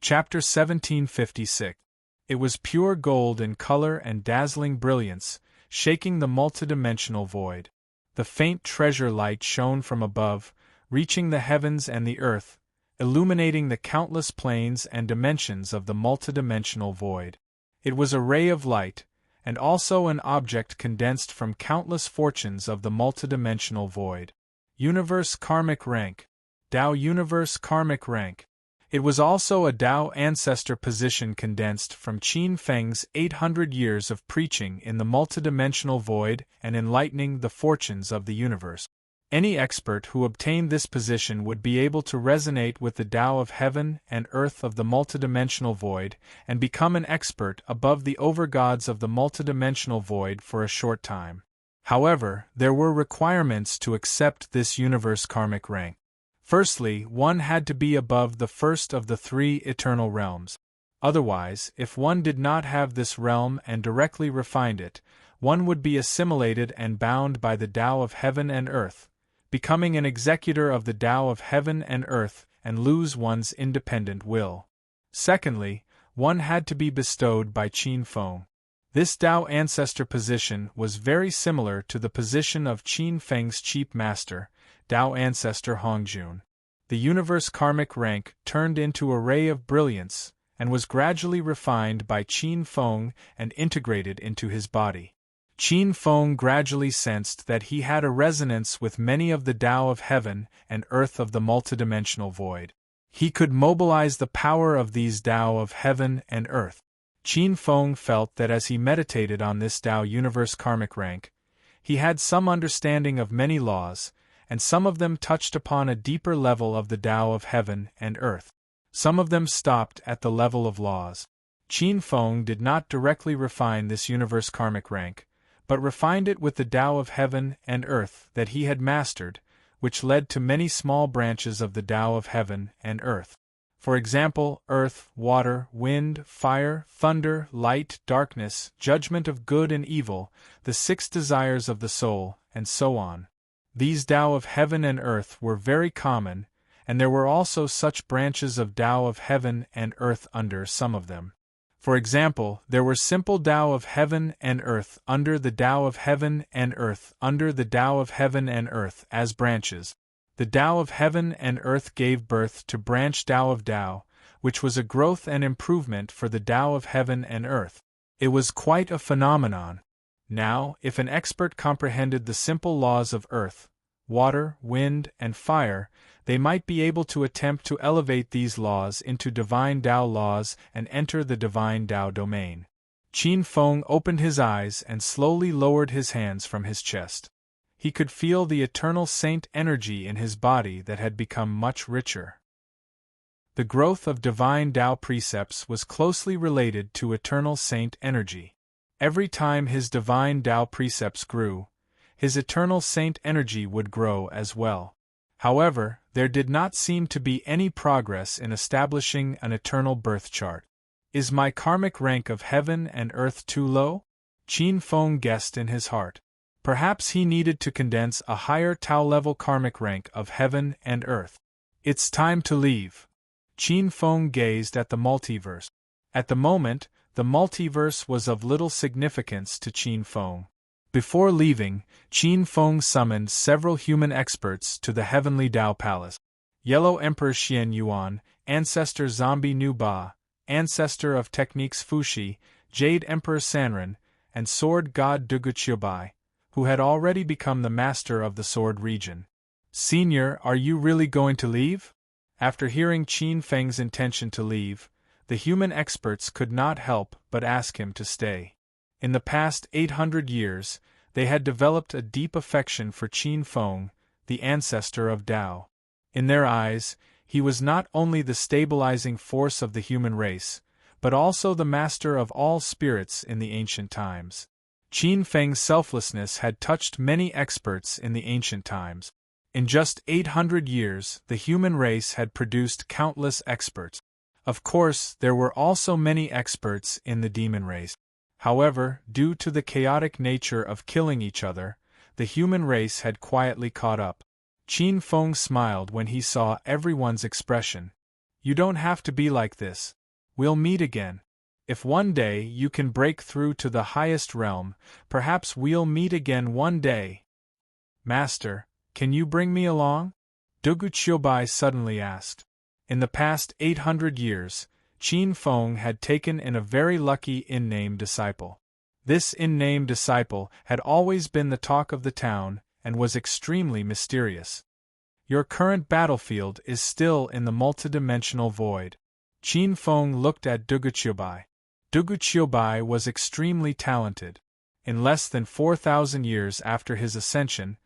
Chapter 1756. It was pure gold in color and dazzling brilliance, shaking the multidimensional void. The faint treasure light shone from above, reaching the heavens and the earth, illuminating the countless planes and dimensions of the multidimensional void. It was a ray of light, and also an object condensed from countless fortunes of the multidimensional void. Universe Karmic Rank. Tao Universe Karmic Rank. It was also a Tao ancestor position condensed from Qin Feng's 800 years of preaching in the multidimensional void and enlightening the fortunes of the universe. Any expert who obtained this position would be able to resonate with the Tao of heaven and earth of the multidimensional void and become an expert above the overgods of the multidimensional void for a short time. However, there were requirements to accept this universe karmic rank. Firstly, one had to be above the first of the three eternal realms. Otherwise, if one did not have this realm and directly refined it, one would be assimilated and bound by the Tao of heaven and earth, becoming an executor of the Tao of heaven and earth and lose one's independent will. Secondly, one had to be bestowed by Qin Feng. This Tao ancestor position was very similar to the position of Qin Feng's chief master, Tao ancestor Hongjun. The universe karmic rank turned into a ray of brilliance and was gradually refined by Qin Feng and integrated into his body. Qin Feng gradually sensed that he had a resonance with many of the Tao of heaven and earth of the multidimensional void. He could mobilize the power of these Tao of heaven and earth. Qin Feng felt that as he meditated on this Tao universe karmic rank, he had some understanding of many laws, and some of them touched upon a deeper level of the Tao of heaven and earth. Some of them stopped at the level of laws. Qin Feng did not directly refine this universe karmic rank, but refined it with the Tao of heaven and earth that he had mastered, which led to many small branches of the Tao of heaven and earth. For example, earth, water, wind, fire, thunder, light, darkness, judgment of good and evil, the 6 desires of the soul, and so on. These Tao of heaven and earth were very common, and there were also such branches of Tao of heaven and earth under some of them. For example, there were simple Tao of heaven and earth under the Tao of heaven and earth under the Tao of heaven and earth as branches. The Tao of heaven and earth gave birth to branch Tao of Tao, which was a growth and improvement for the Tao of heaven and earth. It was quite a phenomenon. Now, if an expert comprehended the simple laws of earth, water, wind, and fire, they might be able to attempt to elevate these laws into divine Tao laws and enter the divine Tao domain. Qin Feng opened his eyes and slowly lowered his hands from his chest. He could feel the eternal saint energy in his body that had become much richer. The growth of divine Tao precepts was closely related to eternal saint energy. Every time his divine Tao precepts grew, his eternal saint energy would grow as well. However, there did not seem to be any progress in establishing an eternal birth chart. Is my karmic rank of heaven and earth too low? Qin Feng guessed in his heart. Perhaps he needed to condense a higher Tao-level karmic rank of heaven and earth. It's time to leave. Qin Feng gazed at the multiverse. At the moment, the multiverse was of little significance to Qin Feng. Before leaving, Qin Feng summoned several human experts to the heavenly Tao Palace. Yellow Emperor Xian Yuan, Ancestor Zombie Nu Ba, Ancestor of Techniques Fuxi, Jade Emperor Sanren, and Sword God Duguqiubai, who had already become the master of the Sword region. Senior, are you really going to leave? After hearing Qin Feng's intention to leave, the human experts could not help but ask him to stay. In the past 800 years, they had developed a deep affection for Qin Feng, the ancestor of Tao. In their eyes, he was not only the stabilizing force of the human race, but also the master of all spirits in the ancient times. Qin Feng's selflessness had touched many experts in the ancient times. In just 800 years, the human race had produced countless experts. Of course, there were also many experts in the demon race. However, due to the chaotic nature of killing each other, the human race had quietly caught up. Qin Feng smiled when he saw everyone's expression. You don't have to be like this. We'll meet again. If one day you can break through to the highest realm, perhaps we'll meet again one day. Master, can you bring me along? Dugu suddenly asked. In the past 800 years, Qin Feng had taken in a very lucky in-name disciple. This in-name disciple had always been the talk of the town and was extremely mysterious. Your current battlefield is still in the multidimensional void. Qin Feng looked at Dugu. Dugu was extremely talented. In less than 4,000 years after his ascension,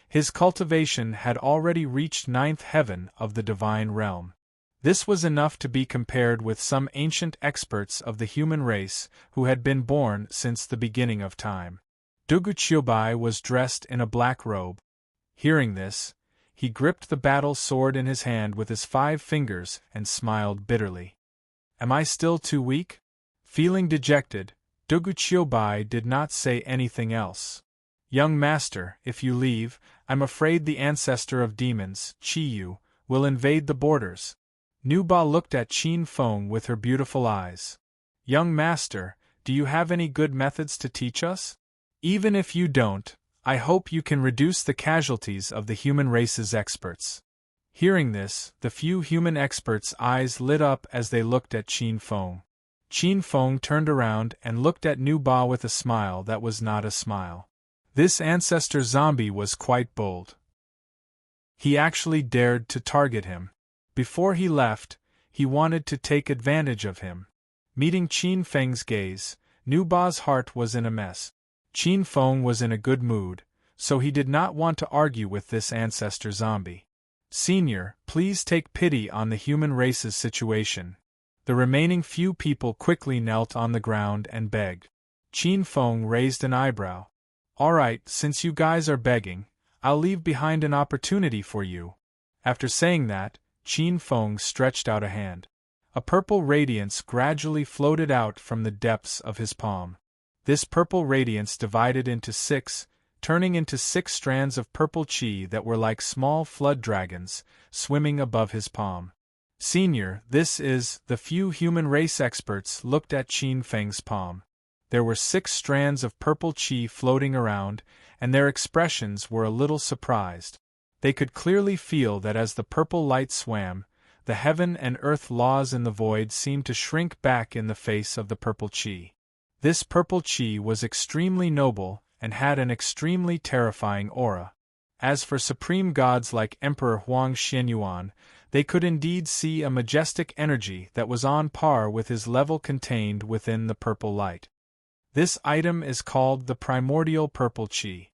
his cultivation had already reached ninth heaven of the divine realm. This was enough to be compared with some ancient experts of the human race who had been born since the beginning of time. Dugu was dressed in a black robe. Hearing this, he gripped the battle sword in his hand with his 5 fingers and smiled bitterly. Am I still too weak? Feeling dejected, Dugu did not say anything else. Young master, if you leave, I'm afraid the ancestor of demons, Qiyu, will invade the borders. Nuba looked at Qin Feng with her beautiful eyes. Young master, do you have any good methods to teach us? Even if you don't, I hope you can reduce the casualties of the human race's experts. Hearing this, the few human experts' eyes lit up as they looked at Qin Feng. Qin Feng turned around and looked at Nuba with a smile that was not a smile. This ancestor zombie was quite bold. He actually dared to target him. Before he left, he wanted to take advantage of him. Meeting Qin Feng's gaze, Nuba's heart was in a mess. Qin Feng was in a good mood, so he did not want to argue with this ancestor zombie. Senior, please take pity on the human race's situation. The remaining few people quickly knelt on the ground and begged. Qin Feng raised an eyebrow. Alright, since you guys are begging, I'll leave behind an opportunity for you. After saying that, Qin Feng stretched out a hand. A purple radiance gradually floated out from the depths of his palm. This purple radiance divided into 6, turning into 6 strands of purple qi that were like small flood dragons, swimming above his palm. Senior, this is, the few human race experts looked at Qin Feng's palm. There were 6 strands of purple qi floating around, and their expressions were a little surprised. They could clearly feel that as the purple light swam, the heaven and earth laws in the void seemed to shrink back in the face of the purple qi. This purple qi was extremely noble and had an extremely terrifying aura. As for supreme gods like Emperor Huang Xianyuan, they could indeed see a majestic energy that was on par with his level contained within the purple light. This item is called the primordial purple qi.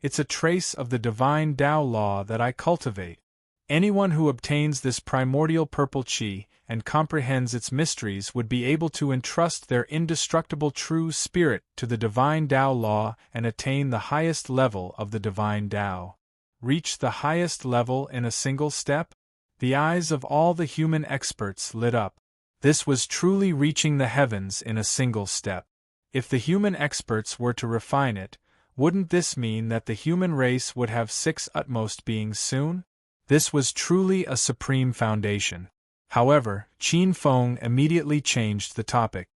It's a trace of the divine Tao law that I cultivate. Anyone who obtains this primordial purple qi and comprehends its mysteries would be able to entrust their indestructible true spirit to the divine Tao law and attain the highest level of the divine Tao. Reach the highest level in a single step? The eyes of all the human experts lit up. This was truly reaching the heavens in a single step. If the human experts were to refine it, wouldn't this mean that the human race would have 6 utmost beings soon? This was truly a supreme foundation. However, Qin Feng immediately changed the topic.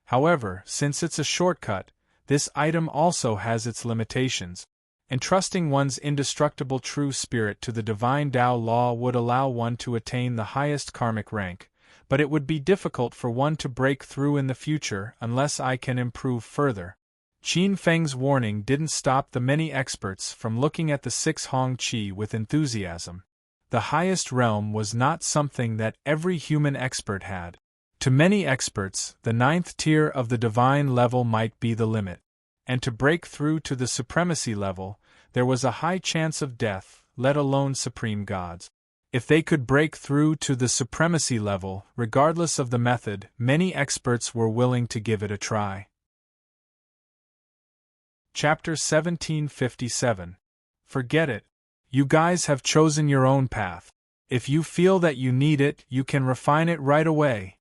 However, since it's a shortcut, this item also has its limitations. Entrusting one's indestructible true spirit to the divine Tao law would allow one to attain the highest karmic rank, but it would be difficult for one to break through in the future unless I can improve further. Qin Feng's warning didn't stop the many experts from looking at the 6 Hong Qi with enthusiasm. The highest realm was not something that every human expert had. To many experts, the 9th tier of the divine level might be the limit. And to break through to the supremacy level, there was a high chance of death, let alone supreme gods. If they could break through to the supremacy level, regardless of the method, many experts were willing to give it a try. Chapter 1757. Forget it. You guys have chosen your own path. If you feel that you need it, you can refine it right away.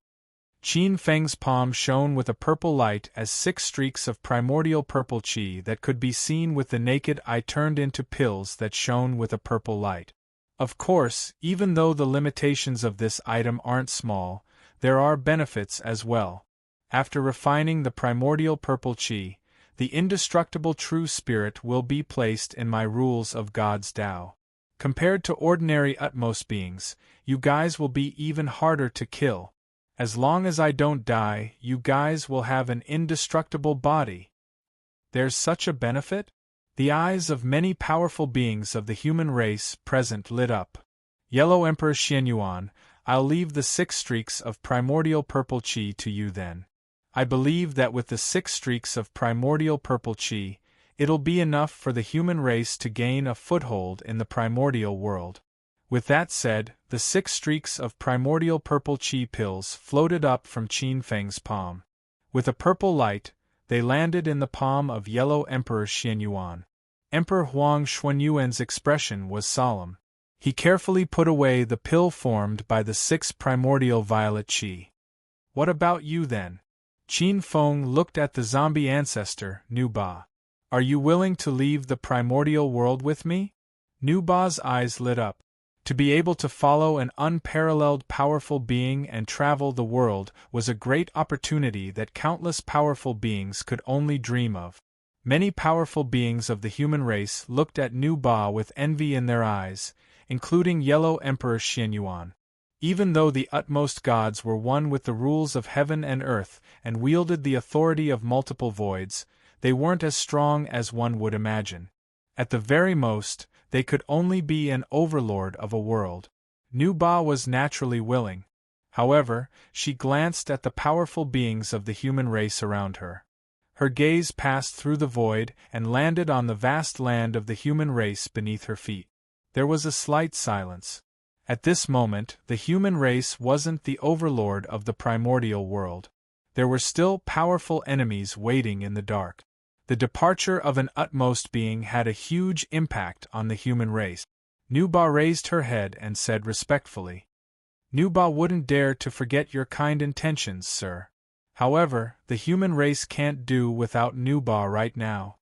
Qin Feng's palm shone with a purple light as 6 streaks of primordial purple qi that could be seen with the naked eye turned into pills that shone with a purple light. Of course, even though the limitations of this item aren't small, there are benefits as well. After refining the primordial purple chi, the indestructible true spirit will be placed in my rules of God's Tao. Compared to ordinary utmost beings, you guys will be even harder to kill. As long as I don't die, you guys will have an indestructible body. There's such a benefit? The eyes of many powerful beings of the human race present lit up. Yellow Emperor Xianyuan, I'll leave the 6 streaks of primordial purple chi to you then. I believe that with the 6 streaks of primordial purple chi, it'll be enough for the human race to gain a foothold in the primordial world. With that said, the 6 streaks of primordial purple chi pills floated up from Qin Feng's palm. With a purple light, they landed in the palm of Yellow Emperor Xianyuan. Emperor Huang Xuanyuan's expression was solemn. He carefully put away the pill formed by the 6 primordial violet chi. What about you then? Qin Feng looked at the zombie ancestor, Nu Ba. Are you willing to leave the primordial world with me? Nu Ba's eyes lit up. To be able to follow an unparalleled powerful being and travel the world was a great opportunity that countless powerful beings could only dream of. Many powerful beings of the human race looked at Nu Ba with envy in their eyes, including Yellow Emperor Xianyuan. Even though the utmost gods were one with the rules of heaven and earth and wielded the authority of multiple voids, they weren't as strong as one would imagine. At the very most, they could only be an overlord of a world. Nu Ba was naturally willing. However, she glanced at the powerful beings of the human race around her. Her gaze passed through the void and landed on the vast land of the human race beneath her feet. There was a slight silence. At this moment, the human race wasn't the overlord of the primordial world. There were still powerful enemies waiting in the dark. The departure of an utmost being had a huge impact on the human race. Nu Ba raised her head and said respectfully, Nu Ba wouldn't dare to forget your kind intentions, sir. However, the human race can't do without Nu Ba right now.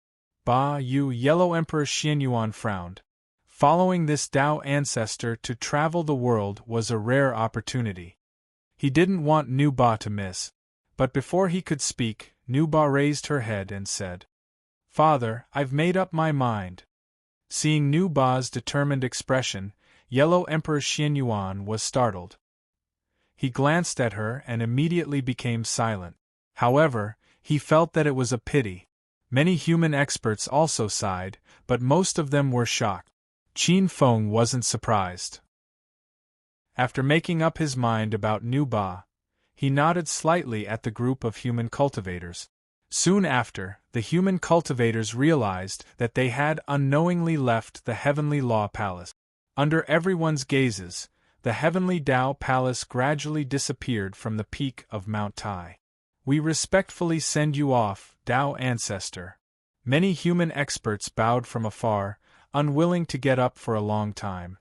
Ba, you Yellow Emperor Xianyuan frowned. Following this Tao ancestor to travel the world was a rare opportunity. He didn't want Nu Ba to miss. But before he could speak, Nu Ba raised her head and said, Father, I've made up my mind. Seeing Nu Ba's determined expression, Yellow Emperor Xianyuan was startled. He glanced at her and immediately became silent. However, he felt that it was a pity. Many human experts also sighed, but most of them were shocked. Qin Feng wasn't surprised. After making up his mind about Nu Ba, he nodded slightly at the group of human cultivators. Soon after, the human cultivators realized that they had unknowingly left the Heavenly Law Palace. Under everyone's gazes, the Heavenly Tao Palace gradually disappeared from the peak of Mount Tai. We respectfully send you off, Tao Ancestor. Many human experts bowed from afar, unwilling to get up for a long time.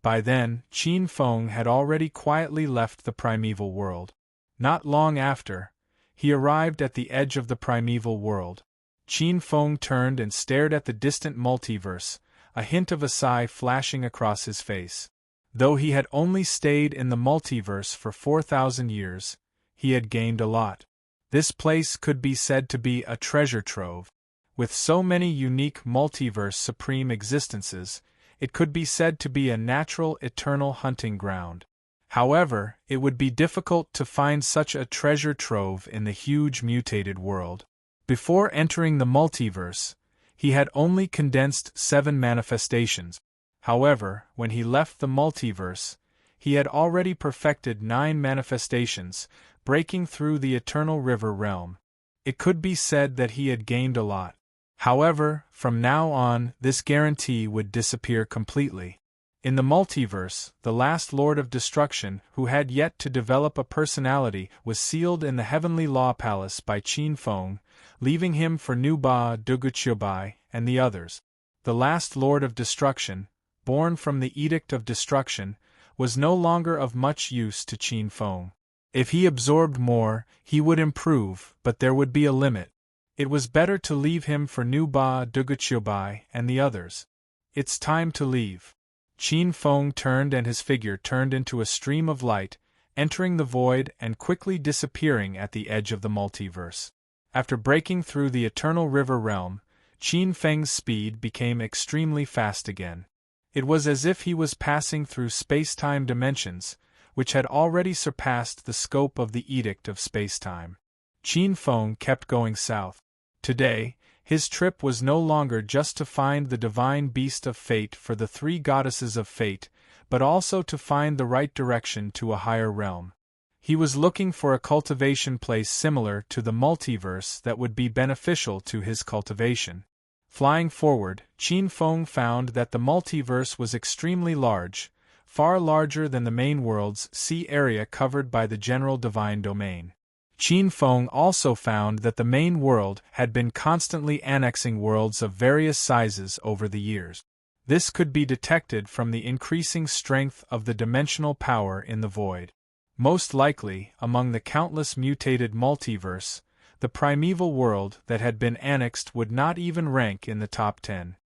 By then, Qin Feng had already quietly left the primeval world. Not long after, he arrived at the edge of the primeval world. Qin Feng turned and stared at the distant multiverse, a hint of a sigh flashing across his face. Though he had only stayed in the multiverse for 4,000 years, he had gained a lot. This place could be said to be a treasure trove. With so many unique multiverse supreme existences, it could be said to be a natural eternal hunting ground. However, it would be difficult to find such a treasure trove in the huge mutated world. Before entering the multiverse, he had only condensed 7 manifestations. However, when he left the multiverse, he had already perfected 9 manifestations, breaking through the eternal river realm. It could be said that he had gained a lot. However, from now on, this guarantee would disappear completely. In the multiverse, the last Lord of Destruction, who had yet to develop a personality, was sealed in the Heavenly Law Palace by Qin Feng, leaving him for Nu Ba, Duguqiubai, and the others. The last Lord of Destruction, born from the Edict of Destruction, was no longer of much use to Qin Feng. If he absorbed more, he would improve, but there would be a limit. It was better to leave him for Nu Ba, Duguqiubai, and the others. It's time to leave. Qin Feng turned and his figure turned into a stream of light, entering the void and quickly disappearing at the edge of the multiverse. After breaking through the eternal river realm, Qin Feng's speed became extremely fast again. It was as if he was passing through space-time dimensions, which had already surpassed the scope of the Edict of Space-Time. Qin Feng kept going south. Today, his trip was no longer just to find the divine beast of fate for the three goddesses of fate, but also to find the right direction to a higher realm. He was looking for a cultivation place similar to the multiverse that would be beneficial to his cultivation. Flying forward, Qin Feng found that the multiverse was extremely large, far larger than the main world's sea area covered by the general divine domain. Qin Feng also found that the main world had been constantly annexing worlds of various sizes over the years. This could be detected from the increasing strength of the dimensional power in the void. Most likely, among the countless mutated multiverse, the primeval world that had been annexed would not even rank in the top 10.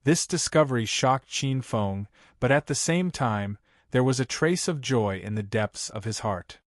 This discovery shocked Qin Feng, but at the same time, there was a trace of joy in the depths of his heart.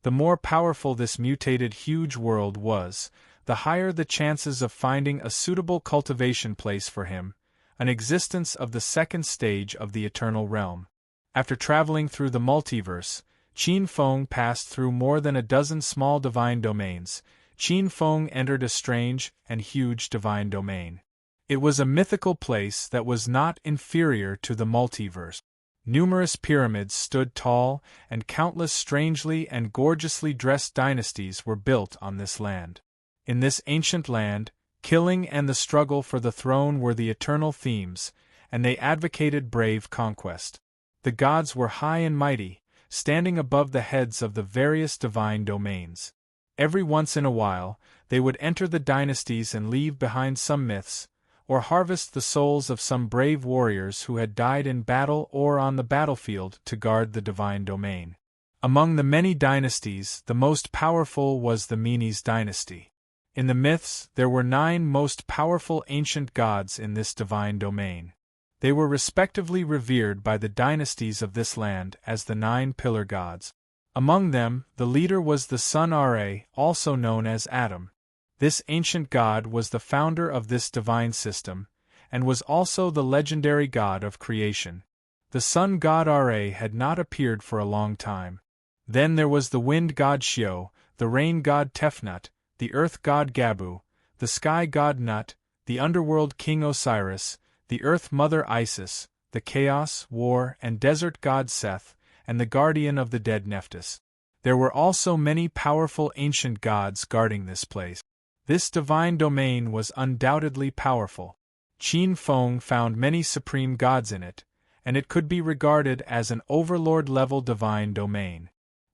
The more powerful this mutated huge world was, the higher the chances of finding a suitable cultivation place for him, an existence of the second stage of the eternal realm. After traveling through the multiverse, Qin Feng passed through more than a dozen small divine domains. Qin Feng entered a strange and huge divine domain. It was a mythical place that was not inferior to the multiverse. Numerous pyramids stood tall, and countless strangely and gorgeously dressed dynasties were built on this land. In this ancient land, killing and the struggle for the throne were the eternal themes, and they advocated brave conquest. The gods were high and mighty, standing above the heads of the various divine domains. Every once in a while, they would enter the dynasties and leave behind some myths, or harvest the souls of some brave warriors who had died in battle or on the battlefield to guard the divine domain. Among the many dynasties, the most powerful was the Menes dynasty. In the myths, there were 9 most powerful ancient gods in this divine domain. They were respectively revered by the dynasties of this land as the 9 pillar gods. Among them, the leader was the sun Ra, also known as Adam. This ancient god was the founder of this divine system, and was also the legendary god of creation. The sun god Ra had not appeared for a long time. Then there was the wind god Shio, the rain god Tefnut, the earth god Gabu, the sky god Nut, the underworld king Osiris, the earth mother Isis, the chaos, war, and desert god Seth, and the guardian of the dead Nephthys. There were also many powerful ancient gods guarding this place. This divine domain was undoubtedly powerful. Qin Feng found many supreme gods in it, and it could be regarded as an overlord-level divine domain.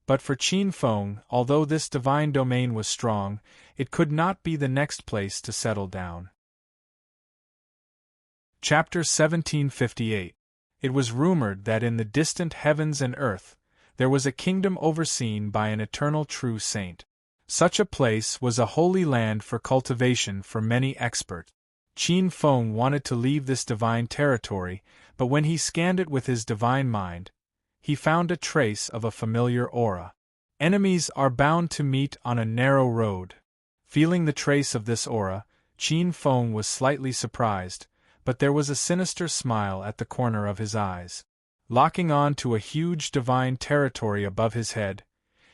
But for Qin Feng, although this divine domain was strong, it could not be the next place to settle down. Chapter 1758. It was rumored that in the distant heavens and earth, there was a kingdom overseen by an eternal true saint. Such a place was a holy land for cultivation for many experts. Qin Feng wanted to leave this divine territory, but when he scanned it with his divine mind, he found a trace of a familiar aura. Enemies are bound to meet on a narrow road. Feeling the trace of this aura, Qin Feng was slightly surprised, but there was a sinister smile at the corner of his eyes. Locking on to a huge divine territory above his head,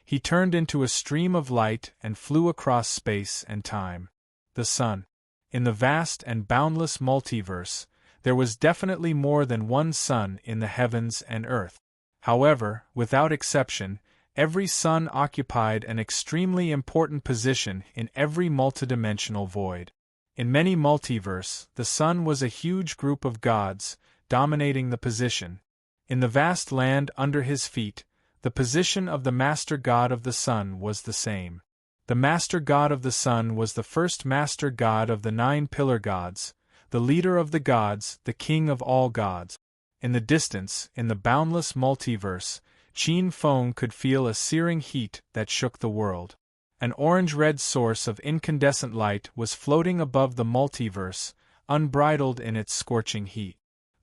he turned into a stream of light and flew across space and time. The sun. In the vast and boundless multiverse, there was definitely more than one sun in the heavens and earth. However, without exception, every sun occupied an extremely important position in every multidimensional void. In many multiverse, the sun was a huge group of gods, dominating the position. In the vast land under his feet, the position of the Master God of the Sun was the same. The Master God of the Sun was the first Master God of the 9 pillar gods, the leader of the gods, the king of all gods. In the distance, in the boundless multiverse, Qin Feng could feel a searing heat that shook the world. An orange-red source of incandescent light was floating above the multiverse, unbridled in its scorching heat.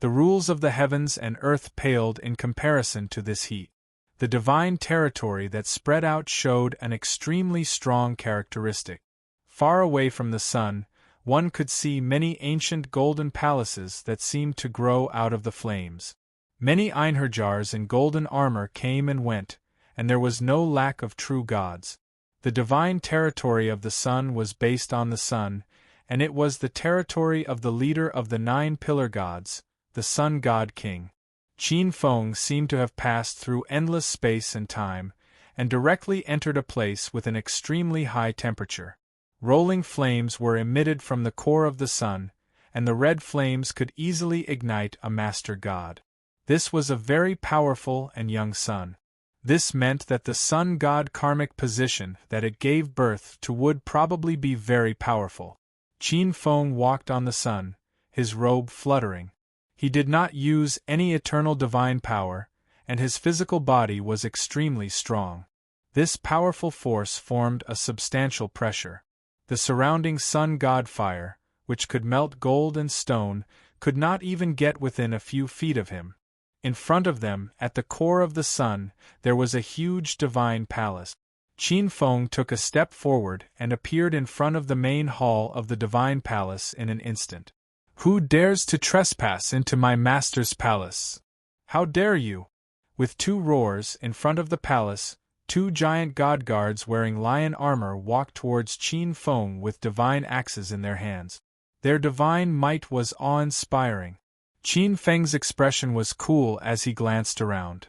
The rules of the heavens and earth paled in comparison to this heat. The divine territory that spread out showed an extremely strong characteristic. Far away from the sun, one could see many ancient golden palaces that seemed to grow out of the flames. Many Einherjars in golden armor came and went, and there was no lack of true gods. The divine territory of the sun was based on the sun, and it was the territory of the leader of the 9 pillar gods, the Sun God King. Qin Feng seemed to have passed through endless space and time, and directly entered a place with an extremely high temperature. Rolling flames were emitted from the core of the sun, and the red flames could easily ignite a master god. This was a very powerful and young sun. This meant that the sun god karmic position that it gave birth to would probably be very powerful. Qin Feng walked on the sun, his robe fluttering. He did not use any eternal divine power, and his physical body was extremely strong. This powerful force formed a substantial pressure. The surrounding sun god fire, which could melt gold and stone, could not even get within a few feet of him. In front of them, at the core of the sun, there was a huge divine palace. Qin Feng took a step forward and appeared in front of the main hall of the divine palace in an instant. "Who dares to trespass into my master's palace? How dare you?" With 2 roars in front of the palace, 2 giant god guards wearing lion armor walked towards Qin Feng with divine axes in their hands. Their divine might was awe-inspiring. Qin Feng's expression was cool as he glanced around.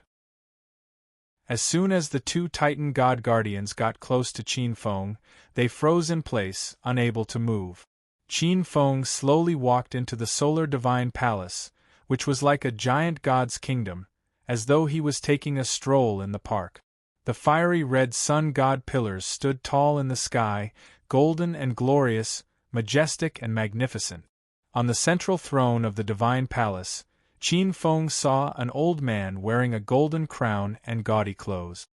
As soon as the 2 Titan god guardians got close to Qin Feng, they froze in place, unable to move. Qin Feng slowly walked into the solar divine palace, which was like a giant god's kingdom, as though he was taking a stroll in the park. The fiery red sun god pillars stood tall in the sky, golden and glorious, majestic and magnificent. On the central throne of the divine palace, Qin Feng saw an old man wearing a golden crown and gaudy clothes.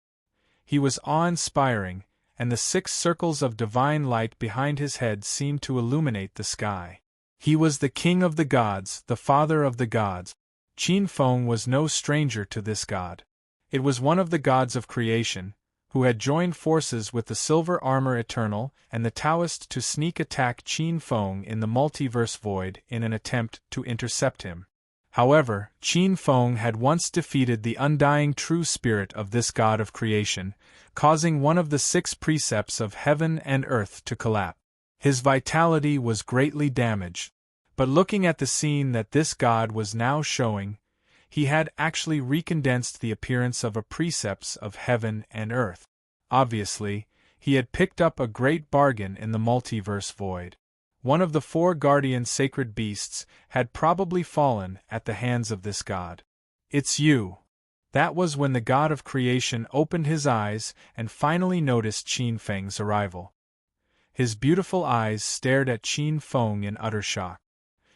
He was awe-inspiring, and the 6 circles of divine light behind his head seemed to illuminate the sky. He was the king of the gods, the father of the gods. Qin Feng was no stranger to this god. It was one of the gods of creation, who had joined forces with the Silver Armor Eternal and the Taoist to sneak attack Qin Feng in the multiverse void in an attempt to intercept him. However, Qin Feng had once defeated the undying true spirit of this god of creation, causing one of the 6 precepts of heaven and earth to collapse. His vitality was greatly damaged. But looking at the scene that this god was now showing, he had actually recondensed the appearance of a precepts of heaven and earth. Obviously, he had picked up a great bargain in the multiverse void. One of the 4 guardian sacred beasts had probably fallen at the hands of this god. "It's you." That was when the god of creation opened his eyes and finally noticed Qin Feng's arrival. His beautiful eyes stared at Qin Feng in utter shock.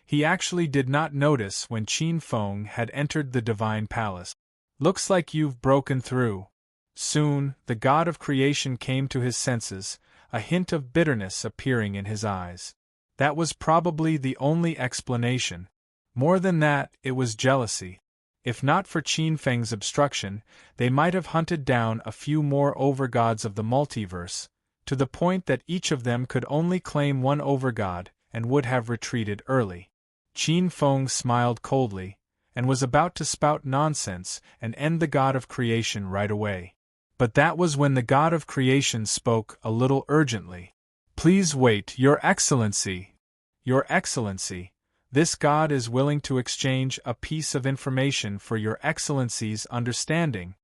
He actually did not notice when Qin Feng had entered the divine palace. "Looks like you've broken through." Soon, the god of creation came to his senses, a hint of bitterness appearing in his eyes. That was probably the only explanation. More than that, it was jealousy. If not for Qin Feng's obstruction, they might have hunted down a few more overgods of the multiverse, to the point that each of them could only claim one overgod and would have retreated early. Qin Feng smiled coldly, and was about to spout nonsense and end the god of creation right away. But that was when the god of creation spoke a little urgently. "Please wait, Your Excellency. Your Excellency, this god is willing to exchange a piece of information for Your Excellency's understanding."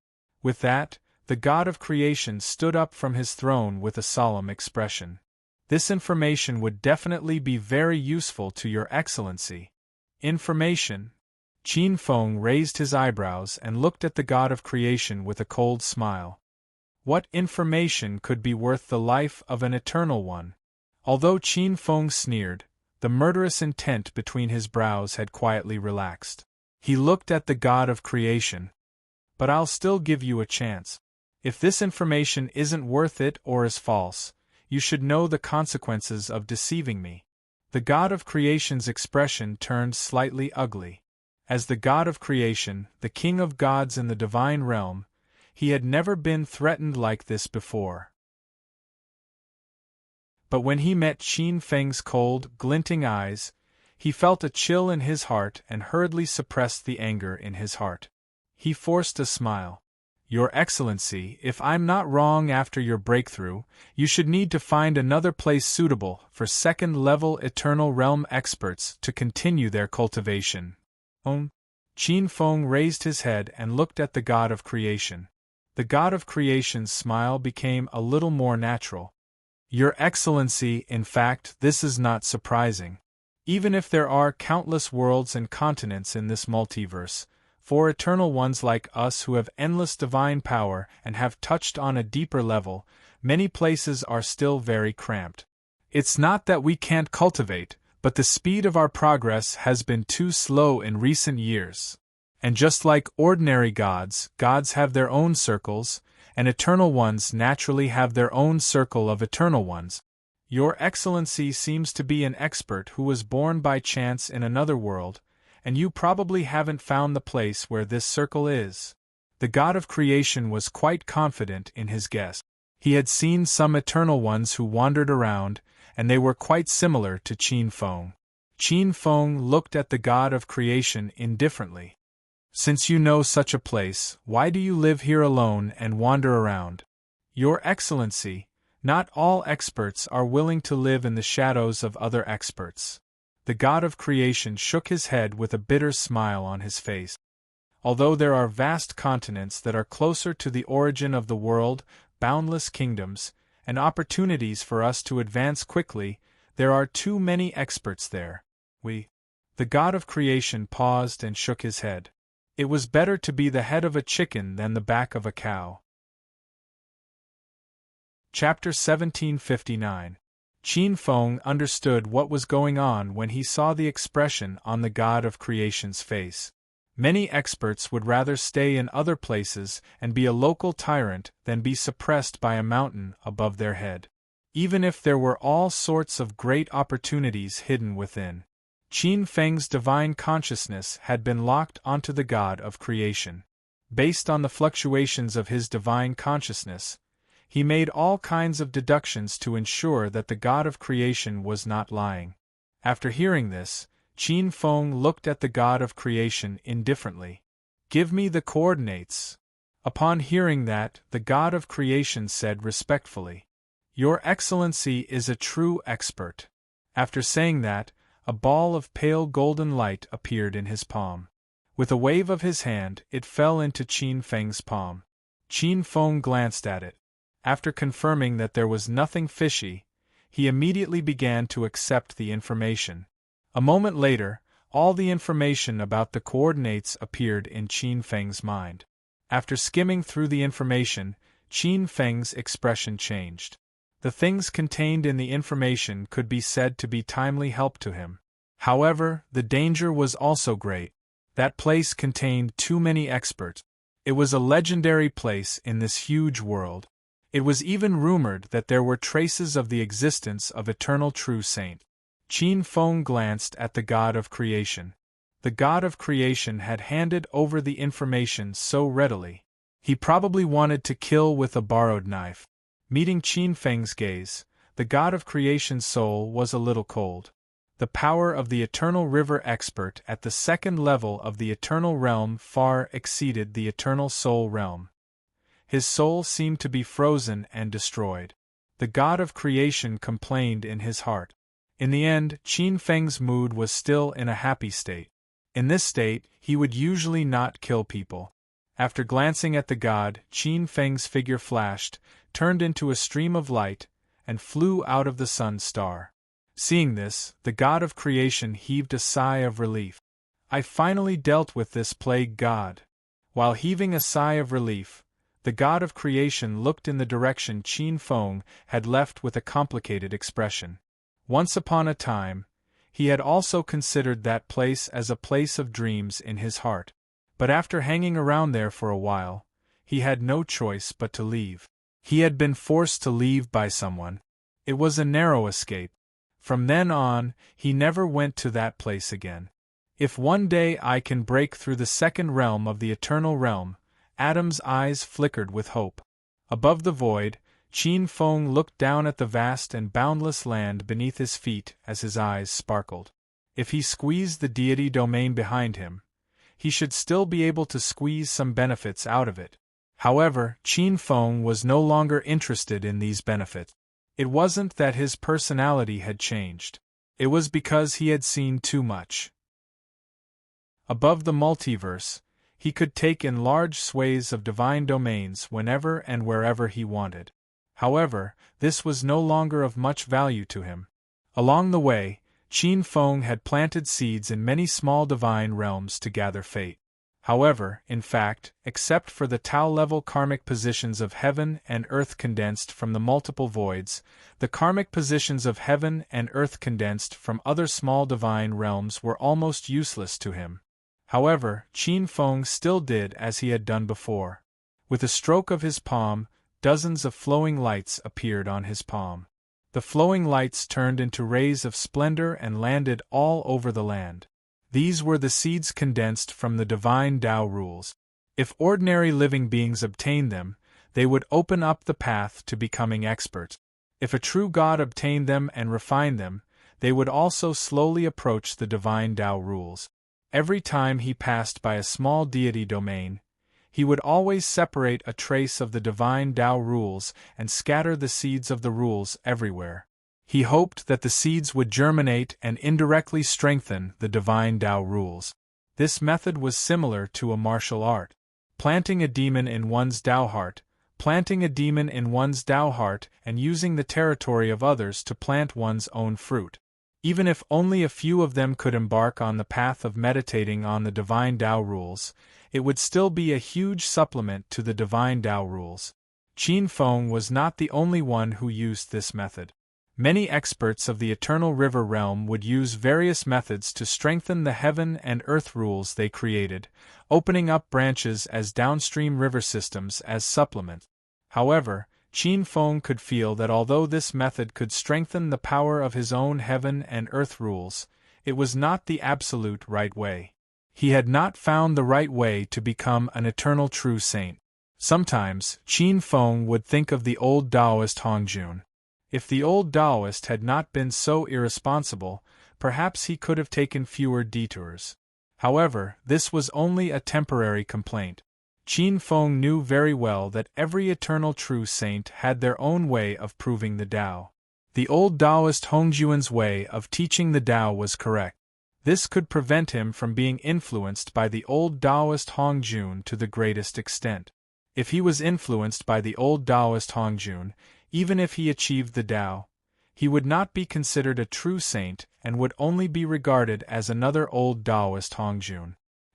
With that, the god of creation stood up from his throne with a solemn expression. "This information would definitely be very useful to Your Excellency." "Information?" Qin Feng raised his eyebrows and looked at the god of creation with a cold smile. What information could be worth the life of an eternal one? Although Qin Feng sneered, the murderous intent between his brows had quietly relaxed. He looked at the god of creation. "But I'll still give you a chance. If this information isn't worth it or is false, you should know the consequences of deceiving me." The god of creation's expression turned slightly ugly. As the god of creation, the king of gods in the divine realm, he had never been threatened like this before. But when he met Qin Feng's cold, glinting eyes, he felt a chill in his heart and hurriedly suppressed the anger in his heart. He forced a smile. Your Excellency, if I'm not wrong, after your breakthrough, you should need to find another place suitable for second-level Eternal Realm experts to continue their cultivation. Qin Feng raised his head and looked at the god of creation. The god of creation's smile became a little more natural. Your Excellency, in fact, this is not surprising. Even if there are countless worlds and continents in this multiverse, for eternal ones like us who have endless divine power and have touched on a deeper level, many places are still very cramped. It's not that we can't cultivate, but the speed of our progress has been too slow in recent years. And just like ordinary gods, gods have their own circles, and eternal ones naturally have their own circle of eternal ones. Your Excellency seems to be an expert who was born by chance in another world, and you probably haven't found the place where this circle is. The god of creation was quite confident in his guess. He had seen some eternal ones who wandered around, and they were quite similar to Qin Feng. Qin Feng looked at the god of creation indifferently. Since you know such a place, why do you live here alone and wander around? Your Excellency, not all experts are willing to live in the shadows of other experts. The god of creation shook his head with a bitter smile on his face. Although there are vast continents that are closer to the origin of the world, boundless kingdoms, and opportunities for us to advance quickly, there are too many experts there. The god of creation paused and shook his head. It was better to be the head of a chicken than the back of a cow. Chapter 1759. Qin Feng understood what was going on when he saw the expression on the god of creation's face. Many experts would rather stay in other places and be a local tyrant than be suppressed by a mountain above their head. Even if there were all sorts of great opportunities hidden within. Qin Feng's divine consciousness had been locked onto the god of creation. Based on the fluctuations of his divine consciousness, he made all kinds of deductions to ensure that the god of creation was not lying. After hearing this, Qin Feng looked at the god of creation indifferently. Give me the coordinates. Upon hearing that, the god of creation said respectfully, Your Excellency is a true expert. After saying that, a ball of pale golden light appeared in his palm. With a wave of his hand, it fell into Qin Feng's palm. Qin Feng glanced at it. After confirming that there was nothing fishy, he immediately began to accept the information. A moment later, all the information about the coordinates appeared in Qin Feng's mind. After skimming through the information, Qin Feng's expression changed. The things contained in the information could be said to be timely help to him. However, the danger was also great. That place contained too many experts. It was a legendary place in this huge world. It was even rumored that there were traces of the existence of eternal true saint. Qin Feng glanced at the god of creation. The god of creation had handed over the information so readily. He probably wanted to kill with a borrowed knife. Meeting Qin Feng's gaze, the god of creation's soul was a little cold. The power of the eternal river expert at the second level of the eternal realm far exceeded the eternal soul realm. His soul seemed to be frozen and destroyed. The god of creation complained in his heart. In the end, Qin Feng's mood was still in a happy state. In this state, he would usually not kill people. After glancing at the god, Qin Feng's figure flashed, turned into a stream of light, and flew out of the sun's star. Seeing this, the god of creation heaved a sigh of relief. I finally dealt with this plague god. While heaving a sigh of relief, the god of creation looked in the direction Qin Feng had left with a complicated expression. Once upon a time, he had also considered that place as a place of dreams in his heart. But after hanging around there for a while, he had no choice but to leave. He had been forced to leave by someone. It was a narrow escape. From then on, he never went to that place again. If one day I can break through the second realm of the eternal realm, Adam's eyes flickered with hope. Above the void, Qin Feng looked down at the vast and boundless land beneath his feet as his eyes sparkled. If he squeezed the deity domain behind him, he should still be able to squeeze some benefits out of it. However, Qin Feng was no longer interested in these benefits. It wasn't that his personality had changed. It was because he had seen too much. Above the multiverse, he could take in large swathes of divine domains whenever and wherever he wanted. However, this was no longer of much value to him. Along the way, Qin Feng had planted seeds in many small divine realms to gather fate. However, in fact, except for the Tao-level karmic positions of heaven and earth condensed from the multiple voids, the karmic positions of heaven and earth condensed from other small divine realms were almost useless to him. However, Qin Feng still did as he had done before. With a stroke of his palm, dozens of flowing lights appeared on his palm. The flowing lights turned into rays of splendor and landed all over the land. These were the seeds condensed from the divine Tao rules. If ordinary living beings obtained them, they would open up the path to becoming experts. If a true God obtained them and refined them, they would also slowly approach the divine Tao rules. Every time he passed by a small deity domain, he would always separate a trace of the divine Tao rules and scatter the seeds of the rules everywhere. He hoped that the seeds would germinate and indirectly strengthen the divine Tao rules. This method was similar to a martial art. Planting a demon in one's Tao heart, and using the territory of others to plant one's own fruit. Even if only a few of them could embark on the path of meditating on the divine Tao rules, it would still be a huge supplement to the divine Tao rules. Qin Feng was not the only one who used this method. Many experts of the Eternal River realm would use various methods to strengthen the heaven and earth rules they created, opening up branches as downstream river systems as supplement. However, Qin Feng could feel that although this method could strengthen the power of his own heaven and earth rules, it was not the absolute right way. He had not found the right way to become an eternal true saint. Sometimes, Qin Feng would think of the old Taoist Hongjun. If the old Taoist had not been so irresponsible, perhaps he could have taken fewer detours. However, this was only a temporary complaint. Qin Feng knew very well that every eternal true saint had their own way of proving the Tao. The old Taoist Hongjuan's way of teaching the Tao was correct. This could prevent him from being influenced by the old Taoist Hongjun to the greatest extent. If he was influenced by the old Taoist Hongjun, even if he achieved the Tao, he would not be considered a true saint and would only be regarded as another old Taoist Hongjun.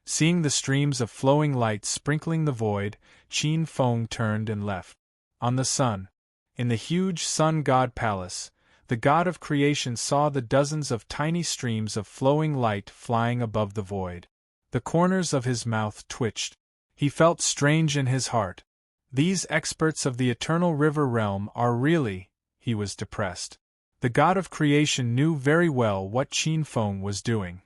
Seeing the streams of flowing light sprinkling the void, Qin Feng turned and left. On the sun, in the huge sun god palace, the god of creation saw the dozens of tiny streams of flowing light flying above the void. The corners of his mouth twitched. He felt strange in his heart. These experts of the eternal river realm are really, he was depressed. The god of creation knew very well what Qin Feng was doing.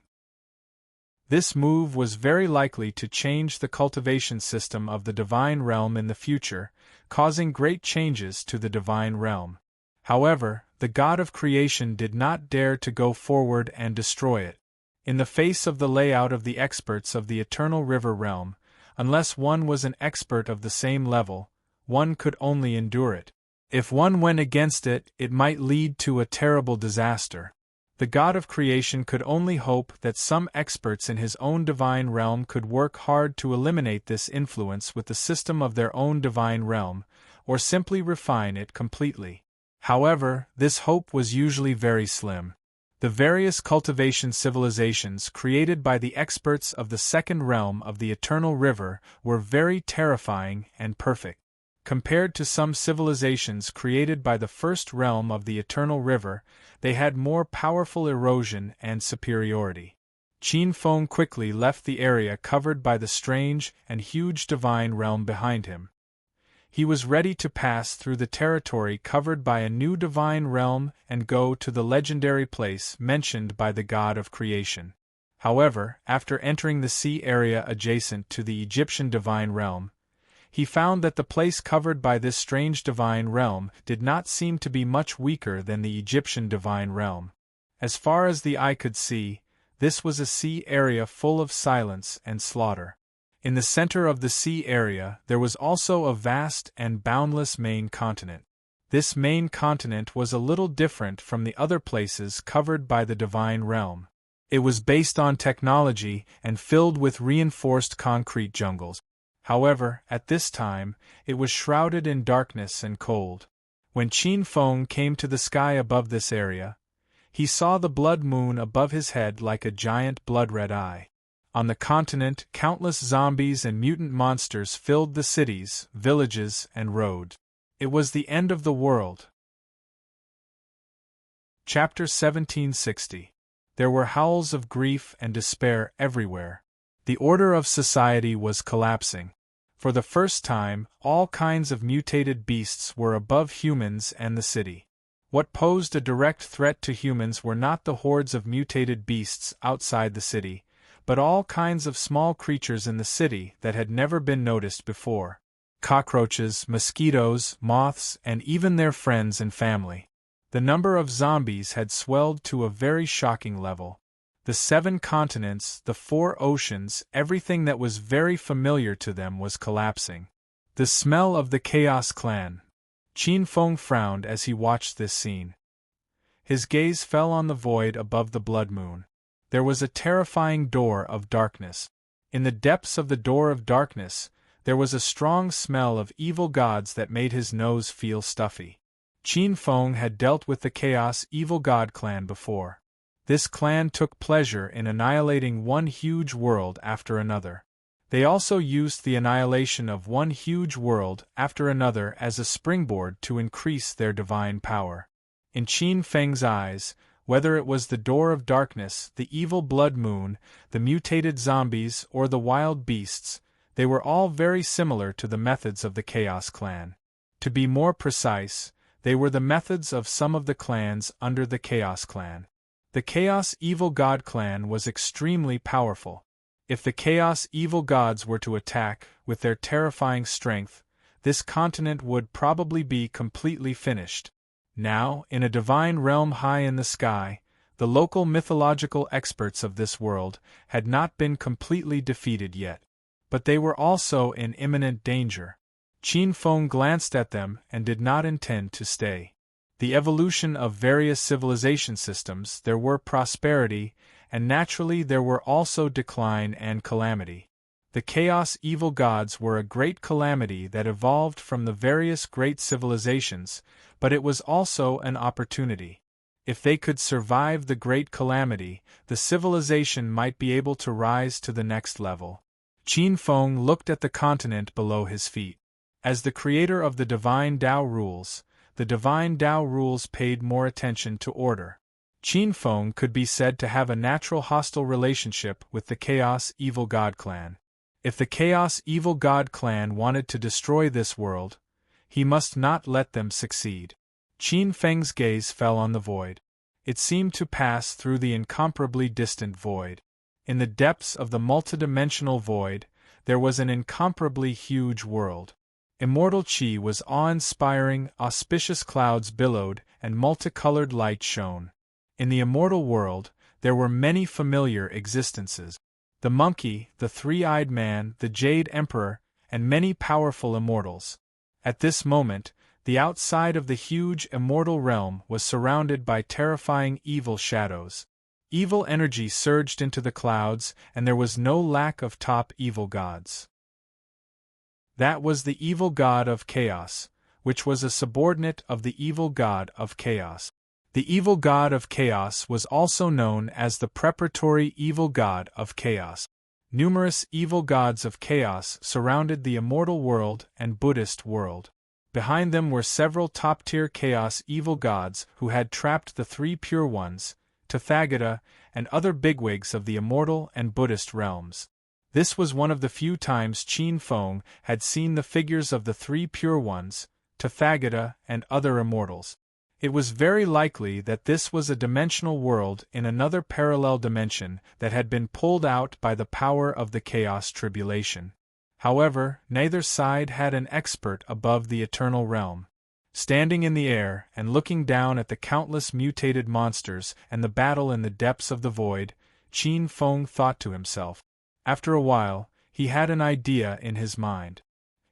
This move was very likely to change the cultivation system of the divine realm in the future, causing great changes to the divine realm. However, the god of creation did not dare to go forward and destroy it. In the face of the layout of the experts of the eternal river realm, unless one was an expert of the same level, one could only endure it. If one went against it, it might lead to a terrible disaster. The god of creation could only hope that some experts in his own divine realm could work hard to eliminate this influence with the system of their own divine realm, or simply refine it completely. However, this hope was usually very slim. The various cultivation civilizations created by the experts of the second realm of the Eternal River were very terrifying and perfect. Compared to some civilizations created by the first realm of the Eternal River, they had more powerful erosion and superiority. Qin Feng quickly left the area covered by the strange and huge divine realm behind him. He was ready to pass through the territory covered by a new divine realm and go to the legendary place mentioned by the god of creation. However, after entering the sea area adjacent to the Egyptian divine realm, he found that the place covered by this strange divine realm did not seem to be much weaker than the Egyptian divine realm. As far as the eye could see, this was a sea area full of silence and slaughter. In the center of the sea area there was also a vast and boundless main continent. This main continent was a little different from the other places covered by the divine realm. It was based on technology and filled with reinforced concrete jungles. However, at this time, it was shrouded in darkness and cold. When Qin Feng came to the sky above this area, he saw the blood moon above his head like a giant blood-red eye. On the continent, countless zombies and mutant monsters filled the cities, villages, and roads. It was the end of the world. Chapter 1760. There were howls of grief and despair everywhere. The order of society was collapsing. For the first time, all kinds of mutated beasts were above humans and the city. What posed a direct threat to humans were not the hordes of mutated beasts outside the city, but all kinds of small creatures in the city that had never been noticed before. Cockroaches, mosquitoes, moths, and even their friends and family. The number of zombies had swelled to a very shocking level. The 7 continents, the 4 oceans, everything that was very familiar to them was collapsing. The smell of the Chaos Clan. Qin Feng frowned as he watched this scene. His gaze fell on the void above the blood moon. There was a terrifying door of darkness. In the depths of the door of darkness, there was a strong smell of evil gods that made his nose feel stuffy. Qin Feng had dealt with the Chaos Evil God clan before. This clan took pleasure in annihilating one huge world after another. They also used the annihilation of one huge world after another as a springboard to increase their divine power. In Qin Feng's eyes, whether it was the door of darkness, the evil blood moon, the mutated zombies, or the wild beasts, they were all very similar to the methods of the Chaos Clan. To be more precise, they were the methods of some of the clans under the Chaos Clan. The Chaos Evil God clan was extremely powerful. If the Chaos Evil Gods were to attack, with their terrifying strength, this continent would probably be completely finished. Now, in a divine realm high in the sky, the local mythological experts of this world had not been completely defeated yet. But they were also in imminent danger. Qin Feng glanced at them and did not intend to stay. The evolution of various civilization systems, there were prosperity, and naturally there were also decline and calamity. The Chaos Evil Gods were a great calamity that evolved from the various great civilizations, but it was also an opportunity. If they could survive the great calamity, the civilization might be able to rise to the next level. Qin Feng looked at the continent below his feet. As the creator of the Divine Tao rules, the Divine Tao rules paid more attention to order. Qin Feng could be said to have a natural hostile relationship with the Chaos Evil God clan. If the Chaos Evil God clan wanted to destroy this world, he must not let them succeed. Qin Feng's gaze fell on the void. It seemed to pass through the incomparably distant void. In the depths of the multidimensional void, there was an incomparably huge world. Immortal Qi was awe-inspiring, auspicious clouds billowed, and multicolored light shone. In the immortal world, there were many familiar existences. The monkey, the three-eyed man, the Jade Emperor, and many powerful immortals. At this moment, the outside of the huge immortal realm was surrounded by terrifying evil shadows. Evil energy surged into the clouds, and there was no lack of top evil gods. That was the evil god of chaos, which was a subordinate of the evil god of chaos. The evil god of chaos was also known as the preparatory evil god of chaos. Numerous evil gods of chaos surrounded the immortal world and Buddhist world. Behind them were several top-tier chaos evil gods who had trapped the three pure ones, Tathagata, and other bigwigs of the immortal and Buddhist realms. This was one of the few times Qin Feng had seen the figures of the three pure ones, Tathagata, and other immortals. It was very likely that this was a dimensional world in another parallel dimension that had been pulled out by the power of the chaos tribulation. However, neither side had an expert above the eternal realm. Standing in the air and looking down at the countless mutated monsters and the battle in the depths of the void, Qin Feng thought to himself. After a while, he had an idea in his mind.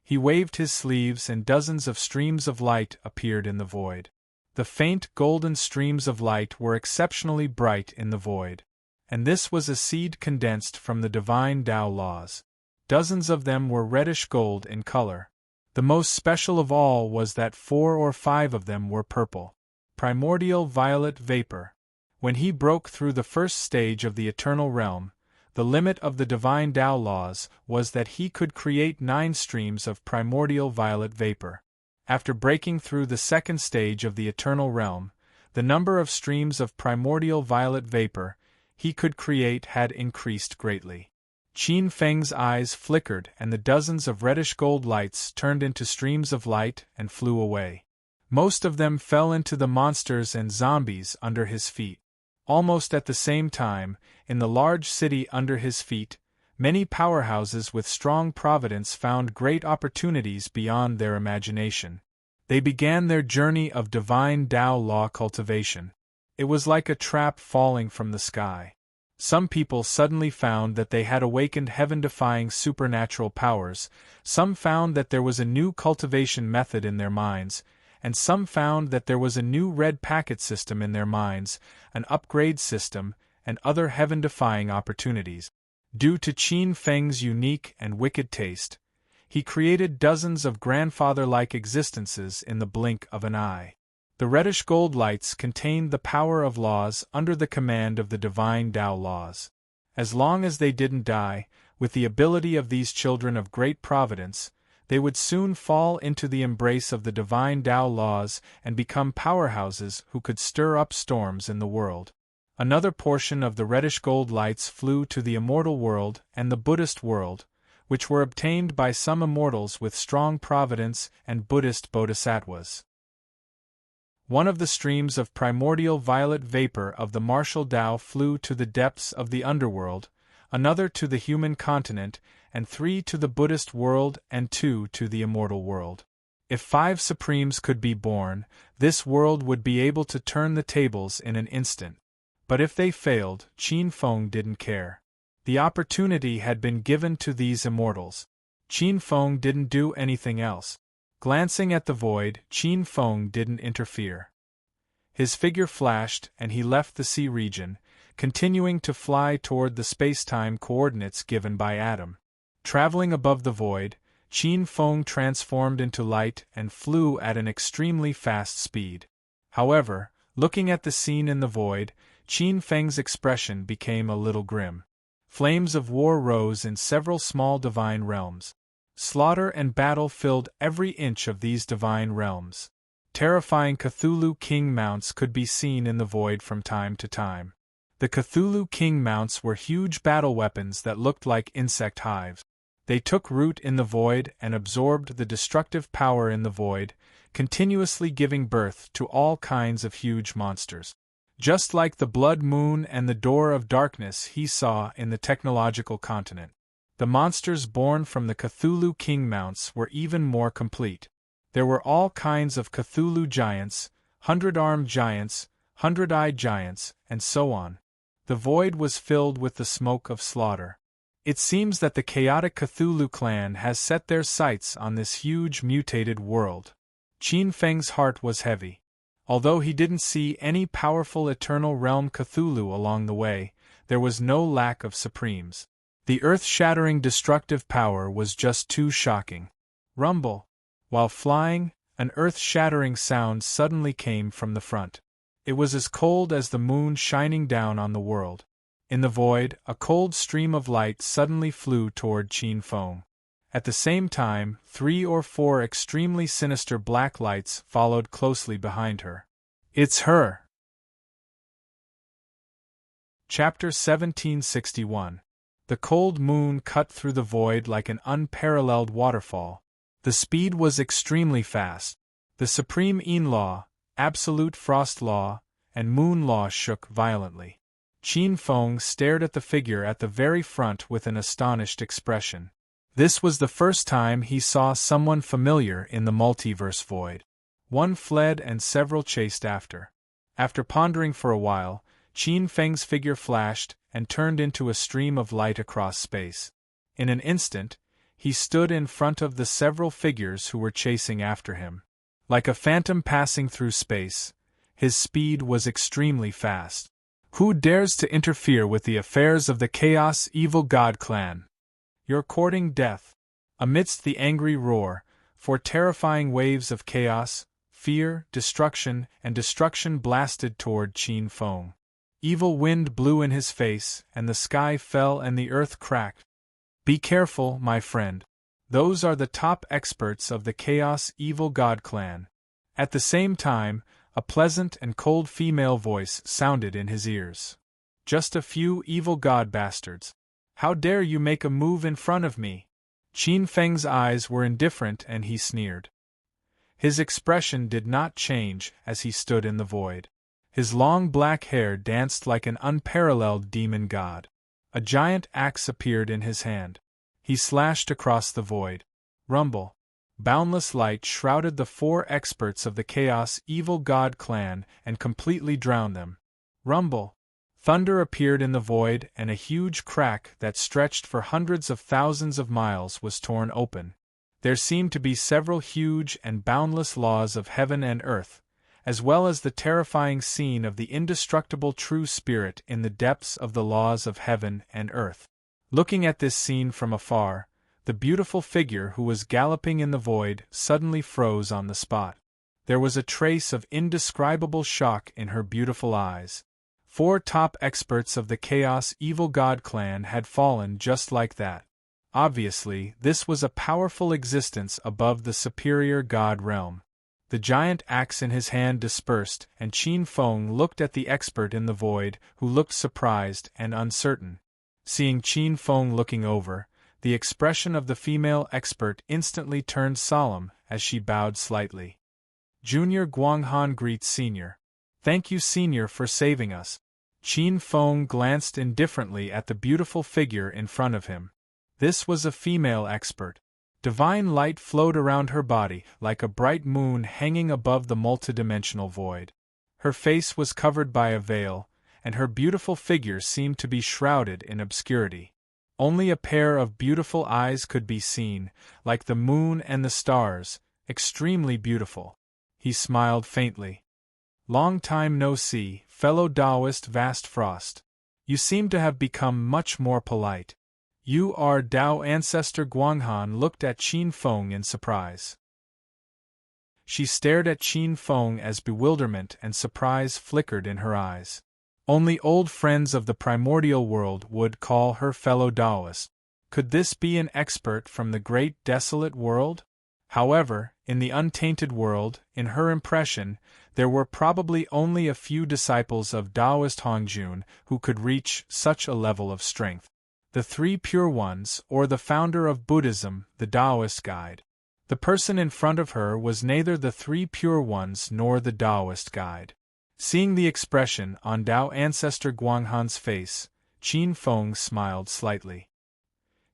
He waved his sleeves and dozens of streams of light appeared in the void. The faint golden streams of light were exceptionally bright in the void. And this was a seed condensed from the divine Tao laws. Dozens of them were reddish gold in color. The most special of all was that 4 or 5 of them were purple. Primordial violet vapor. When he broke through the first stage of the eternal realm, the limit of the divine Tao laws was that he could create 9 streams of primordial violet vapor. After breaking through the second stage of the eternal realm, the number of streams of primordial violet vapor he could create had increased greatly. Qin Feng's eyes flickered and the dozens of reddish gold lights turned into streams of light and flew away. Most of them fell into the monsters and zombies under his feet. Almost at the same time, in the large city under his feet, many powerhouses with strong providence found great opportunities beyond their imagination. They began their journey of divine Tao law cultivation. It was like a trap falling from the sky. Some people suddenly found that they had awakened heaven-defying supernatural powers, some found that there was a new cultivation method in their minds, and some found that there was a new red packet system in their minds, an upgrade system, and other heaven-defying opportunities. Due to Qin Feng's unique and wicked taste, he created dozens of grandfather-like existences in the blink of an eye. The reddish gold lights contained the power of laws under the command of the divine Tao laws. As long as they didn't die, with the ability of these children of great providence, they would soon fall into the embrace of the divine Tao laws and become powerhouses who could stir up storms in the world. Another portion of the reddish gold lights flew to the immortal world and the Buddhist world, which were obtained by some immortals with strong providence and Buddhist bodhisattvas. One of the streams of primordial violet vapor of the martial Tao flew to the depths of the underworld, another to the human continent, and 3 to the Buddhist world and 2 to the immortal world. If 5 supremes could be born, this world would be able to turn the tables in an instant. But if they failed, Qin Feng didn't care. The opportunity had been given to these immortals. Qin Feng didn't do anything else. Glancing at the void, Qin Feng didn't interfere. His figure flashed and he left the sea region, continuing to fly toward the space-time coordinates given by Adam. Traveling above the void, Qin Feng transformed into light and flew at an extremely fast speed. However, looking at the scene in the void, Qin Feng's expression became a little grim. Flames of war rose in several small divine realms. Slaughter and battle filled every inch of these divine realms. Terrifying Cthulhu king mounts could be seen in the void from time to time. The Cthulhu king mounts were huge battle weapons that looked like insect hives. They took root in the void and absorbed the destructive power in the void, continuously giving birth to all kinds of huge monsters. Just like the blood moon and the door of darkness he saw in the technological continent. The monsters born from the Cthulhu king mounts were even more complete. There were all kinds of Cthulhu giants, 100-armed giants, 100-eyed giants, and so on. The void was filled with the smoke of slaughter. It seems that the chaotic Cthulhu clan has set their sights on this huge mutated world. Qin Feng's heart was heavy. Although he didn't see any powerful eternal realm Cthulhu along the way, there was no lack of supremes. The earth-shattering destructive power was just too shocking. Rumble! While flying, an earth-shattering sound suddenly came from the front. It was as cold as the moon shining down on the world. In the void, a cold stream of light suddenly flew toward Qin Feng. At the same time, 3 or 4 extremely sinister black lights followed closely behind her. It's her! Chapter 1761. The cold moon cut through the void like an unparalleled waterfall. The speed was extremely fast. The supreme in-law, absolute frost law, and moon law shook violently. Qin Feng stared at the figure at the very front with an astonished expression. This was the first time he saw someone familiar in the multiverse void. One fled and several chased after. After pondering for a while, Qin Feng's figure flashed and turned into a stream of light across space. In an instant, he stood in front of the several figures who were chasing after him. Like a phantom passing through space, his speed was extremely fast. Who dares to interfere with the affairs of the Chaos Evil God clan? You're courting death. Amidst the angry roar, four terrifying waves of chaos, fear, destruction blasted toward Qin Feng. Evil wind blew in his face, and the sky fell and the earth cracked. Be careful, my friend. Those are the top experts of the Chaos Evil God clan. At the same time, a pleasant and cold female voice sounded in his ears. Just a few evil god bastards. How dare you make a move in front of me? Qin Feng's eyes were indifferent and he sneered. His expression did not change as he stood in the void. His long black hair danced like an unparalleled demon god. A giant axe appeared in his hand. He slashed across the void. Rumble. Boundless light shrouded the four experts of the Chaos Evil God clan and completely drowned them. Rumble. Thunder appeared in the void and a huge crack that stretched for hundreds of thousands of miles was torn open. There seemed to be several huge and boundless laws of heaven and earth, as well as the terrifying scene of the indestructible true spirit in the depths of the laws of heaven and earth. Looking at this scene from afar, the beautiful figure who was galloping in the void suddenly froze on the spot. There was a trace of indescribable shock in her beautiful eyes. Four top experts of the Chaos Evil God clan had fallen just like that. Obviously, this was a powerful existence above the superior god realm. The giant axe in his hand dispersed, and Qin Feng looked at the expert in the void, who looked surprised and uncertain. Seeing Qin Feng looking over, the expression of the female expert instantly turned solemn as she bowed slightly. Junior Guanghan greets Senior. Thank you, Senior, for saving us. Qin Feng glanced indifferently at the beautiful figure in front of him. This was a female expert. Divine light flowed around her body like a bright moon hanging above the multidimensional void. Her face was covered by a veil, and her beautiful figure seemed to be shrouded in obscurity. Only a pair of beautiful eyes could be seen, like the moon and the stars, extremely beautiful. He smiled faintly. Long time no see, fellow Taoist Vast Frost. You seem to have become much more polite. You are Tao ancestor. Guanghan looked at Qin Feng in surprise. She stared at Qin Feng as bewilderment and surprise flickered in her eyes. Only old friends of the primordial world would call her fellow Taoist. Could this be an expert from the great desolate world? However, in the untainted world, in her impression, there were probably only a few disciples of Taoist Hongjun who could reach such a level of strength. The Three Pure Ones, or the founder of Buddhism, the Taoist guide. The person in front of her was neither the Three Pure Ones nor the Taoist guide. Seeing the expression on Tao ancestor Guanghan's face, Qin Feng smiled slightly.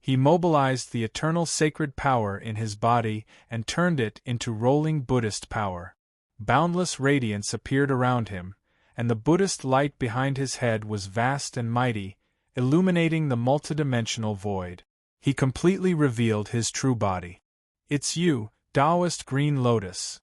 He mobilized the eternal sacred power in his body and turned it into rolling Buddhist power. Boundless radiance appeared around him, and the Buddhist light behind his head was vast and mighty, illuminating the multidimensional void. He completely revealed his true body. It's you, Taoist Green Lotus.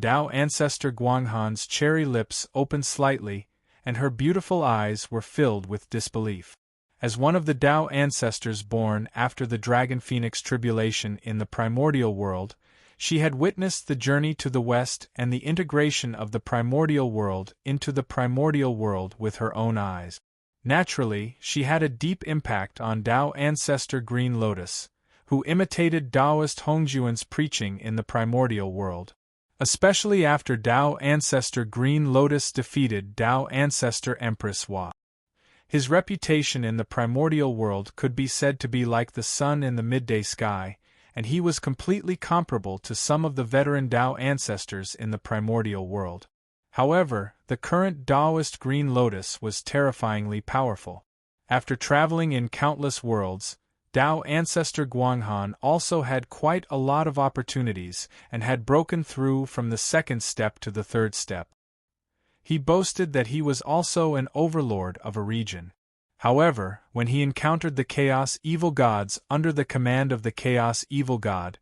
Tao ancestor Guanghan's cherry lips opened slightly, and her beautiful eyes were filled with disbelief. As one of the Tao ancestors born after the Dragon Phoenix tribulation in the primordial world, she had witnessed the journey to the west and the integration of the primordial world into the primordial world with her own eyes. Naturally, she had a deep impact on Tao ancestor Green Lotus, who imitated Taoist Hongjuan's preaching in the primordial world. Especially after Tao ancestor Green Lotus defeated Tao ancestor Empress Hua. His reputation in the primordial world could be said to be like the sun in the midday sky, and he was completely comparable to some of the veteran Tao ancestors in the primordial world. However, the current Taoist Green Lotus was terrifyingly powerful. After traveling in countless worlds, Tao ancestor Guanghan also had quite a lot of opportunities and had broken through from the second step to the third step. He boasted that he was also an overlord of a region. However, when he encountered the Chaos Evil Gods under the command of the Chaos Evil God,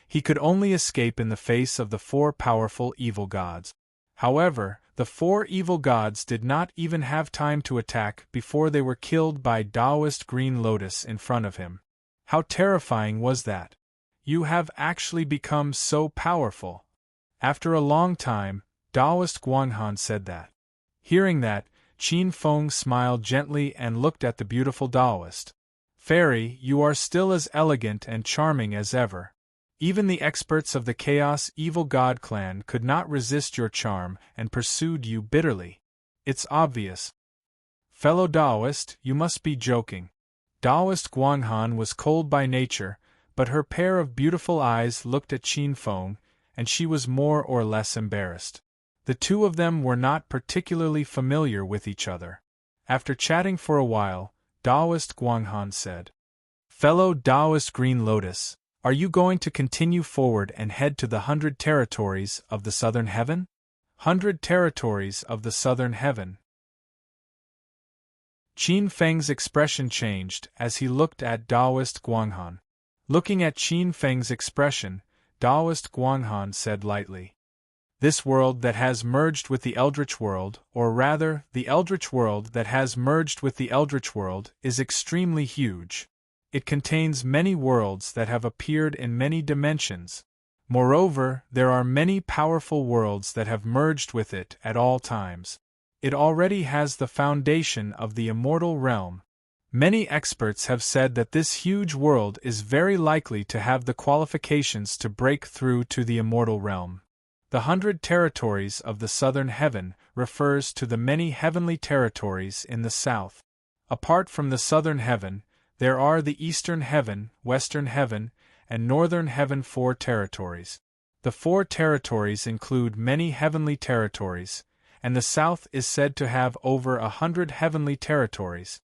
he could only escape in the face of the four powerful evil gods. However, the four evil gods did not even have time to attack before they were killed by Taoist Green Lotus in front of him. How terrifying was that? You have actually become so powerful. After a long time, Taoist Guanghan said that. Hearing that, Qin Feng smiled gently and looked at the beautiful Taoist. Fairy, you are still as elegant and charming as ever. Even the experts of the Chaos Evil God clan could not resist your charm and pursued you bitterly. It's obvious. Fellow Taoist, you must be joking. Taoist Guanghan was cold by nature, but her pair of beautiful eyes looked at Qin Feng, and she was more or less embarrassed. The two of them were not particularly familiar with each other. After chatting for a while, Taoist Guanghan said, Fellow Taoist Green Lotus, are you going to continue forward and head to the 100 territories of the Southern Heaven? 100 territories of the Southern Heaven. Qin Feng's expression changed as he looked at Taoist Guanghan. Looking at Qin Feng's expression, Taoist Guanghan said lightly, This world that has merged with the Eldritch world, or rather, the Eldritch world that has merged with the Eldritch world, is extremely huge. It contains many worlds that have appeared in many dimensions. Moreover, there are many powerful worlds that have merged with it at all times. It already has the foundation of the immortal realm. Many experts have said that this huge world is very likely to have the qualifications to break through to the immortal realm. The 100 territories of the Southern Heaven refers to the many heavenly territories in the south. Apart from the Southern Heaven, there are the Eastern Heaven, Western Heaven, and Northern Heaven 4 territories. The 4 territories include many heavenly territories, and the South is said to have over 100 heavenly territories.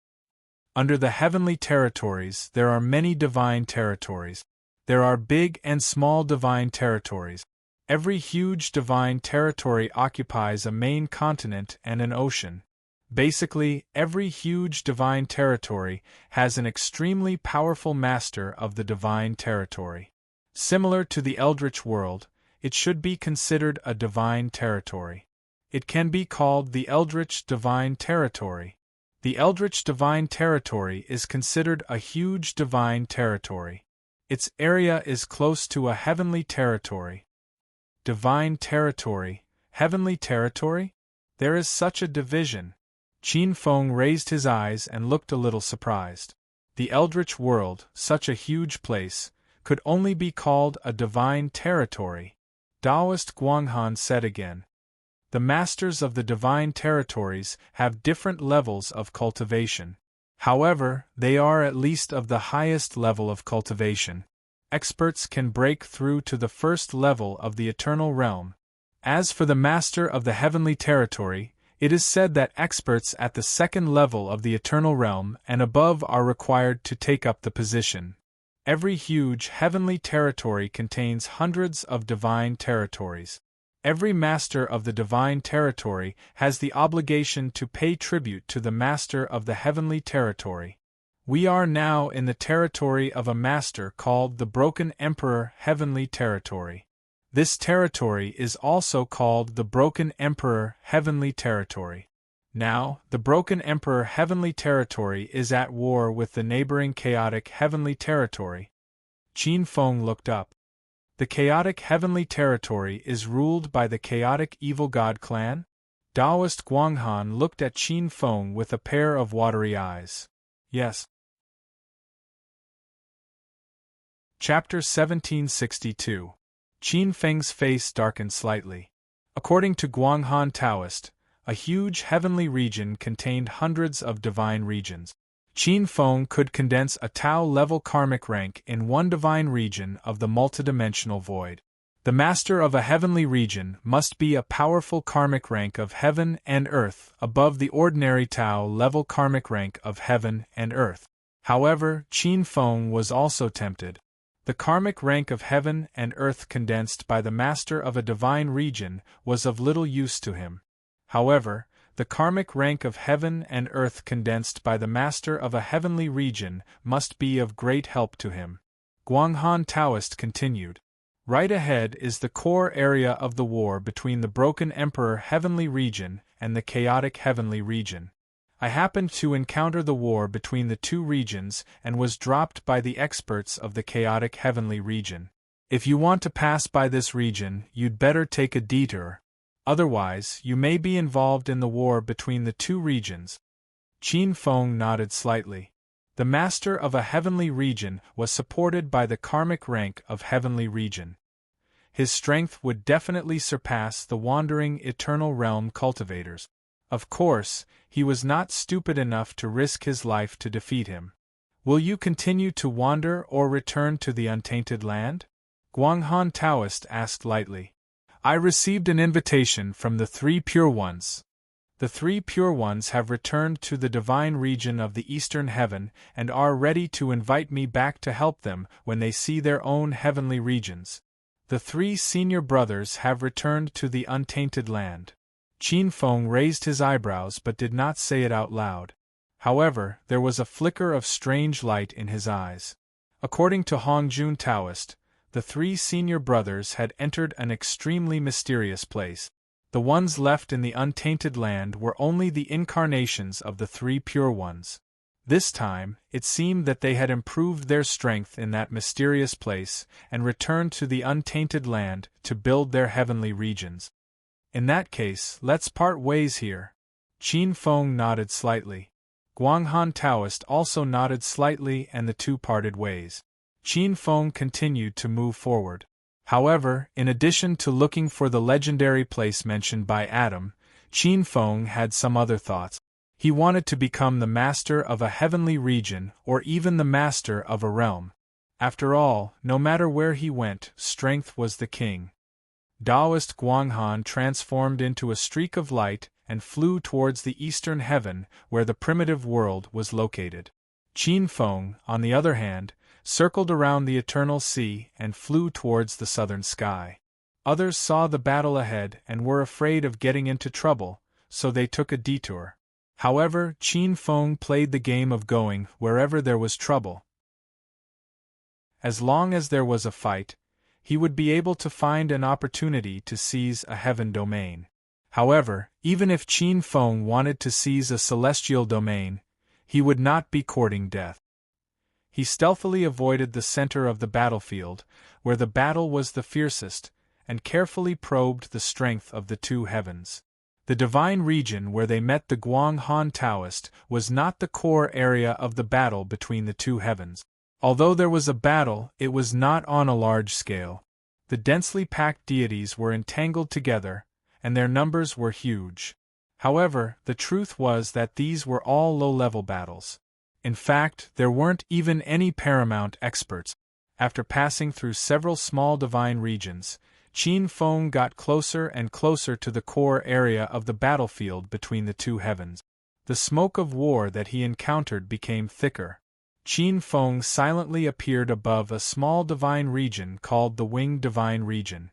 Under the heavenly territories there are many divine territories. There are big and small divine territories. Every huge divine territory occupies a main continent and an ocean. Basically, every huge divine territory has an extremely powerful master of the divine territory. Similar to the Eldritch world, it should be considered a divine territory. It can be called the Eldritch Divine Territory. The Eldritch Divine Territory is considered a huge divine territory. Its area is close to a heavenly territory. Divine territory, heavenly territory? There is such a division. Qin Feng raised his eyes and looked a little surprised. The Eldritch world, such a huge place, could only be called a divine territory. Taoist Guanghan said again. The masters of the divine territories have different levels of cultivation. However, they are at least of the highest level of cultivation. Experts can break through to the first level of the eternal realm. As for the master of the heavenly territory, it is said that experts at the second level of the eternal realm and above are required to take up the position. Every huge heavenly territory contains hundreds of divine territories. Every master of the divine territory has the obligation to pay tribute to the master of the heavenly territory. We are now in the territory of a master called the Broken Emperor Heavenly Territory. This territory is also called the Broken Emperor Heavenly Territory. Now, the Broken Emperor Heavenly Territory is at war with the neighboring Chaotic Heavenly Territory. Qin Feng looked up. The Chaotic Heavenly Territory is ruled by the Chaotic Evil God clan? Taoist Guanghan looked at Qin Feng with a pair of watery eyes. Yes. Chapter 1762. Qin Feng's face darkened slightly. According to Guanghan Taoist, a huge heavenly region contained hundreds of divine regions. Qin Feng could condense a Tao-level karmic rank in one divine region of the multidimensional void. The master of a heavenly region must be a powerful karmic rank of heaven and earth above the ordinary Tao level karmic rank of heaven and earth. However, Qin Feng was also tempted. The karmic rank of heaven and earth condensed by the master of a divine region was of little use to him. However, the karmic rank of heaven and earth condensed by the master of a heavenly region must be of great help to him. Guanghan Taoist continued. Right ahead is the core area of the war between the broken emperor heavenly region and the chaotic heavenly region. I happened to encounter the war between the two regions and was dropped by the experts of the chaotic heavenly region. If you want to pass by this region, you'd better take a detour. Otherwise, you may be involved in the war between the two regions. Qin Feng nodded slightly. The master of a heavenly region was supported by the karmic rank of heavenly region. His strength would definitely surpass the wandering eternal realm cultivators. Of course, he was not stupid enough to risk his life to defeat him. Will you continue to wander or return to the untainted land? Guanghan Taoist asked lightly. I received an invitation from the three pure ones. The three pure ones have returned to the divine region of the eastern heaven and are ready to invite me back to help them when they see their own heavenly regions. The three senior brothers have returned to the untainted land. Qin Feng raised his eyebrows but did not say it out loud. However, there was a flicker of strange light in his eyes. According to Hongjun Taoist, the three senior brothers had entered an extremely mysterious place. The ones left in the untainted land were only the incarnations of the three pure ones. This time, it seemed that they had improved their strength in that mysterious place and returned to the untainted land to build their heavenly regions. In that case, let's part ways here. Qin Feng nodded slightly. Guanghan Taoist also nodded slightly and the two parted ways. Qin Feng continued to move forward. However, in addition to looking for the legendary place mentioned by Adam, Qin Feng had some other thoughts. He wanted to become the master of a heavenly region or even the master of a realm. After all, no matter where he went, strength was the king. Taoist Guanghan transformed into a streak of light and flew towards the eastern heaven where the primitive world was located. Qin Feng, on the other hand, circled around the eternal sea and flew towards the southern sky. Others saw the battle ahead and were afraid of getting into trouble, so they took a detour. However, Qin Feng played the game of going wherever there was trouble. As long as there was a fight, he would be able to find an opportunity to seize a heaven domain. However, even if Qin Feng wanted to seize a celestial domain, he would not be courting death. He stealthily avoided the center of the battlefield, where the battle was the fiercest, and carefully probed the strength of the two heavens. The divine region where they met the Guanghan Taoist was not the core area of the battle between the two heavens. Although there was a battle, it was not on a large scale. The densely packed deities were entangled together, and their numbers were huge. However, the truth was that these were all low-level battles. In fact, there weren't even any paramount experts. After passing through several small divine regions, Qin Feng got closer and closer to the core area of the battlefield between the two heavens. The smoke of war that he encountered became thicker. Qin Feng silently appeared above a small divine region called the Winged Divine Region.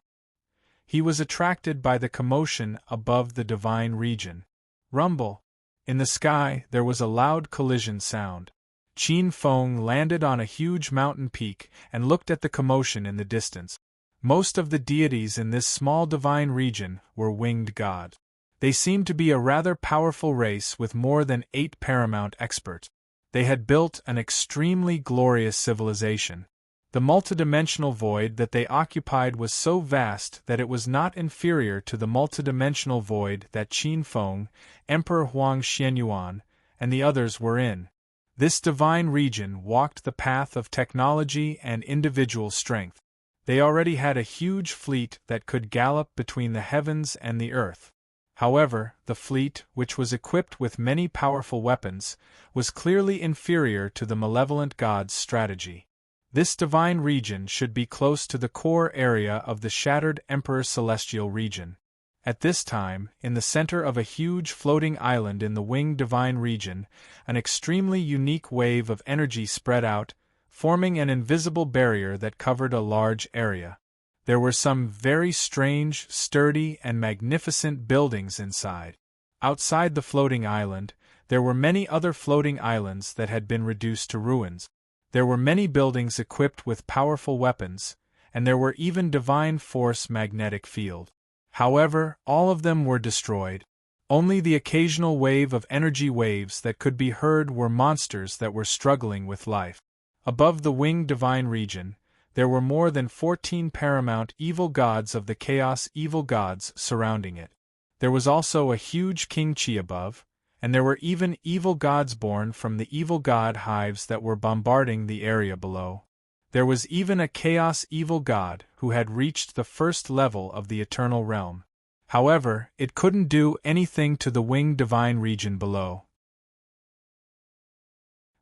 He was attracted by the commotion above the divine region. Rumble! In the sky, there was a loud collision sound. Qin Feng landed on a huge mountain peak and looked at the commotion in the distance. Most of the deities in this small divine region were winged gods. They seemed to be a rather powerful race with more than 8 paramount experts. They had built an extremely glorious civilization. The multidimensional void that they occupied was so vast that it was not inferior to the multidimensional void that Qin Feng, Emperor Huang Xianyuan, and the others were in. This divine region walked the path of technology and individual strength. They already had a huge fleet that could gallop between the heavens and the earth. However, the fleet, which was equipped with many powerful weapons, was clearly inferior to the malevolent god's strategy. This divine region should be close to the core area of the shattered Emperor Celestial region. At this time, in the center of a huge floating island in the winged divine region, an extremely unique wave of energy spread out, forming an invisible barrier that covered a large area. There were some very strange, sturdy, and magnificent buildings inside. Outside the floating island, there were many other floating islands that had been reduced to ruins. There were many buildings equipped with powerful weapons, and there were even divine force magnetic field. However, all of them were destroyed. Only the occasional wave of energy waves that could be heard were monsters that were struggling with life. Above the winged divine region, there were more than 14 paramount evil gods of the chaos evil gods surrounding it. There was also a huge king Chi above, and there were even evil gods born from the evil god hives that were bombarding the area below. There was even a chaos evil god who had reached the first level of the eternal realm. However, it couldn't do anything to the winged divine region below.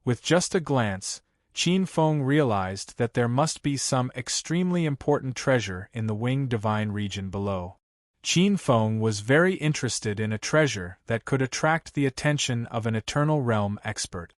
With just a glance, Qin Feng realized that there must be some extremely important treasure in the winged divine region below. Qin Feng was very interested in a treasure that could attract the attention of an eternal realm expert.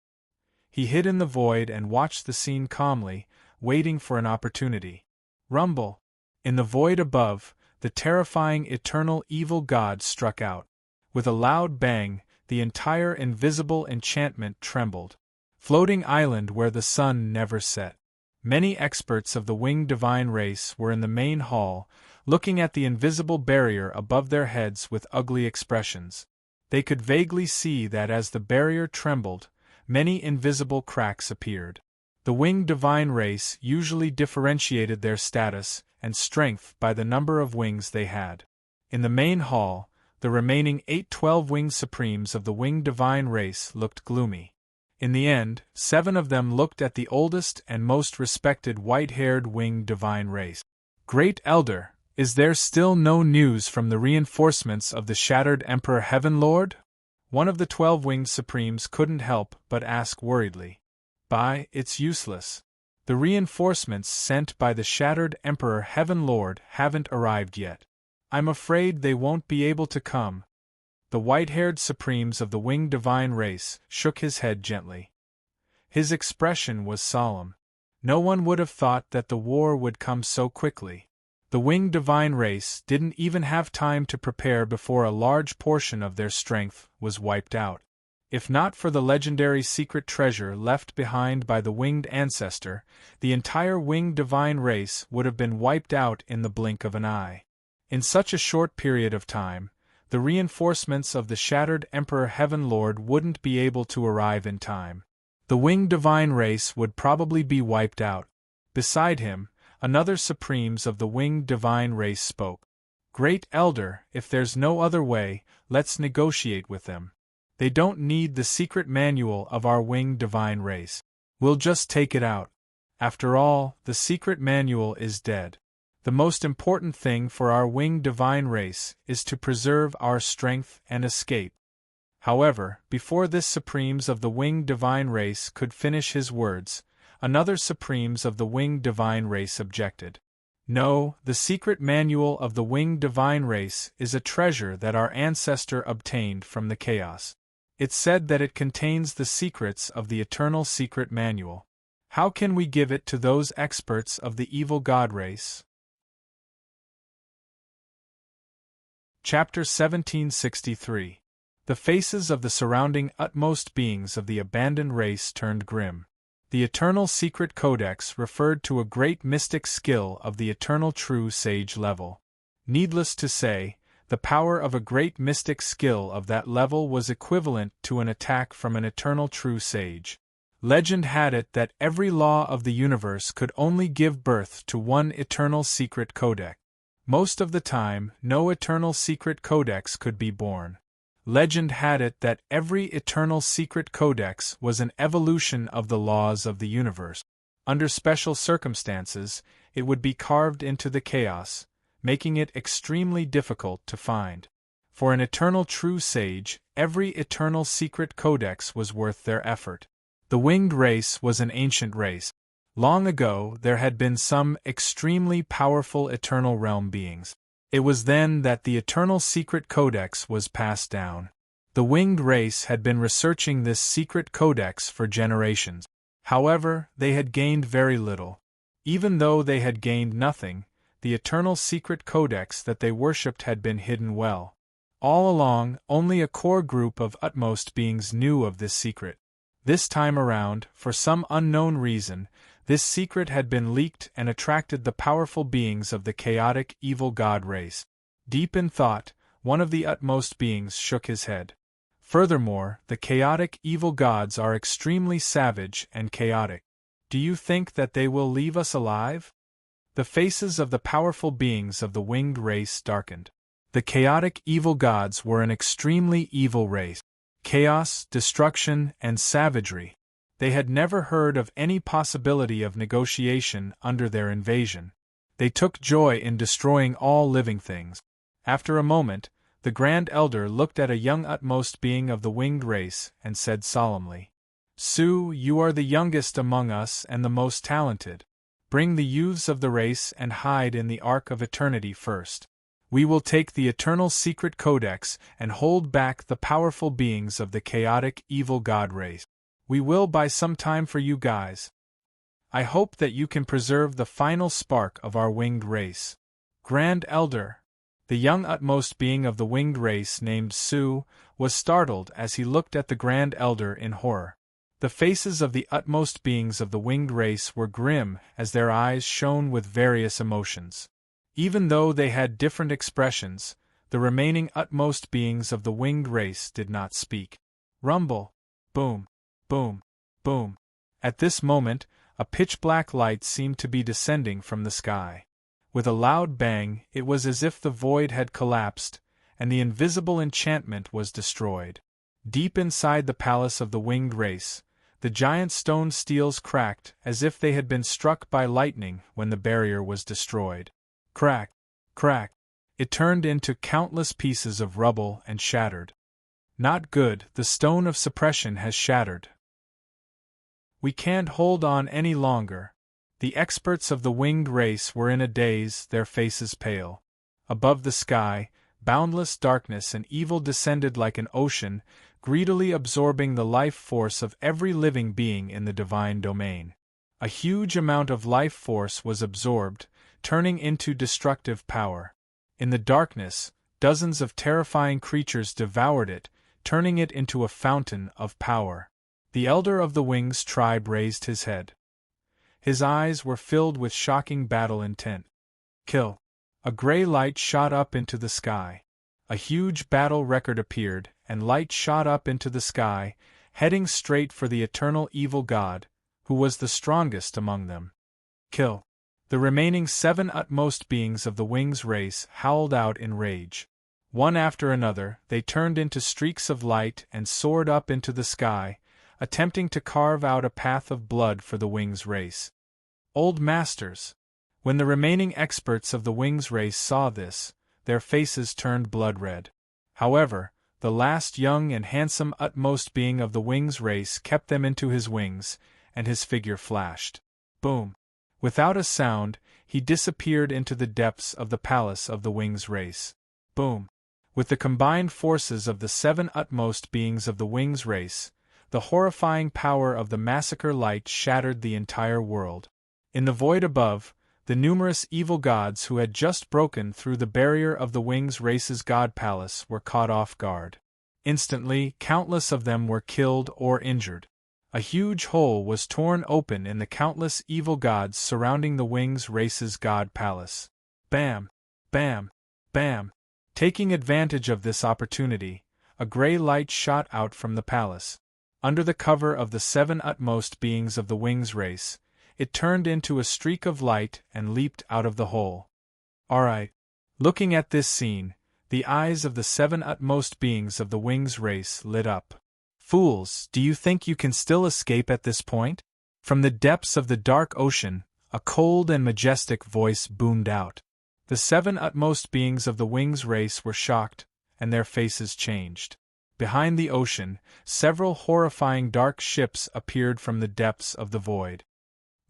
He hid in the void and watched the scene calmly, waiting for an opportunity. Rumble! In the void above, the terrifying eternal evil god struck out. With a loud bang, the entire invisible enchantment trembled. Floating island where the sun never set. Many experts of the winged divine race were in the main hall, looking at the invisible barrier above their heads with ugly expressions. They could vaguely see that as the barrier trembled, many invisible cracks appeared. The winged divine race usually differentiated their status and strength by the number of wings they had. In the main hall, the remaining 8 12-winged supremes of the winged divine race looked gloomy. In the end, 7 of them looked at the oldest and most respected white-haired winged divine race. Great Elder, is there still no news from the reinforcements of the shattered Emperor Heaven Lord? One of the 12-winged supremes couldn't help but ask worriedly. It's useless. The reinforcements sent by the shattered Emperor Heaven Lord haven't arrived yet. I'm afraid they won't be able to come. The white-haired supremes of the winged divine race shook his head gently. His expression was solemn. No one would have thought that the war would come so quickly. The winged divine race didn't even have time to prepare before a large portion of their strength was wiped out. If not for the legendary secret treasure left behind by the winged ancestor, the entire winged divine race would have been wiped out in the blink of an eye. In such a short period of time, the reinforcements of the shattered Emperor Heaven Lord wouldn't be able to arrive in time. The winged divine race would probably be wiped out. Beside him, another supremes of the winged divine race spoke. Great Elder, if there's no other way, let's negotiate with them. They don't need the secret manual of our winged divine race. We'll just take it out. After all, the secret manual is dead. The most important thing for our winged divine race is to preserve our strength and escape. However, before this supremes of the winged divine race could finish his words, another supremes of the winged divine race objected. No, the secret manual of the winged divine race is a treasure that our ancestor obtained from the chaos. It's said that it contains the secrets of the eternal secret manual. How can we give it to those experts of the evil god race? Chapter 1763. The faces of the surrounding utmost beings of the abandoned race turned grim. The Eternal Secret Codex referred to a great mystic skill of the eternal true sage level. Needless to say, the power of a great mystic skill of that level was equivalent to an attack from an eternal true sage. Legend had it that every law of the universe could only give birth to one eternal secret codex. Most of the time, no eternal secret codex could be born. Legend had it that every eternal secret codex was an evolution of the laws of the universe. Under special circumstances, it would be carved into the chaos, making it extremely difficult to find. For an eternal true sage, every eternal secret codex was worth their effort. The winged race was an ancient race. Long ago, there had been some extremely powerful Eternal Realm beings. It was then that the Eternal Secret Codex was passed down. The winged race had been researching this secret codex for generations. However, they had gained very little. Even though they had gained nothing, the Eternal Secret Codex that they worshipped had been hidden well. All along, only a core group of utmost beings knew of this secret. This time around, for some unknown reason, this secret had been leaked and attracted the powerful beings of the chaotic evil god race. Deep in thought, one of the utmost beings shook his head. Furthermore, the chaotic evil gods are extremely savage and chaotic. Do you think that they will leave us alive? The faces of the powerful beings of the winged race darkened. The chaotic evil gods were an extremely evil race. Chaos, destruction, and savagery. They had never heard of any possibility of negotiation under their invasion. They took joy in destroying all living things. After a moment, the Grand Elder looked at a young utmost being of the winged race and said solemnly, "Su, you are the youngest among us and the most talented. Bring the youths of the race and hide in the Ark of Eternity first. We will take the Eternal Secret Codex and hold back the powerful beings of the chaotic evil god race. We will buy some time for you guys. I hope that you can preserve the final spark of our winged race." Grand Elder. The young utmost being of the winged race named Su was startled as he looked at the Grand Elder in horror. The faces of the utmost beings of the winged race were grim as their eyes shone with various emotions. Even though they had different expressions, the remaining utmost beings of the winged race did not speak. Rumble. Boom. Boom. Boom. At this moment, a pitch-black light seemed to be descending from the sky. With a loud bang, it was as if the void had collapsed, and the invisible enchantment was destroyed. Deep inside the palace of the winged race, the giant stone steels cracked as if they had been struck by lightning when the barrier was destroyed. Crack, crack. It turned into countless pieces of rubble and shattered. Not good, the stone of suppression has shattered. We can't hold on any longer. The experts of the winged race were in a daze, their faces pale. Above the sky, boundless darkness and evil descended like an ocean, greedily absorbing the life force of every living being in the divine domain. A huge amount of life force was absorbed, turning into destructive power. In the darkness, dozens of terrifying creatures devoured it, turning it into a fountain of power. The Elder of the Wings tribe raised his head. His eyes were filled with shocking battle intent. Kill. A gray light shot up into the sky. A huge battle record appeared, and light shot up into the sky, heading straight for the eternal evil god, who was the strongest among them. Kill. The remaining 7 utmost beings of the Wings race howled out in rage. One after another, they turned into streaks of light and soared up into the sky, attempting to carve out a path of blood for the Wings race. Old Masters. When the remaining experts of the Wings race saw this, their faces turned blood-red. However, the last young and handsome utmost being of the Wings race kept them into his wings, and his figure flashed. Boom. Without a sound, he disappeared into the depths of the palace of the Wings race. Boom. With the combined forces of the 7 utmost beings of the Wings race, the horrifying power of the massacre light shattered the entire world. In the void above, the numerous evil gods who had just broken through the barrier of the Wings race's god palace were caught off guard. Instantly, countless of them were killed or injured. A huge hole was torn open in the countless evil gods surrounding the Wings race's god palace. Bam! Bam! Bam! Taking advantage of this opportunity, a gray light shot out from the palace. Under the cover of the 7 utmost beings of the Wings race, it turned into a streak of light and leaped out of the hole. Alright. Looking at this scene, the eyes of the 7 utmost beings of the Wings race lit up. Fools, do you think you can still escape at this point? From the depths of the dark ocean, a cold and majestic voice boomed out. The 7 utmost beings of the Wings race were shocked, and their faces changed. Behind the ocean, several horrifying dark ships appeared from the depths of the void.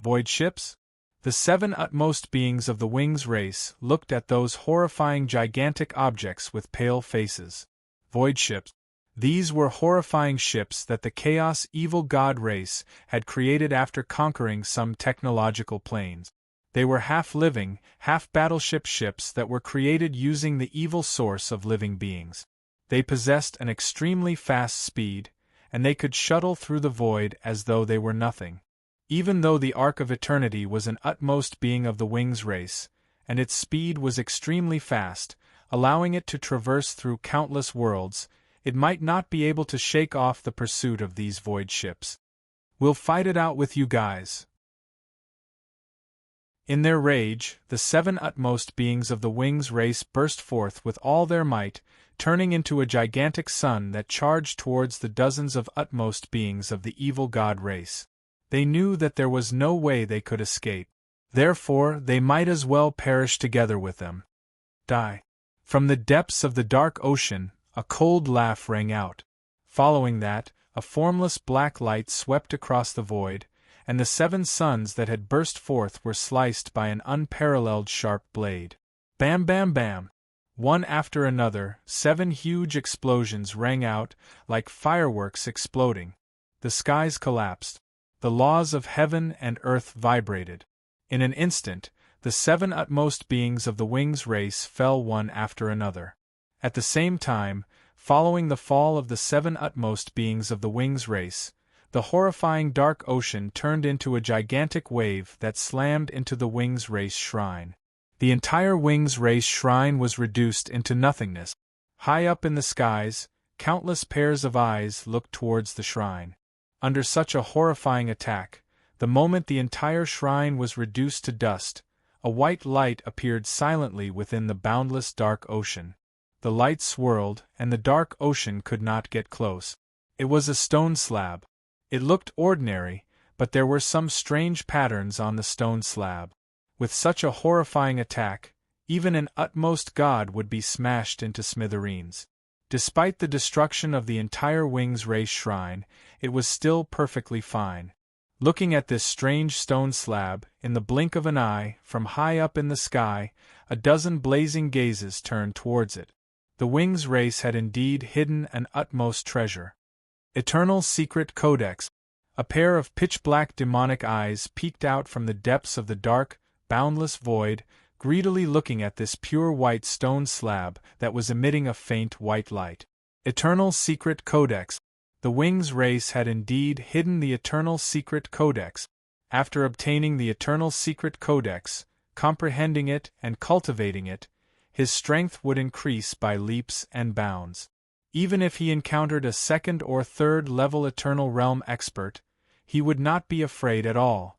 Void ships? The seven utmost beings of the Wings race looked at those horrifying gigantic objects with pale faces. Void ships. These were horrifying ships that the Chaos Evil God race had created after conquering some technological planes. They were half-living, half-battleship ships that were created using the evil source of living beings. They possessed an extremely fast speed, and they could shuttle through the void as though they were nothing. Even though the Ark of Eternity was an utmost being of the Wings race, and its speed was extremely fast, allowing it to traverse through countless worlds, it might not be able to shake off the pursuit of these void ships. We'll fight it out with you guys. In their rage, the seven utmost beings of the Wings race burst forth with all their might, turning into a gigantic sun that charged towards the dozens of utmost beings of the evil god race. They knew that there was no way they could escape. Therefore, they might as well perish together with them. Die. From the depths of the dark ocean, a cold laugh rang out. Following that, a formless black light swept across the void, and the seven suns that had burst forth were sliced by an unparalleled sharp blade. Bam bam bam! One after another, 7 huge explosions rang out, like fireworks exploding. The skies collapsed. The laws of heaven and earth vibrated. In an instant, the 7 utmost beings of the Wings race fell one after another. At the same time, following the fall of the 7 utmost beings of the Wings race, the horrifying dark ocean turned into a gigantic wave that slammed into the Wings race shrine. The entire Wings race shrine was reduced into nothingness. High up in the skies, countless pairs of eyes looked towards the shrine. Under such a horrifying attack, the moment the entire shrine was reduced to dust, a white light appeared silently within the boundless dark ocean. The light swirled, and the dark ocean could not get close. It was a stone slab. It looked ordinary, but there were some strange patterns on the stone slab. With such a horrifying attack, even an utmost god would be smashed into smithereens. Despite the destruction of the entire Wings race shrine, it was still perfectly fine. Looking at this strange stone slab, in the blink of an eye, from high up in the sky, a dozen blazing gazes turned towards it. The Wings race had indeed hidden an utmost treasure. Eternal Secret Codex. A pair of pitch-black demonic eyes peeked out from the depths of the dark, boundless void, greedily looking at this pure white stone slab that was emitting a faint white light. Eternal Secret Codex. The Wings race had indeed hidden the Eternal Secret Codex. After obtaining the Eternal Secret Codex, comprehending it and cultivating it, his strength would increase by leaps and bounds. Even if he encountered a 2nd or 3rd level Eternal Realm expert, he would not be afraid at all.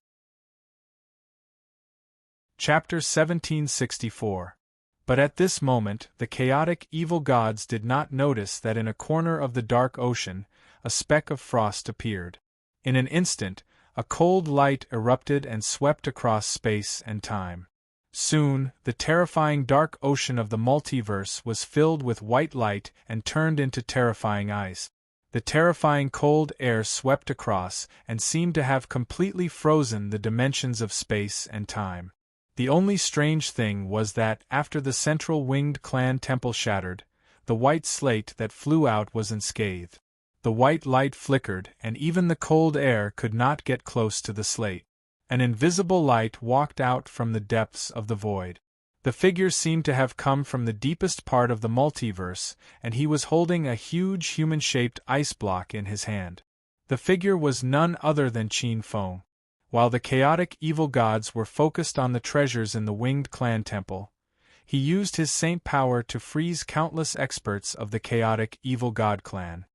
Chapter 1764. But at this moment, the chaotic evil gods did not notice that in a corner of the dark ocean, a speck of frost appeared. In an instant, a cold light erupted and swept across space and time. Soon, the terrifying dark ocean of the multiverse was filled with white light and turned into terrifying ice. The terrifying cold air swept across and seemed to have completely frozen the dimensions of space and time. The only strange thing was that, after the central winged clan temple shattered, the white slate that flew out was unscathed. The white light flickered, and even the cold air could not get close to the slate. An invisible light walked out from the depths of the void. The figure seemed to have come from the deepest part of the multiverse, and he was holding a huge human-shaped ice block in his hand. The figure was none other than Qin Feng. While the chaotic evil gods were focused on the treasures in the winged clan temple, he used his saint power to freeze countless experts of the chaotic evil god clan.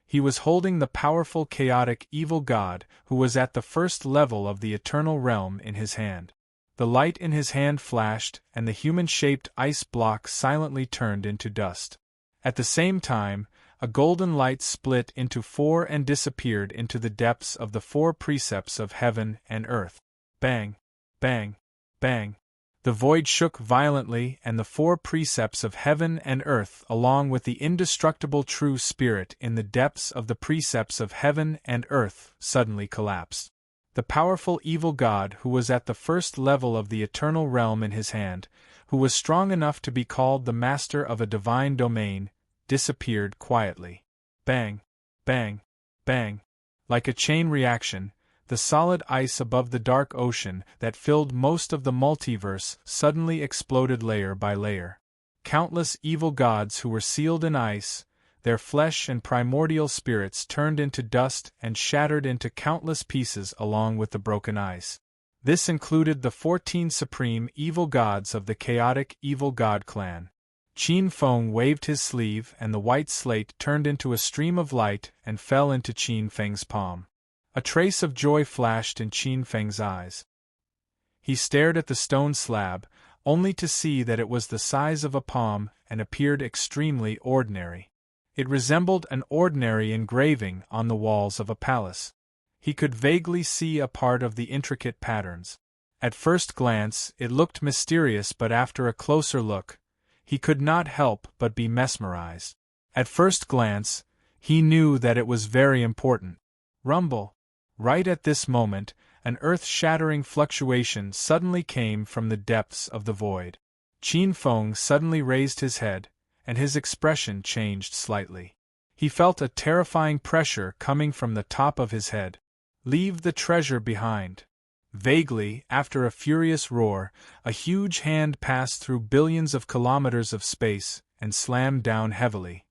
He was holding the powerful chaotic evil god who was at the 1st level of the eternal realm in his hand. The light in his hand flashed, and the human-shaped ice block silently turned into dust. At the same time, a golden light split into 4 and disappeared into the depths of the 4 precepts of heaven and earth. Bang! Bang! Bang! The void shook violently, and the 4 precepts of heaven and earth, along with the indestructible true spirit in the depths of the precepts of heaven and earth, suddenly collapsed. the powerful evil god who was at the first level of the eternal realm in his hand, who was strong enough to be called the master of a divine domain, disappeared quietly. Bang, bang, bang. Like a chain reaction, the solid ice above the dark ocean that filled most of the multiverse suddenly exploded layer by layer. Countless evil gods who were sealed in ice, their flesh and primordial spirits turned into dust and shattered into countless pieces along with the broken ice. This included the 14 supreme evil gods of the chaotic evil god clan. Qin Feng waved his sleeve and the white slate turned into a stream of light and fell into Qin Feng's palm. A trace of joy flashed in Qin Feng's eyes. He stared at the stone slab, only to see that it was the size of a palm and appeared extremely ordinary. It resembled an ordinary engraving on the walls of a palace. He could vaguely see a part of the intricate patterns. At first glance, it looked mysterious, but after a closer look, he could not help but be mesmerized. At first glance, he knew that it was very important. Rumble. Right at this moment, an earth-shattering fluctuation suddenly came from the depths of the void. Qin Feng suddenly raised his head, and his expression changed slightly. He felt a terrifying pressure coming from the top of his head. Leave the treasure behind. Vaguely, after a furious roar, a huge hand passed through billions of kilometers of space and slammed down heavily.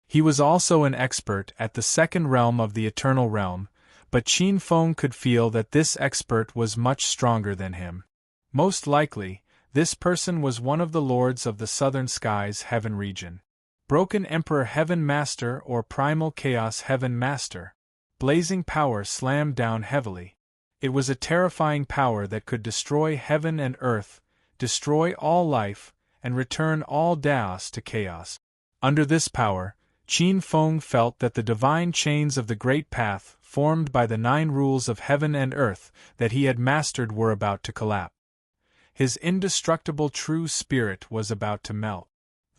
He was also an expert at the second realm of the eternal realm, but Qin Feng could feel that this expert was much stronger than him. Most likely, this person was one of the lords of the southern skies heaven region. Broken Emperor Heaven Master or Primal Chaos Heaven Master. Blazing power slammed down heavily. It was a terrifying power that could destroy heaven and earth, destroy all life, and return all chaos to chaos. Under this power, Qin Feng felt that the divine chains of the great path, formed by the 9 rules of heaven and earth that he had mastered, were about to collapse. His indestructible true spirit was about to melt.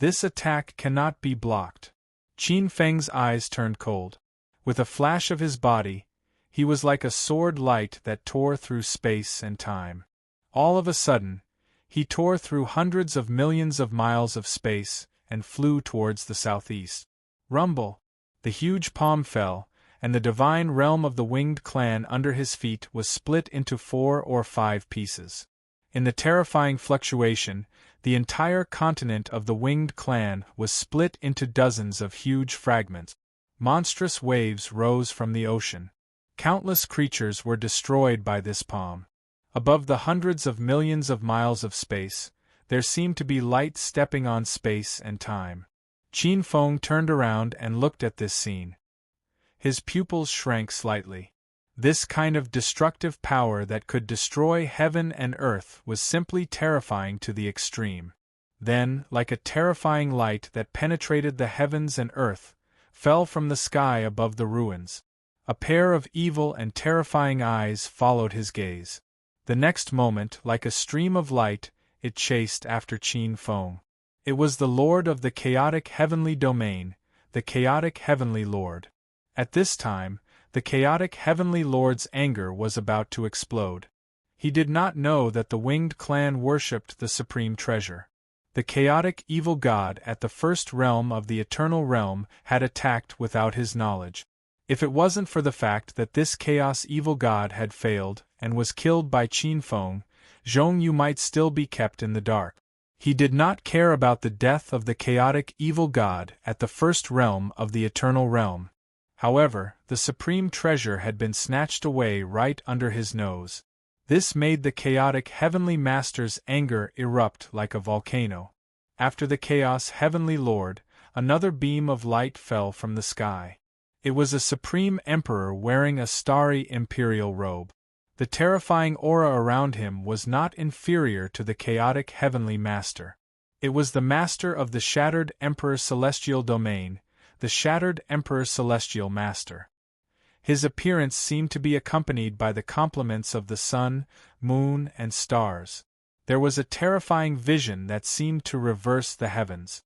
This attack cannot be blocked. Qin Feng's eyes turned cold. With a flash of his body, he was like a sword light that tore through space and time. All of a sudden, he tore through hundreds of millions of miles of space and flew towards the southeast. Rumble! The huge palm fell, and the divine realm of the winged clan under his feet was split into 4 or 5 pieces. In the terrifying fluctuation, the entire continent of the winged clan was split into dozens of huge fragments. Monstrous waves rose from the ocean. Countless creatures were destroyed by this palm. Above the hundreds of millions of miles of space, there seemed to be light stepping on space and time. Qin Feng turned around and looked at this scene. His pupils shrank slightly. This kind of destructive power that could destroy heaven and earth was simply terrifying to the extreme. Then, like a terrifying light that penetrated the heavens and earth, fell from the sky above the ruins. A pair of evil and terrifying eyes followed his gaze. The next moment, like a stream of light, it chased after Qin Feng. It was the Lord of the chaotic heavenly domain, the chaotic heavenly Lord. At this time, the chaotic heavenly Lord's anger was about to explode. He did not know that the winged clan worshipped the supreme treasure. The chaotic evil god at the first realm of the eternal realm had attacked without his knowledge. If it wasn't for the fact that this chaos evil god had failed and was killed by Qin Feng, Zhong Yu might still be kept in the dark. He did not care about the death of the chaotic evil god at the first realm of the eternal realm. However, the supreme treasure had been snatched away right under his nose. This made the chaotic heavenly master's anger erupt like a volcano. After the chaos heavenly lord, another beam of light fell from the sky. It was a supreme emperor wearing a starry imperial robe. The terrifying aura around him was not inferior to the chaotic heavenly master. It was the master of the shattered emperor celestial domain, the shattered emperor celestial master. His appearance seemed to be accompanied by the compliments of the sun, moon, and stars. There was a terrifying vision that seemed to reverse the heavens.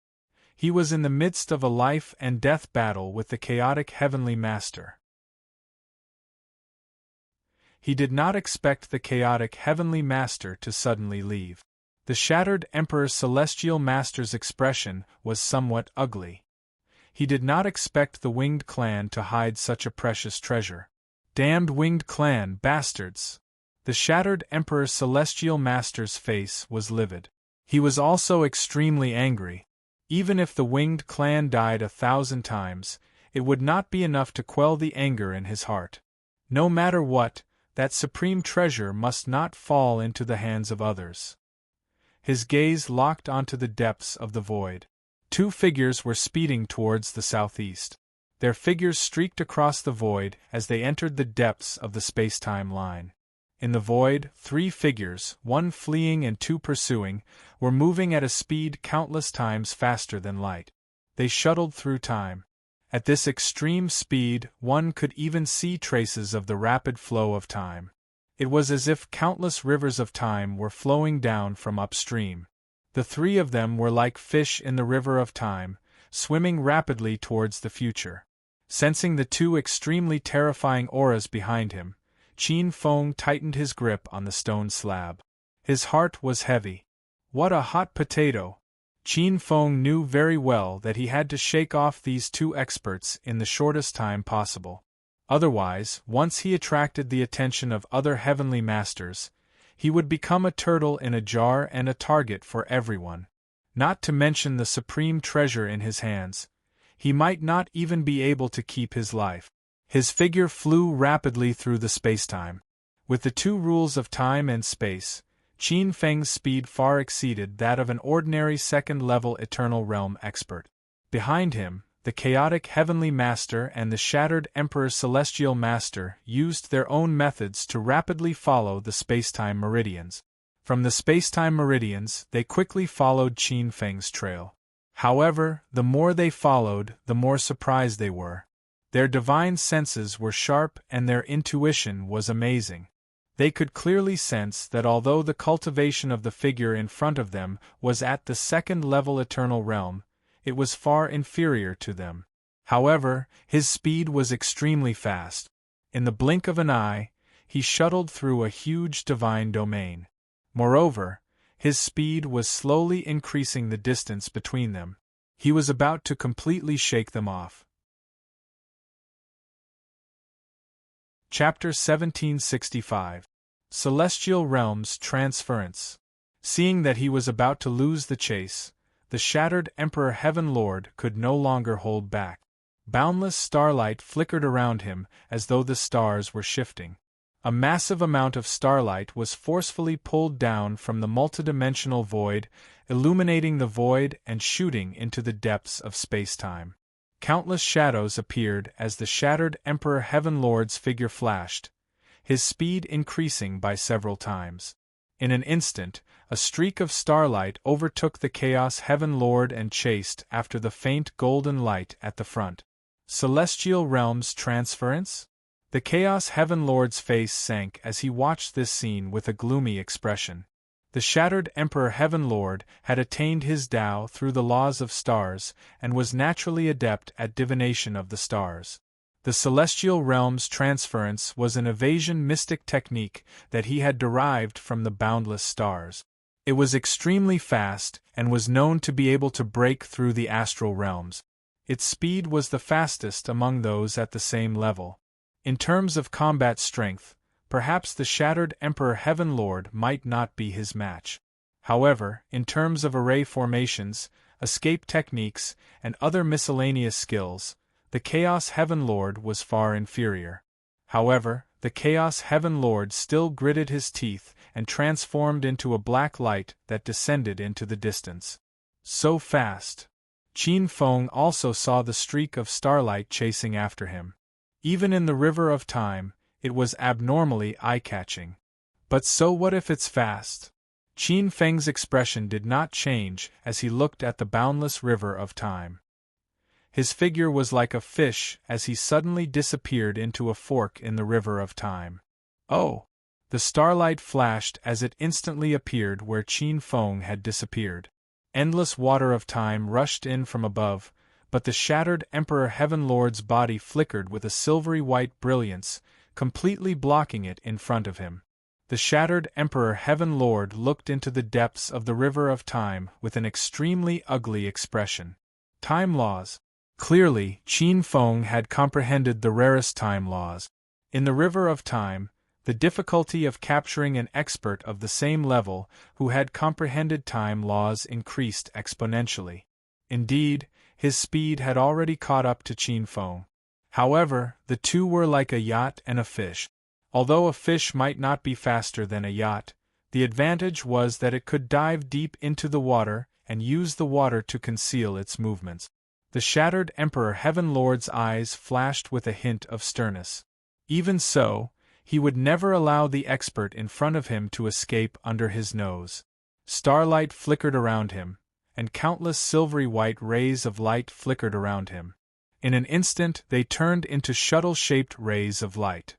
He was in the midst of a life and death battle with the chaotic heavenly master. He did not expect the chaotic Heavenly Master to suddenly leave. The shattered Emperor's Celestial Master's expression was somewhat ugly. He did not expect the Winged Clan to hide such a precious treasure. Damned Winged Clan, bastards! The shattered Emperor's Celestial Master's face was livid. He was also extremely angry. Even if the Winged Clan died 1,000 times, it would not be enough to quell the anger in his heart. No matter what, that supreme treasure must not fall into the hands of others. His gaze locked onto the depths of the void. 2 figures were speeding towards the southeast. Their figures streaked across the void as they entered the depths of the space-time line. In the void, 3 figures, 1 fleeing and 2 pursuing, were moving at a speed countless times faster than light. They shuttled through time. At this extreme speed, one could even see traces of the rapid flow of time. It was as if countless rivers of time were flowing down from upstream. The 3 of them were like fish in the river of time, swimming rapidly towards the future. Sensing the 2 extremely terrifying auras behind him, Qin Feng tightened his grip on the stone slab. His heart was heavy. What a hot potato! Qin Feng knew very well that he had to shake off these 2 experts in the shortest time possible. Otherwise, once he attracted the attention of other heavenly masters, he would become a turtle in a jar and a target for everyone. Not to mention the supreme treasure in his hands, he might not even be able to keep his life. His figure flew rapidly through the spacetime. With the 2 rules of time and space, Qin Feng's speed far exceeded that of an ordinary second-level Eternal Realm expert. Behind him, the chaotic Heavenly Master and the shattered Emperor's Celestial Master used their own methods to rapidly follow the spacetime meridians. From the spacetime meridians, they quickly followed Qin Feng's trail. However, the more they followed, the more surprised they were. Their divine senses were sharp and their intuition was amazing. They could clearly sense that although the cultivation of the figure in front of them was at the second-level Eternal Realm, it was far inferior to them. However, his speed was extremely fast. In the blink of an eye, he shuttled through a huge divine domain. Moreover, his speed was slowly increasing the distance between them. He was about to completely shake them off. Chapter 1765. Celestial Realms Transference. Seeing that he was about to lose the chase, the shattered Emperor Heaven Lord could no longer hold back. Boundless starlight flickered around him as though the stars were shifting. A massive amount of starlight was forcefully pulled down from the multidimensional void, illuminating the void and shooting into the depths of space-time. Countless shadows appeared as the shattered Emperor Heaven Lord's figure flashed, his speed increasing by several times. In an instant, a streak of starlight overtook the Chaos Heaven Lord and chased after the faint golden light at the front. Celestial Realms Transference? The Chaos Heaven Lord's face sank as he watched this scene with a gloomy expression. The shattered Emperor Heaven Lord had attained his Tao through the laws of stars and was naturally adept at divination of the stars. The Celestial Realms Transference was an evasion mystic technique that he had derived from the boundless stars. It was extremely fast and was known to be able to break through the astral realms. Its speed was the fastest among those at the same level. In terms of combat strength, perhaps the shattered Emperor Heaven Lord might not be his match. However, in terms of array formations, escape techniques, and other miscellaneous skills, the Chaos Heaven Lord was far inferior. However, the Chaos Heaven Lord still gritted his teeth and transformed into a black light that descended into the distance. So fast! Qin Feng also saw the streak of starlight chasing after him. Even in the river of time, it was abnormally eye-catching. But so what if it's fast? Qin Feng's expression did not change as he looked at the boundless river of time. His figure was like a fish as he suddenly disappeared into a fork in the river of time. Oh! The starlight flashed as it instantly appeared where Qin Feng had disappeared. Endless water of time rushed in from above, but the shattered Emperor Heaven Lord's body flickered with a silvery white brilliance, completely blocking it in front of him. The shattered Emperor Heaven Lord looked into the depths of the river of time with an extremely ugly expression. Time laws. Clearly, Qin Feng had comprehended the rarest time laws. In the river of time, the difficulty of capturing an expert of the same level who had comprehended time laws increased exponentially. Indeed, his speed had already caught up to Qin Feng. However, the two were like a yacht and a fish. Although a fish might not be faster than a yacht, the advantage was that it could dive deep into the water and use the water to conceal its movements. The shattered Emperor Heaven Lord's eyes flashed with a hint of sternness. Even so, he would never allow the expert in front of him to escape under his nose. Starlight flickered around him, and countless silvery white rays of light flickered around him. In an instant they turned into shuttle-shaped rays of light.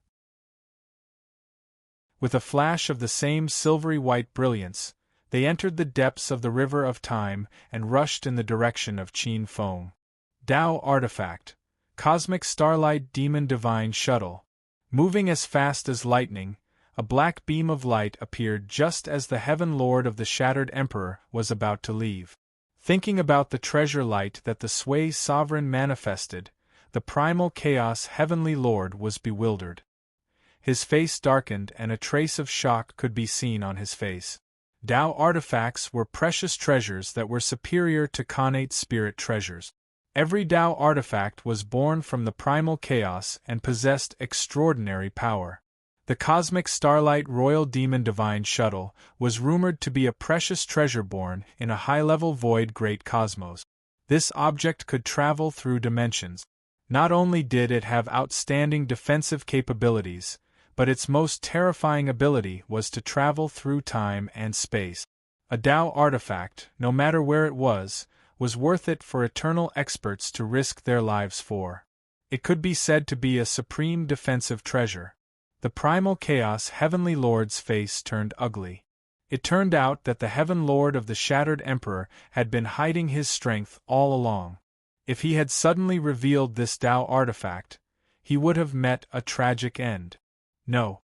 With a flash of the same silvery white brilliance, they entered the depths of the river of time and rushed in the direction of Qin Feng. Tao Artifact, Cosmic Starlight Demon Divine Shuttle. Moving as fast as lightning, a black beam of light appeared just as the Heaven Lord of the Shattered Emperor was about to leave. Thinking about the treasure light that the Sway Sovereign manifested, the Primal Chaos Heavenly Lord was bewildered. His face darkened and a trace of shock could be seen on his face. Tao artifacts were precious treasures that were superior to connate spirit treasures. Every Tao artifact was born from the primal chaos and possessed extraordinary power. The Cosmic Starlight Royal Demon Divine Shuttle was rumored to be a precious treasure born in a high-level void great cosmos. This object could travel through dimensions. Not only did it have outstanding defensive capabilities, but its most terrifying ability was to travel through time and space. A Tao artifact, no matter where it was worth it for eternal experts to risk their lives for. It could be said to be a supreme defensive treasure. The Primal Chaos Heavenly Lord's face turned ugly. It turned out that the Heaven Lord of the Shattered Emperor had been hiding his strength all along. If he had suddenly revealed this Tao artifact, he would have met a tragic end. No.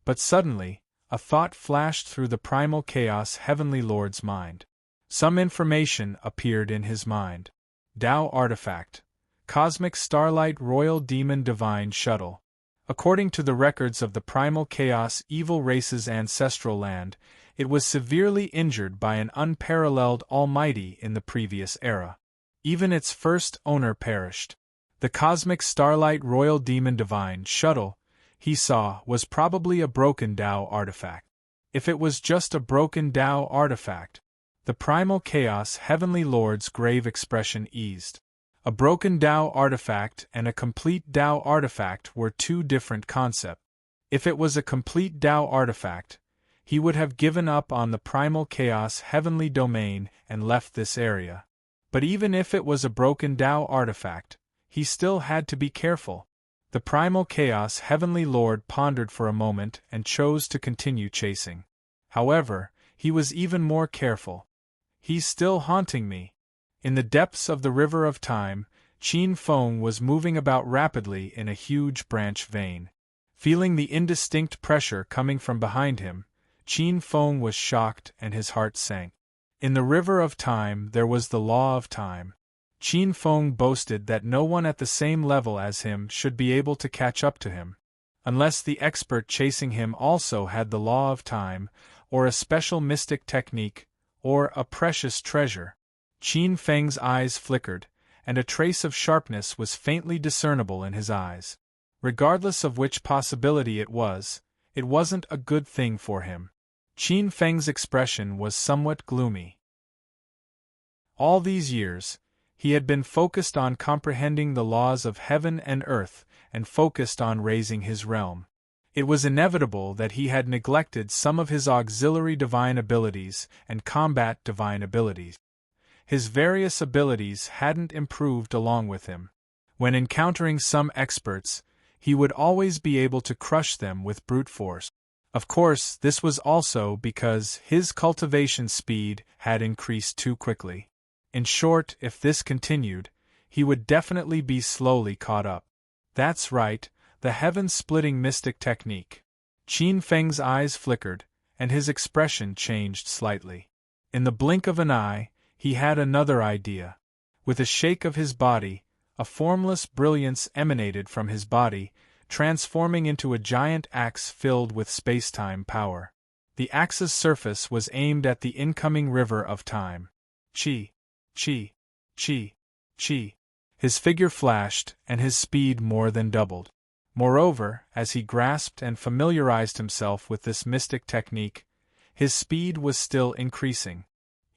But suddenly, a thought flashed through the Primal Chaos Heavenly Lord's mind. Some information appeared in his mind. Tao Artifact, Cosmic Starlight Royal Demon Divine Shuttle. According to the records of the Primal Chaos Evil Race's ancestral land, it was severely injured by an unparalleled Almighty in the previous era. Even its first owner perished. The Cosmic Starlight Royal Demon Divine Shuttle, he saw, was probably a broken Tao artifact. If it was just a broken Tao artifact, the Primal Chaos Heavenly Lord's grave expression eased. A broken Tao artifact and a complete Tao artifact were two different concepts. If it was a complete Tao artifact, he would have given up on the Primal Chaos Heavenly Domain and left this area. But even if it was a broken Tao artifact, he still had to be careful. The Primal Chaos Heavenly Lord pondered for a moment and chose to continue chasing. However, he was even more careful. He's still haunting me. In the depths of the river of time, Qin Feng was moving about rapidly in a huge branch vein. Feeling the indistinct pressure coming from behind him, Qin Feng was shocked and his heart sank. In the river of time there was the law of time. Qin Feng boasted that no one at the same level as him should be able to catch up to him. Unless the expert chasing him also had the law of time, or a special mystic technique, or a precious treasure. Qin Feng's eyes flickered, and a trace of sharpness was faintly discernible in his eyes. Regardless of which possibility it wasn't a good thing for him. Qin Feng's expression was somewhat gloomy. All these years, he had been focused on comprehending the laws of heaven and earth, and focused on raising his realm. It was inevitable that he had neglected some of his auxiliary divine abilities and combat divine abilities. His various abilities hadn't improved along with him. When encountering some experts, he would always be able to crush them with brute force. Of course, this was also because his cultivation speed had increased too quickly. In short, if this continued, he would definitely be slowly caught up. That's right, the heaven-splitting mystic technique. Qin Feng's eyes flickered, and his expression changed slightly. In the blink of an eye, he had another idea. With a shake of his body, a formless brilliance emanated from his body, transforming into a giant axe filled with space-time power. The axe's surface was aimed at the incoming river of time. Chi, chi, chi, chi. His figure flashed, and his speed more than doubled. Moreover, as he grasped and familiarized himself with this mystic technique, his speed was still increasing.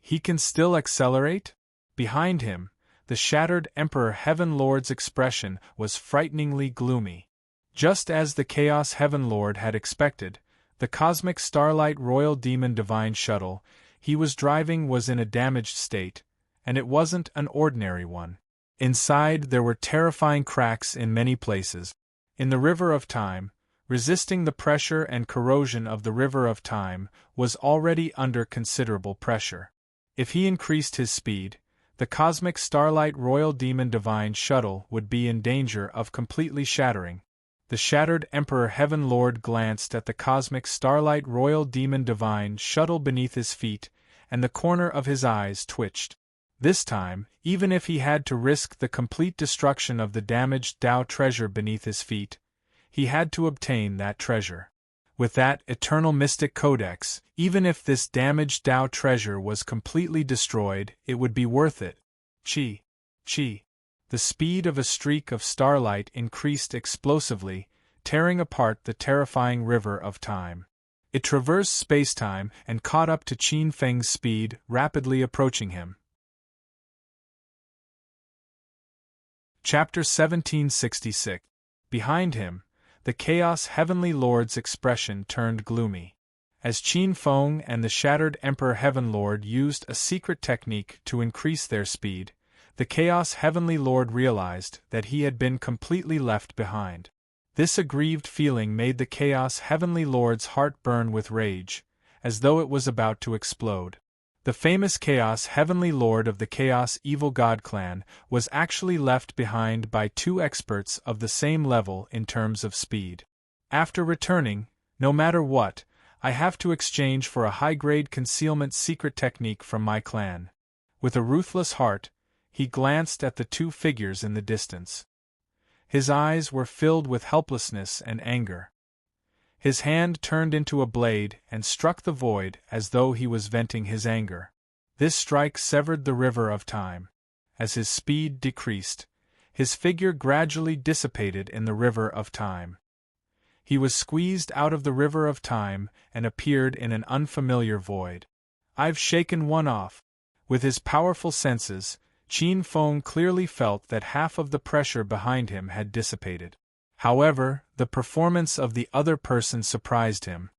He can still accelerate? Behind him, the shattered Emperor Heaven Lord's expression was frighteningly gloomy. Just as the Chaos Heaven Lord had expected, the cosmic Starlight Royal Demon Divine Shuttle he was driving was in a damaged state, and it wasn't an ordinary one. Inside there were terrifying cracks in many places. In the River of Time, resisting the pressure and corrosion of the River of Time, was already under considerable pressure. If he increased his speed, the cosmic Starlight Royal Demon Divine Shuttle would be in danger of completely shattering. The shattered Emperor Heaven Lord glanced at the cosmic Starlight Royal Demon Divine Shuttle beneath his feet, and the corner of his eyes twitched. This time, even if he had to risk the complete destruction of the damaged Tao treasure beneath his feet, he had to obtain that treasure. With that eternal mystic codex, even if this damaged Tao treasure was completely destroyed, it would be worth it. Chi, chi. The speed of a streak of starlight increased explosively, tearing apart the terrifying River of Time. It traversed space-time and caught up to Qin Feng's speed, rapidly approaching him. Chapter 1766. Behind him, the Chaos Heavenly Lord's expression turned gloomy. As Qin Feng and the shattered Emperor Heaven Lord used a secret technique to increase their speed, the Chaos Heavenly Lord realized that he had been completely left behind. This aggrieved feeling made the Chaos Heavenly Lord's heart burn with rage, as though it was about to explode. The famous Chaos Heavenly Lord of the Chaos Evil God clan was actually left behind by two experts of the same level in terms of speed. After returning, no matter what, I have to exchange for a high-grade concealment secret technique from my clan. With a ruthless heart, he glanced at the two figures in the distance. His eyes were filled with helplessness and anger. His hand turned into a blade and struck the void as though he was venting his anger. This strike severed the River of Time. As his speed decreased, his figure gradually dissipated in the River of Time. He was squeezed out of the River of Time and appeared in an unfamiliar void. I've shaken one off. With his powerful senses, Qin Feng clearly felt that half of the pressure behind him had dissipated. However, the performance of the other person surprised him.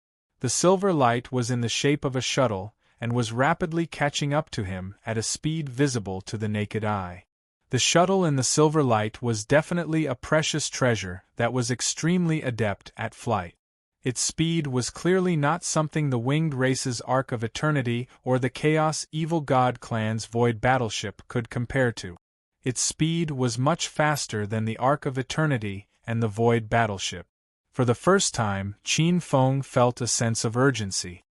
The silver light was in the shape of a shuttle, and was rapidly catching up to him at a speed visible to the naked eye. The shuttle in the silver light was definitely a precious treasure that was extremely adept at flight. Its speed was clearly not something the winged race's Ark of Eternity or the Chaos Evil God clan's Void battleship could compare to. Its speed was much faster than the Ark of Eternity and the Void battleship. For the first time, Qin Feng felt a sense of urgency.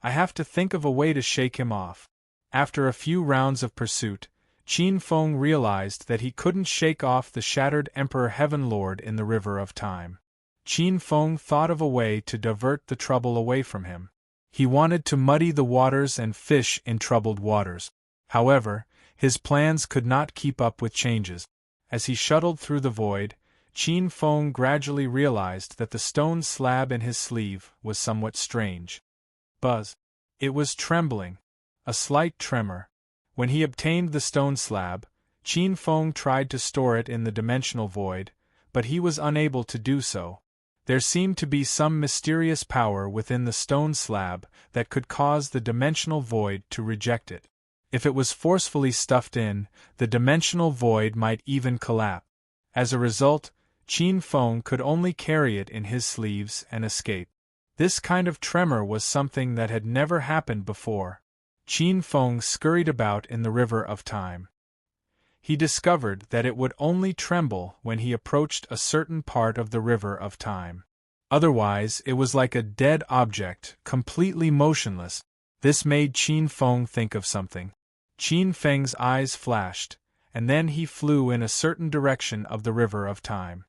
I have to think of a way to shake him off. After a few rounds of pursuit, Qin Feng realized that he couldn't shake off the shattered Emperor Heaven Lord in the River of Time. Qin Feng thought of a way to divert the trouble away from him. He wanted to muddy the waters and fish in troubled waters. However, his plans could not keep up with changes. As he shuttled through the void, Qin Feng gradually realized that the stone slab in his sleeve was somewhat strange. Buzz. It was trembling. A slight tremor. When he obtained the stone slab, Qin Feng tried to store it in the dimensional void, but he was unable to do so. There seemed to be some mysterious power within the stone slab that could cause the dimensional void to reject it. If it was forcefully stuffed in, the dimensional void might even collapse. As a result, Qin Feng could only carry it in his sleeves and escape. This kind of tremor was something that had never happened before. Qin Feng scurried about in the River of Time. he discovered that it would only tremble when he approached a certain part of the river of time. Otherwise, it was like a dead object, completely motionless. This made Qin Feng think of something. Qin Feng's eyes flashed, and then he flew in a certain direction of the river of time.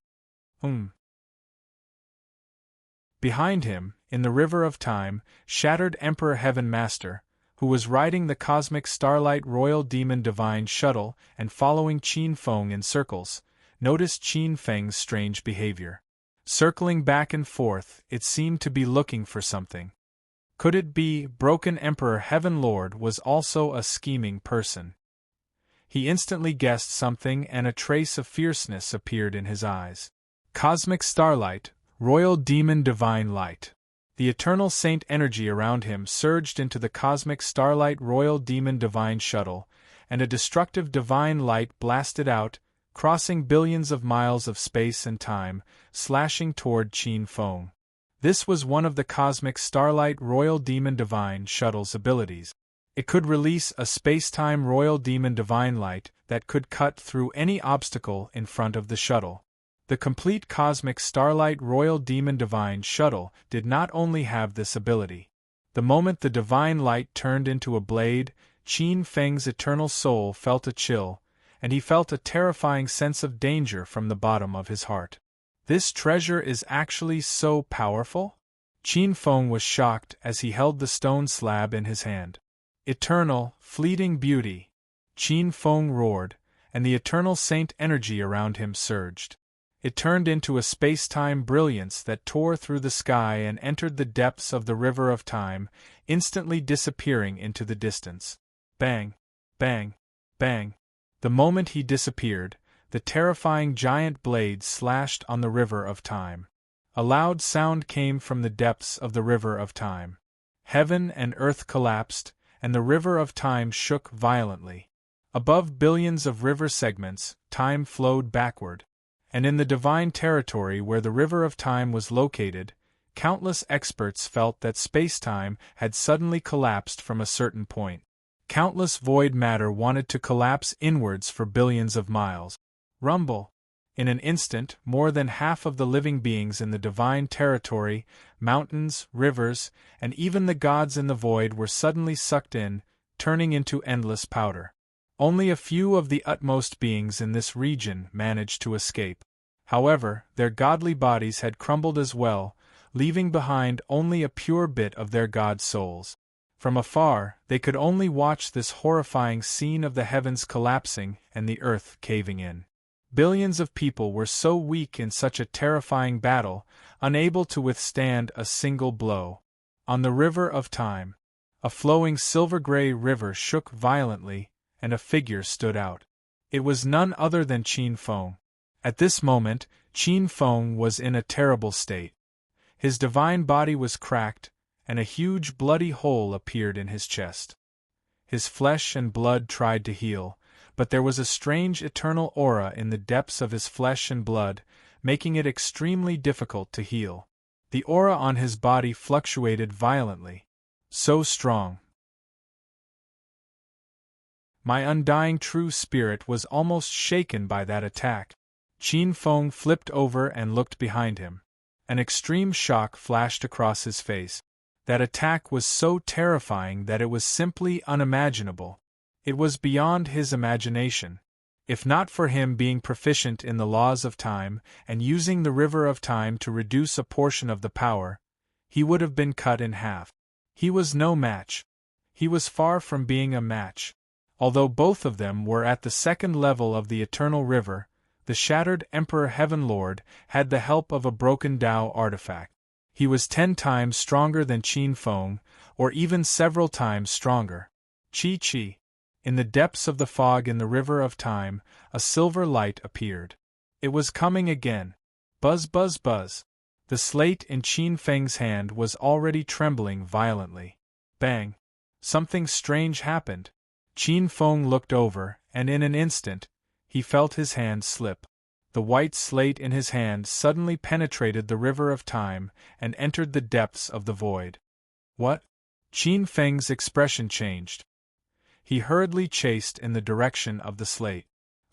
Behind him, in the river of time, shattered Emperor Heaven Master, who was riding the cosmic starlight royal demon divine shuttle and following Qin Feng in circles, noticed Qin Feng's strange behavior. Circling back and forth, it seemed to be looking for something. Could it be Broken Emperor Heaven Lord was also a scheming person? He instantly guessed something, and a trace of fierceness appeared in his eyes. Cosmic starlight, royal demon divine light. The eternal saint energy around him surged into the cosmic starlight royal demon divine shuttle, and a destructive divine light blasted out, crossing billions of miles of space and time, slashing toward Qin Feng. This was one of the cosmic starlight royal demon divine shuttle's abilities. It could release a space-time royal demon divine light that could cut through any obstacle in front of the shuttle. The complete cosmic starlight royal demon divine shuttle did not only have this ability. The moment the divine light turned into a blade, Qin Feng's eternal soul felt a chill, and he felt a terrifying sense of danger from the bottom of his heart. This treasure is actually so powerful? Qin Feng was shocked as he held the stone slab in his hand. Eternal, fleeting beauty! Qin Feng roared, and the eternal saint energy around him surged. It turned into a space-time brilliance that tore through the sky and entered the depths of the river of time, instantly disappearing into the distance. Bang! Bang! Bang! The moment he disappeared, the terrifying giant blade slashed on the river of time. A loud sound came from the depths of the river of time. Heaven and earth collapsed, and the river of time shook violently. Above billions of river segments, time flowed backward. And in the divine territory where the river of time was located, countless experts felt that space-time had suddenly collapsed from a certain point. Countless void matter wanted to collapse inwards for billions of miles. Rumble! In an instant, more than half of the living beings in the divine territory, mountains, rivers, and even the gods in the void were suddenly sucked in, turning into endless powder. Only a few of the utmost beings in this region managed to escape. However, their godly bodies had crumbled as well, leaving behind only a pure bit of their god souls. From afar, they could only watch this horrifying scene of the heavens collapsing and the earth caving in. Billions of people were so weak in such a terrifying battle, unable to withstand a single blow. On the river of time, a flowing silver-gray river shook violently, and a figure stood out. It was none other than Qin Feng. At this moment, Qin Feng was in a terrible state. His divine body was cracked, and a huge bloody hole appeared in his chest. His flesh and blood tried to heal, but there was a strange eternal aura in the depths of his flesh and blood, making it extremely difficult to heal. The aura on his body fluctuated violently. So strong. My undying true spirit was almost shaken by that attack. Qin Feng flipped over and looked behind him. An extreme shock flashed across his face. That attack was so terrifying that it was simply unimaginable. It was beyond his imagination. If not for him being proficient in the laws of time and using the river of time to reduce a portion of the power, he would have been cut in half. He was no match. He was far from being a match. Although both of them were at the second level of the eternal river, the shattered Emperor Heaven Lord had the help of a broken Tao artifact. He was 10 times stronger than Qin Feng, or even several times stronger. Chi. In the depths of the fog in the river of time, a silver light appeared. It was coming again. Buzz buzz buzz. The slate in Qin Feng's hand was already trembling violently. Bang! Something strange happened. Qin Feng looked over, and in an instant, he felt his hand slip. The white slate in his hand suddenly penetrated the river of time and entered the depths of the void. What? Qin Feng's expression changed. He hurriedly chased in the direction of the slate.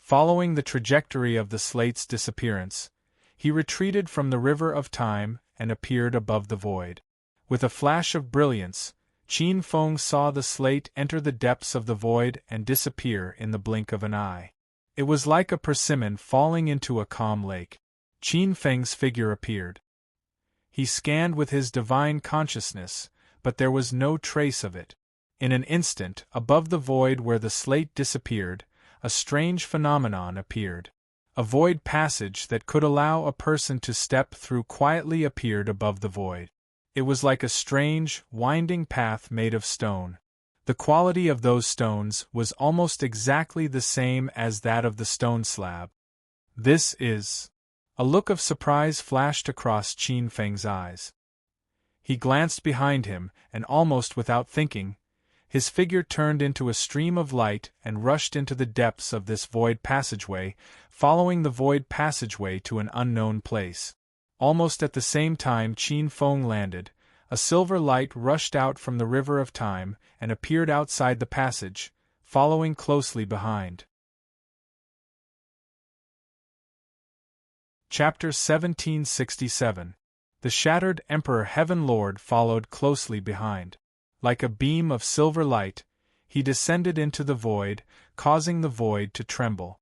Following the trajectory of the slate's disappearance, he retreated from the river of time and appeared above the void. With a flash of brilliance, Qin Feng saw the slate enter the depths of the void and disappear in the blink of an eye. It was like a persimmon falling into a calm lake. Qin Feng's figure appeared. He scanned with his divine consciousness, but there was no trace of it. In an instant, above the void where the slate disappeared, a strange phenomenon appeared. A void passage that could allow a person to step through quietly appeared above the void. It was like a strange, winding path made of stone. The quality of those stones was almost exactly the same as that of the stone slab. This is... A look of surprise flashed across Qin Feng's eyes. He glanced behind him, and almost without thinking, his figure turned into a stream of light and rushed into the depths of this void passageway, following the void passageway to an unknown place. Almost at the same time Qin Feng landed, a silver light rushed out from the river of time and appeared outside the passage, following closely behind. Chapter 1767. The Shattered Emperor Heaven Lord followed closely behind. Like a beam of silver light, he descended into the void, causing the void to tremble.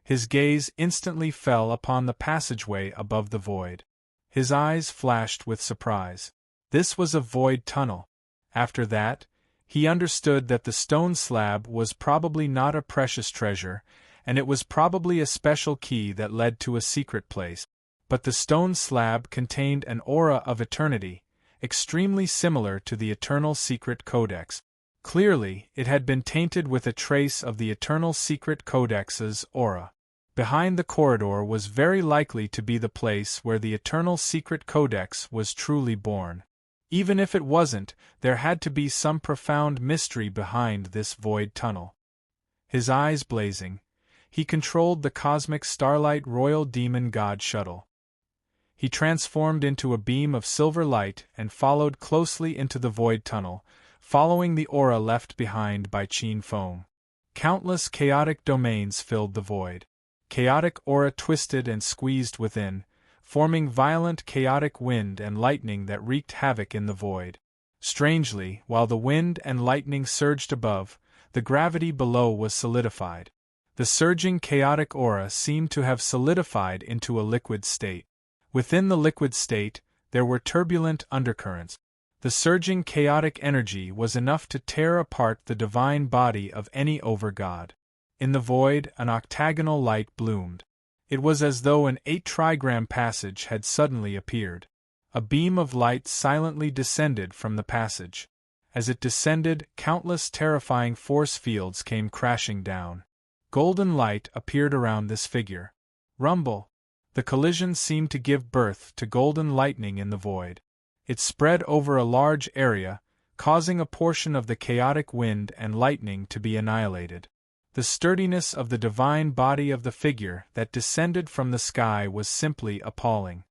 His gaze instantly fell upon the passageway above the void. His eyes flashed with surprise. This was a void tunnel. After that, he understood that the stone slab was probably not a precious treasure, and it was probably a special key that led to a secret place. But the stone slab contained an aura of eternity, extremely similar to the Eternal Secret Codex. Clearly, it had been tainted with a trace of the Eternal Secret Codex's aura. Behind the corridor was very likely to be the place where the Eternal Secret Codex was truly born. Even if it wasn't, there had to be some profound mystery behind this void tunnel. His eyes blazing, he controlled the cosmic starlight royal demon god shuttle. He transformed into a beam of silver light and followed closely into the void tunnel, following the aura left behind by Qin Feng. Countless chaotic domains filled the void. Chaotic aura twisted and squeezed within, forming violent chaotic wind and lightning that wreaked havoc in the void. Strangely, while the wind and lightning surged above, the gravity below was solidified. The surging chaotic aura seemed to have solidified into a liquid state. Within the liquid state, there were turbulent undercurrents. The surging chaotic energy was enough to tear apart the divine body of any overgod. In the void, an octagonal light bloomed. It was as though an 8-trigram passage had suddenly appeared. A beam of light silently descended from the passage. As it descended, countless terrifying force fields came crashing down. Golden light appeared around this figure. Rumble! The collision seemed to give birth to golden lightning in the void. It spread over a large area, causing a portion of the chaotic wind and lightning to be annihilated. The sturdiness of the divine body of the figure that descended from the sky was simply appalling.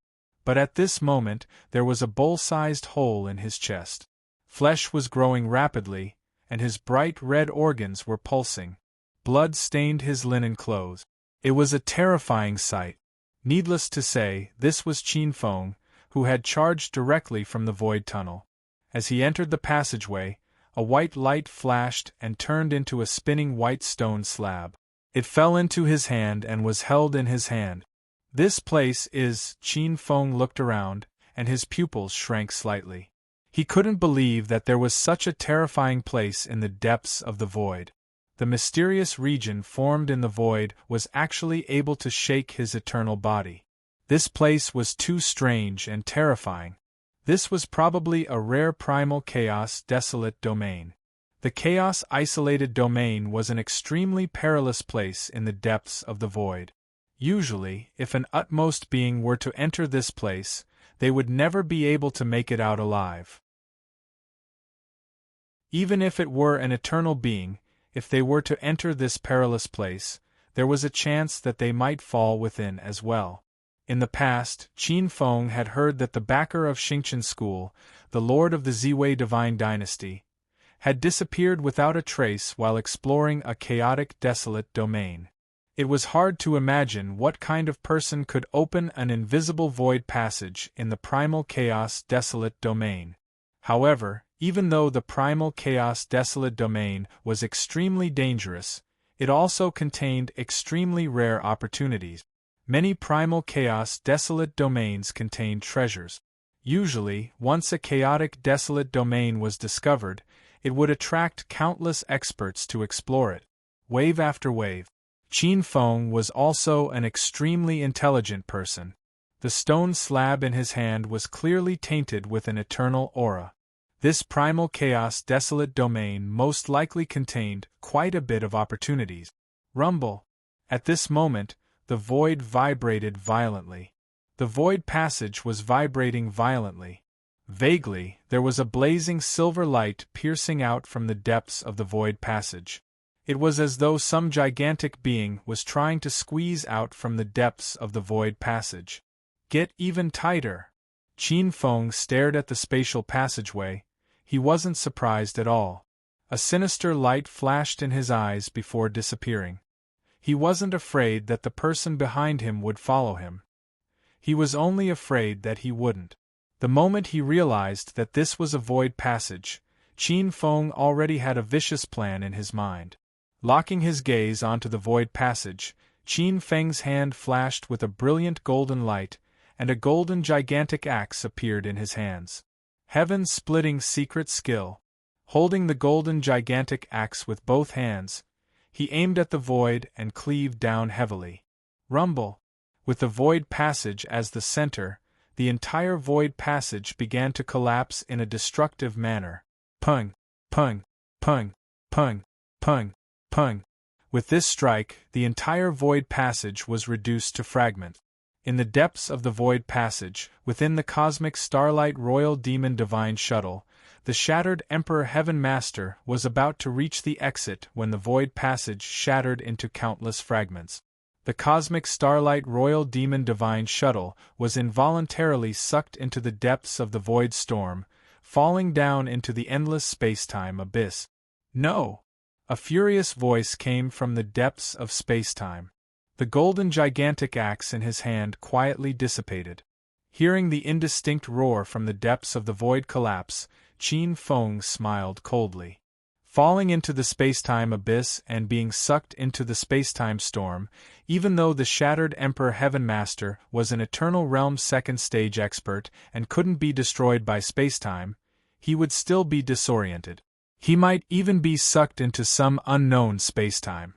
But at this moment, there was a bowl-sized hole in his chest. Flesh was growing rapidly, and his bright red organs were pulsing. Blood stained his linen clothes. It was a terrifying sight. Needless to say, this was Qin Feng, who had charged directly from the void tunnel. As he entered the passageway, a white light flashed and turned into a spinning white stone slab. It fell into his hand and was held in his hand. This place is... Qin Feng looked around, and his pupils shrank slightly. He couldn't believe that there was such a terrifying place in the depths of the void. The mysterious region formed in the void was actually able to shake his eternal body. This place was too strange and terrifying. This was probably a rare primal chaos desolate domain. The chaos isolated domain was an extremely perilous place in the depths of the void. Usually, if an utmost being were to enter this place, they would never be able to make it out alive. Even if it were an eternal being, if they were to enter this perilous place, there was a chance that they might fall within as well. In the past, Qin Feng had heard that the backer of Xingqian School, the lord of the Ziwei divine dynasty, had disappeared without a trace while exploring a chaotic desolate domain. It was hard to imagine what kind of person could open an invisible void passage in the primal chaos desolate domain. However, even though the primal chaos desolate domain was extremely dangerous, it also contained extremely rare opportunities. Many primal chaos desolate domains contained treasures. Usually, once a chaotic desolate domain was discovered, it would attract countless experts to explore it. Wave after wave. Qin Feng was also an extremely intelligent person. The stone slab in his hand was clearly tainted with an eternal aura. This primal chaos desolate domain most likely contained quite a bit of opportunities. Rumble. At this moment, the void vibrated violently. The void passage was vibrating violently. Vaguely, there was a blazing silver light piercing out from the depths of the void passage. It was as though some gigantic being was trying to squeeze out from the depths of the void passage. Get even tighter. Qin Feng stared at the spatial passageway. He wasn't surprised at all. A sinister light flashed in his eyes before disappearing. He wasn't afraid that the person behind him would follow him. He was only afraid that he wouldn't. The moment he realized that this was a void passage, Qin Feng already had a vicious plan in his mind. Locking his gaze onto the void passage, Qin Feng's hand flashed with a brilliant golden light, and a golden gigantic axe appeared in his hands. Heaven-splitting secret skill. Holding the golden gigantic axe with both hands, he aimed at the void and cleaved down heavily. Rumble. With the void passage as the center, the entire void passage began to collapse in a destructive manner. Pung, pung, pung, pung, pung, pung. With this strike, the entire void passage was reduced to fragments. In the depths of the void passage, within the cosmic starlight royal demon divine shuttle, the shattered Emperor Heaven Master was about to reach the exit when the void passage shattered into countless fragments. The cosmic starlight royal demon divine shuttle was involuntarily sucked into the depths of the void storm, falling down into the endless space-time abyss. No! A furious voice came from the depths of space-time. The golden gigantic axe in his hand quietly dissipated. Hearing the indistinct roar from the depths of the void collapse, Qin Feng smiled coldly. Falling into the space-time abyss and being sucked into the space-time storm, even though the shattered Emperor Heaven Master was an Eternal Realm second stage expert and couldn't be destroyed by space-time, he would still be disoriented. He might even be sucked into some unknown space-time.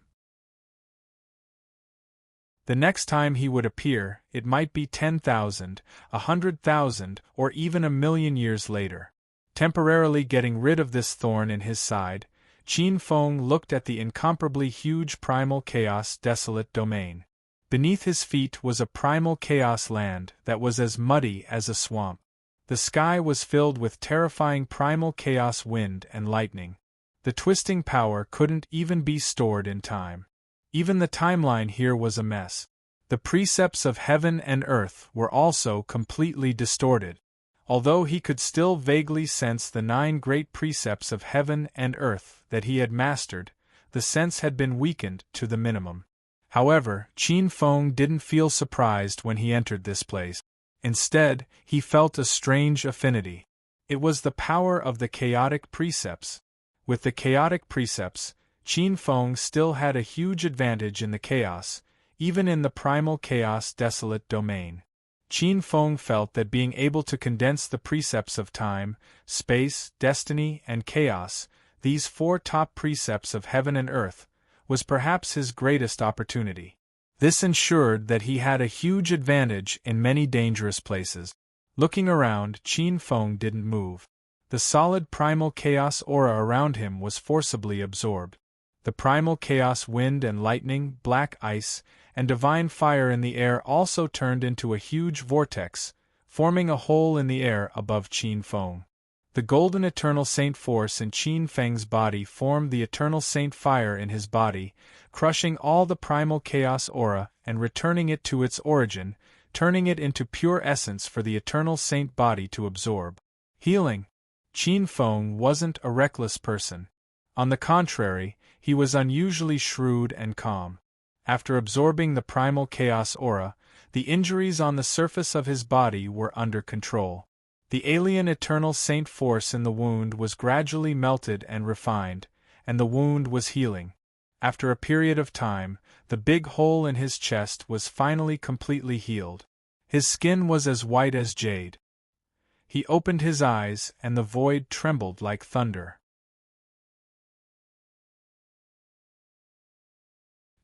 The next time he would appear, it might be 10,000, 100,000, or even 1,000,000 years later. Temporarily getting rid of this thorn in his side, Qin Feng looked at the incomparably huge primal chaos desolate domain. Beneath his feet was a primal chaos land that was as muddy as a swamp. The sky was filled with terrifying primal chaos wind and lightning. The twisting power couldn't even be stored in time. Even the timeline here was a mess. The precepts of heaven and earth were also completely distorted. Although he could still vaguely sense the 9 great precepts of heaven and earth that he had mastered, the sense had been weakened to the minimum. However, Qin Feng didn't feel surprised when he entered this place. Instead, he felt a strange affinity. It was the power of the chaotic precepts. With the chaotic precepts, Qin Feng still had a huge advantage in the chaos, even in the primal chaos desolate domain. Qin Feng felt that being able to condense the precepts of time, space, destiny, and chaos, these 4 top precepts of heaven and earth, was perhaps his greatest opportunity. This ensured that he had a huge advantage in many dangerous places. Looking around, Qin Feng didn't move. The solid primal chaos aura around him was forcibly absorbed. The primal chaos wind and lightning, black ice, and divine fire in the air also turned into a huge vortex, forming a hole in the air above Qin Feng. The golden eternal saint force in Qin Feng's body formed the eternal saint fire in his body, crushing all the primal chaos aura and returning it to its origin, turning it into pure essence for the eternal saint body to absorb. Healing. Qin Feng wasn't a reckless person. On the contrary, he was unusually shrewd and calm. After absorbing the primal chaos aura, the injuries on the surface of his body were under control. The alien eternal saint force in the wound was gradually melted and refined, and the wound was healing. After a period of time, the big hole in his chest was finally completely healed. His skin was as white as jade. He opened his eyes, and the void trembled like thunder.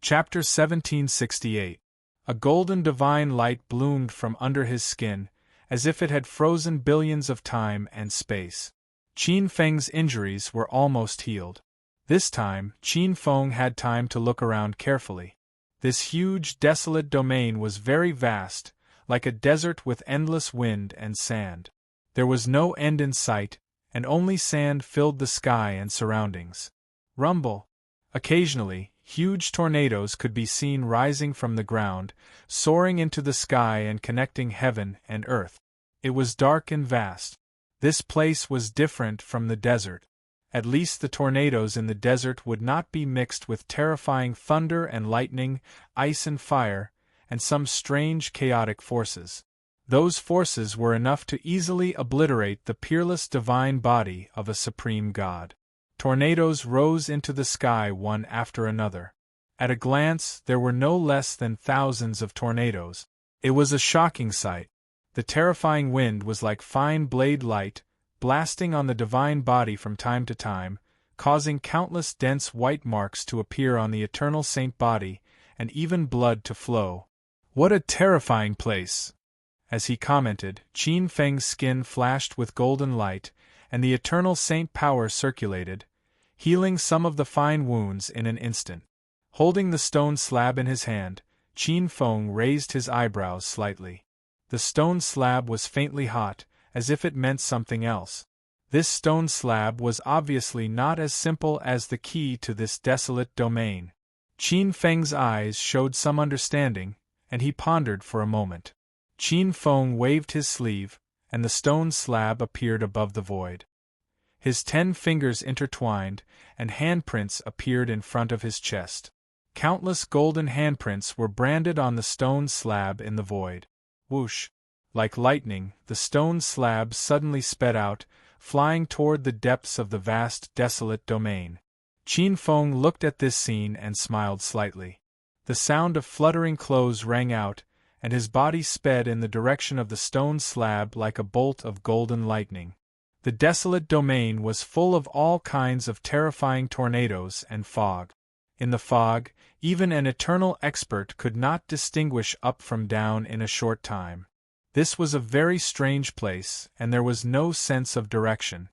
Chapter 1768. A golden divine light bloomed from under his skin, as if it had frozen billions of time and space. Qin Feng's injuries were almost healed. This time, Qin Feng had time to look around carefully. This huge, desolate domain was very vast, like a desert with endless wind and sand. There was no end in sight, and only sand filled the sky and surroundings. Rumble. Occasionally, huge tornadoes could be seen rising from the ground, soaring into the sky and connecting heaven and earth. It was dark and vast. This place was different from the desert. At least the tornadoes in the desert would not be mixed with terrifying thunder and lightning, ice and fire, and some strange chaotic forces. Those forces were enough to easily obliterate the peerless divine body of a supreme god. Tornadoes rose into the sky one after another. At a glance, there were no less than thousands of tornadoes. It was a shocking sight. The terrifying wind was like fine blade light, blasting on the divine body from time to time, causing countless dense white marks to appear on the eternal saint body, and even blood to flow. "What a terrifying place!" As he commented, Qin Feng's skin flashed with golden light, and the eternal saint power circulated, healing some of the fine wounds in an instant. Holding the stone slab in his hand, Qin Feng raised his eyebrows slightly. The stone slab was faintly hot, as if it meant something else. This stone slab was obviously not as simple as the key to this desolate domain. Qin Feng's eyes showed some understanding, and he pondered for a moment. Qin Feng waved his sleeve, and the stone slab appeared above the void. His 10 fingers intertwined, and handprints appeared in front of his chest. Countless golden handprints were branded on the stone slab in the void. Whoosh! Like lightning, the stone slab suddenly sped out, flying toward the depths of the vast, desolate domain. Qin Feng looked at this scene and smiled slightly. The sound of fluttering clothes rang out, and his body sped in the direction of the stone slab like a bolt of golden lightning. The desolate domain was full of all kinds of terrifying tornadoes and fog. In the fog, even an eternal expert could not distinguish up from down in a short time. This was a very strange place, and there was no sense of direction.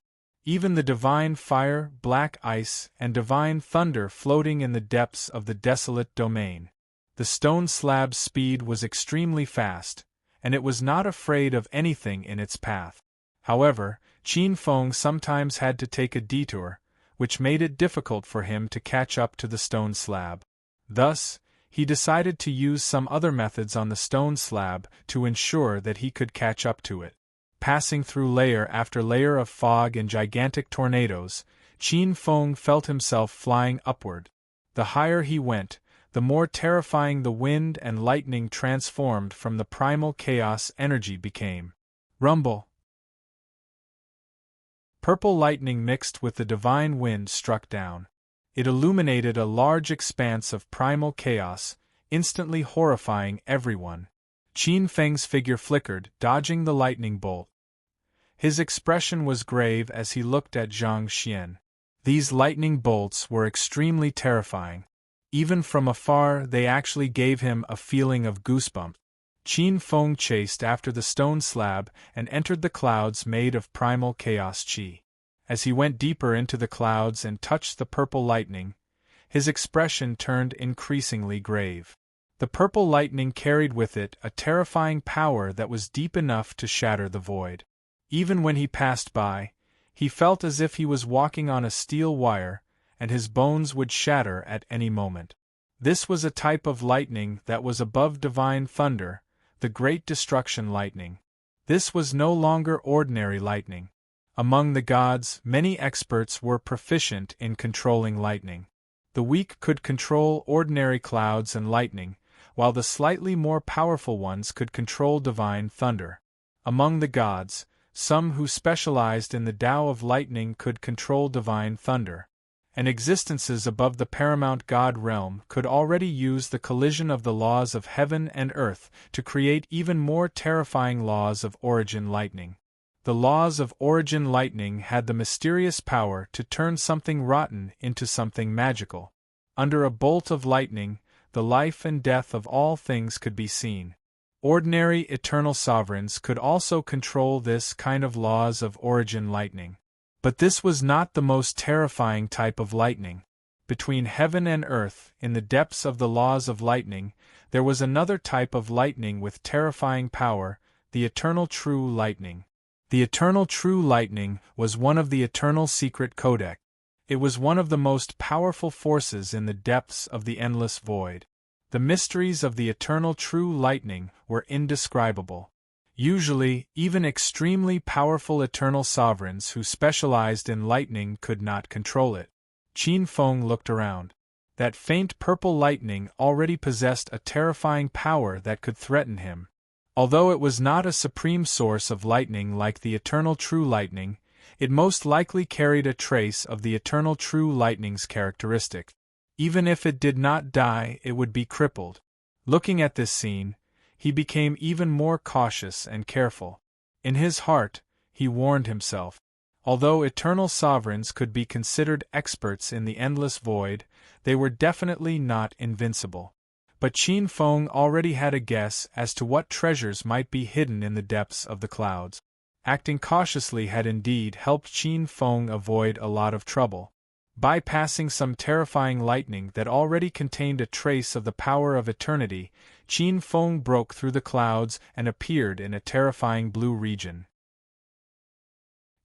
Even the divine fire, black ice, and divine thunder floating in the depths of the desolate domain. The stone slab's speed was extremely fast, and it was not afraid of anything in its path. However, Qin Feng sometimes had to take a detour, which made it difficult for him to catch up to the stone slab. Thus, he decided to use some other methods on the stone slab to ensure that he could catch up to it. Passing through layer after layer of fog and gigantic tornadoes, Qin Feng felt himself flying upward. The higher he went, the more terrifying the wind and lightning transformed from the primal chaos energy became. Rumble! Purple lightning mixed with the divine wind struck down. It illuminated a large expanse of primal chaos, instantly horrifying everyone. Qin Feng's figure flickered, dodging the lightning bolt. His expression was grave as he looked at Zhang Xian. These lightning bolts were extremely terrifying. Even from afar, they actually gave him a feeling of goosebumps. Qin Feng chased after the stone slab and entered the clouds made of primal chaos qi. As he went deeper into the clouds and touched the purple lightning, his expression turned increasingly grave. The purple lightning carried with it a terrifying power that was deep enough to shatter the void. Even when he passed by, he felt as if he was walking on a steel wire, and his bones would shatter at any moment. This was a type of lightning that was above divine thunder, the great destruction lightning. This was no longer ordinary lightning. Among the gods, many experts were proficient in controlling lightning. The weak could control ordinary clouds and lightning, while the slightly more powerful ones could control divine thunder. Among the gods, some who specialized in the Tao of lightning could control divine thunder, and existences above the paramount god realm could already use the collision of the laws of heaven and earth to create even more terrifying laws of origin lightning. The laws of origin lightning had the mysterious power to turn something rotten into something magical. Under a bolt of lightning, the life and death of all things could be seen. Ordinary eternal sovereigns could also control this kind of laws of origin lightning. But this was not the most terrifying type of lightning. Between heaven and earth, in the depths of the laws of lightning, there was another type of lightning with terrifying power, the eternal true lightning. The eternal true lightning was one of the eternal secret codec. It was one of the most powerful forces in the depths of the endless void. The mysteries of the eternal true lightning were indescribable. Usually, even extremely powerful eternal sovereigns who specialized in lightning could not control it. Qin Feng looked around. That faint purple lightning already possessed a terrifying power that could threaten him. Although it was not a supreme source of lightning like the eternal true lightning, it most likely carried a trace of the eternal true lightning's characteristic. Even if it did not die, it would be crippled. Looking at this scene, he became even more cautious and careful. In his heart, he warned himself. Although eternal sovereigns could be considered experts in the endless void, they were definitely not invincible. But Qin Feng already had a guess as to what treasures might be hidden in the depths of the clouds. Acting cautiously had indeed helped Qin Feng avoid a lot of trouble. Bypassing some terrifying lightning that already contained a trace of the power of eternity, Qin Feng broke through the clouds and appeared in a terrifying blue region.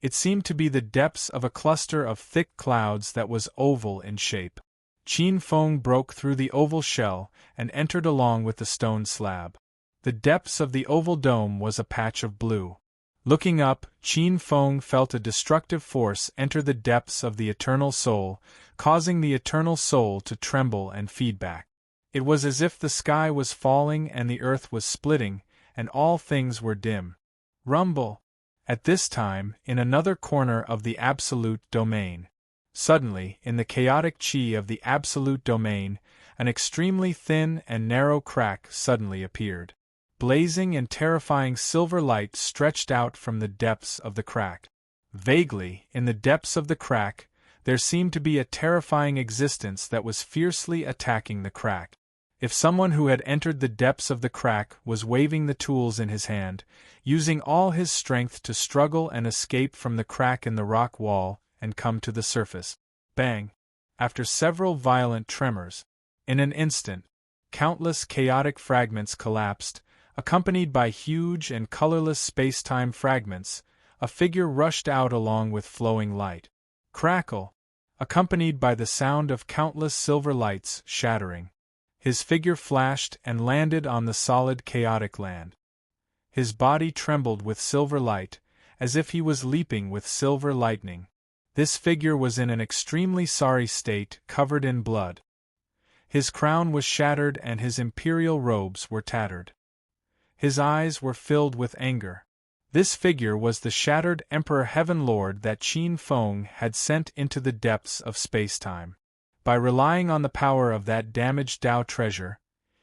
It seemed to be the depths of a cluster of thick clouds that was oval in shape. Qin Feng broke through the oval shell and entered along with the stone slab. The depths of the oval dome was a patch of blue. Looking up, Qin Feng felt a destructive force enter the depths of the eternal soul, causing the eternal soul to tremble and feedback. It was as if the sky was falling and the earth was splitting, and all things were dim. Rumble! At this time, in another corner of the absolute domain. Suddenly, in the chaotic chi of the absolute domain, an extremely thin and narrow crack suddenly appeared. Blazing and terrifying silver light stretched out from the depths of the crack. Vaguely, in the depths of the crack, there seemed to be a terrifying existence that was fiercely attacking the crack. If someone who had entered the depths of the crack was waving the tools in his hand, using all his strength to struggle and escape from the crack in the rock wall, and come to the surface. Bang! After several violent tremors, in an instant, countless chaotic fragments collapsed, accompanied by huge and colorless space-time fragments. A figure rushed out along with flowing light. Crackle! Accompanied by the sound of countless silver lights shattering. His figure flashed and landed on the solid chaotic land. His body trembled with silver light, as if he was leaping with silver lightning. This figure was in an extremely sorry state, covered in blood. His crown was shattered and his imperial robes were tattered. His eyes were filled with anger. This figure was the shattered Emperor Heaven Lord that Qin Feng had sent into the depths of space-time. By relying on the power of that damaged Tao treasure,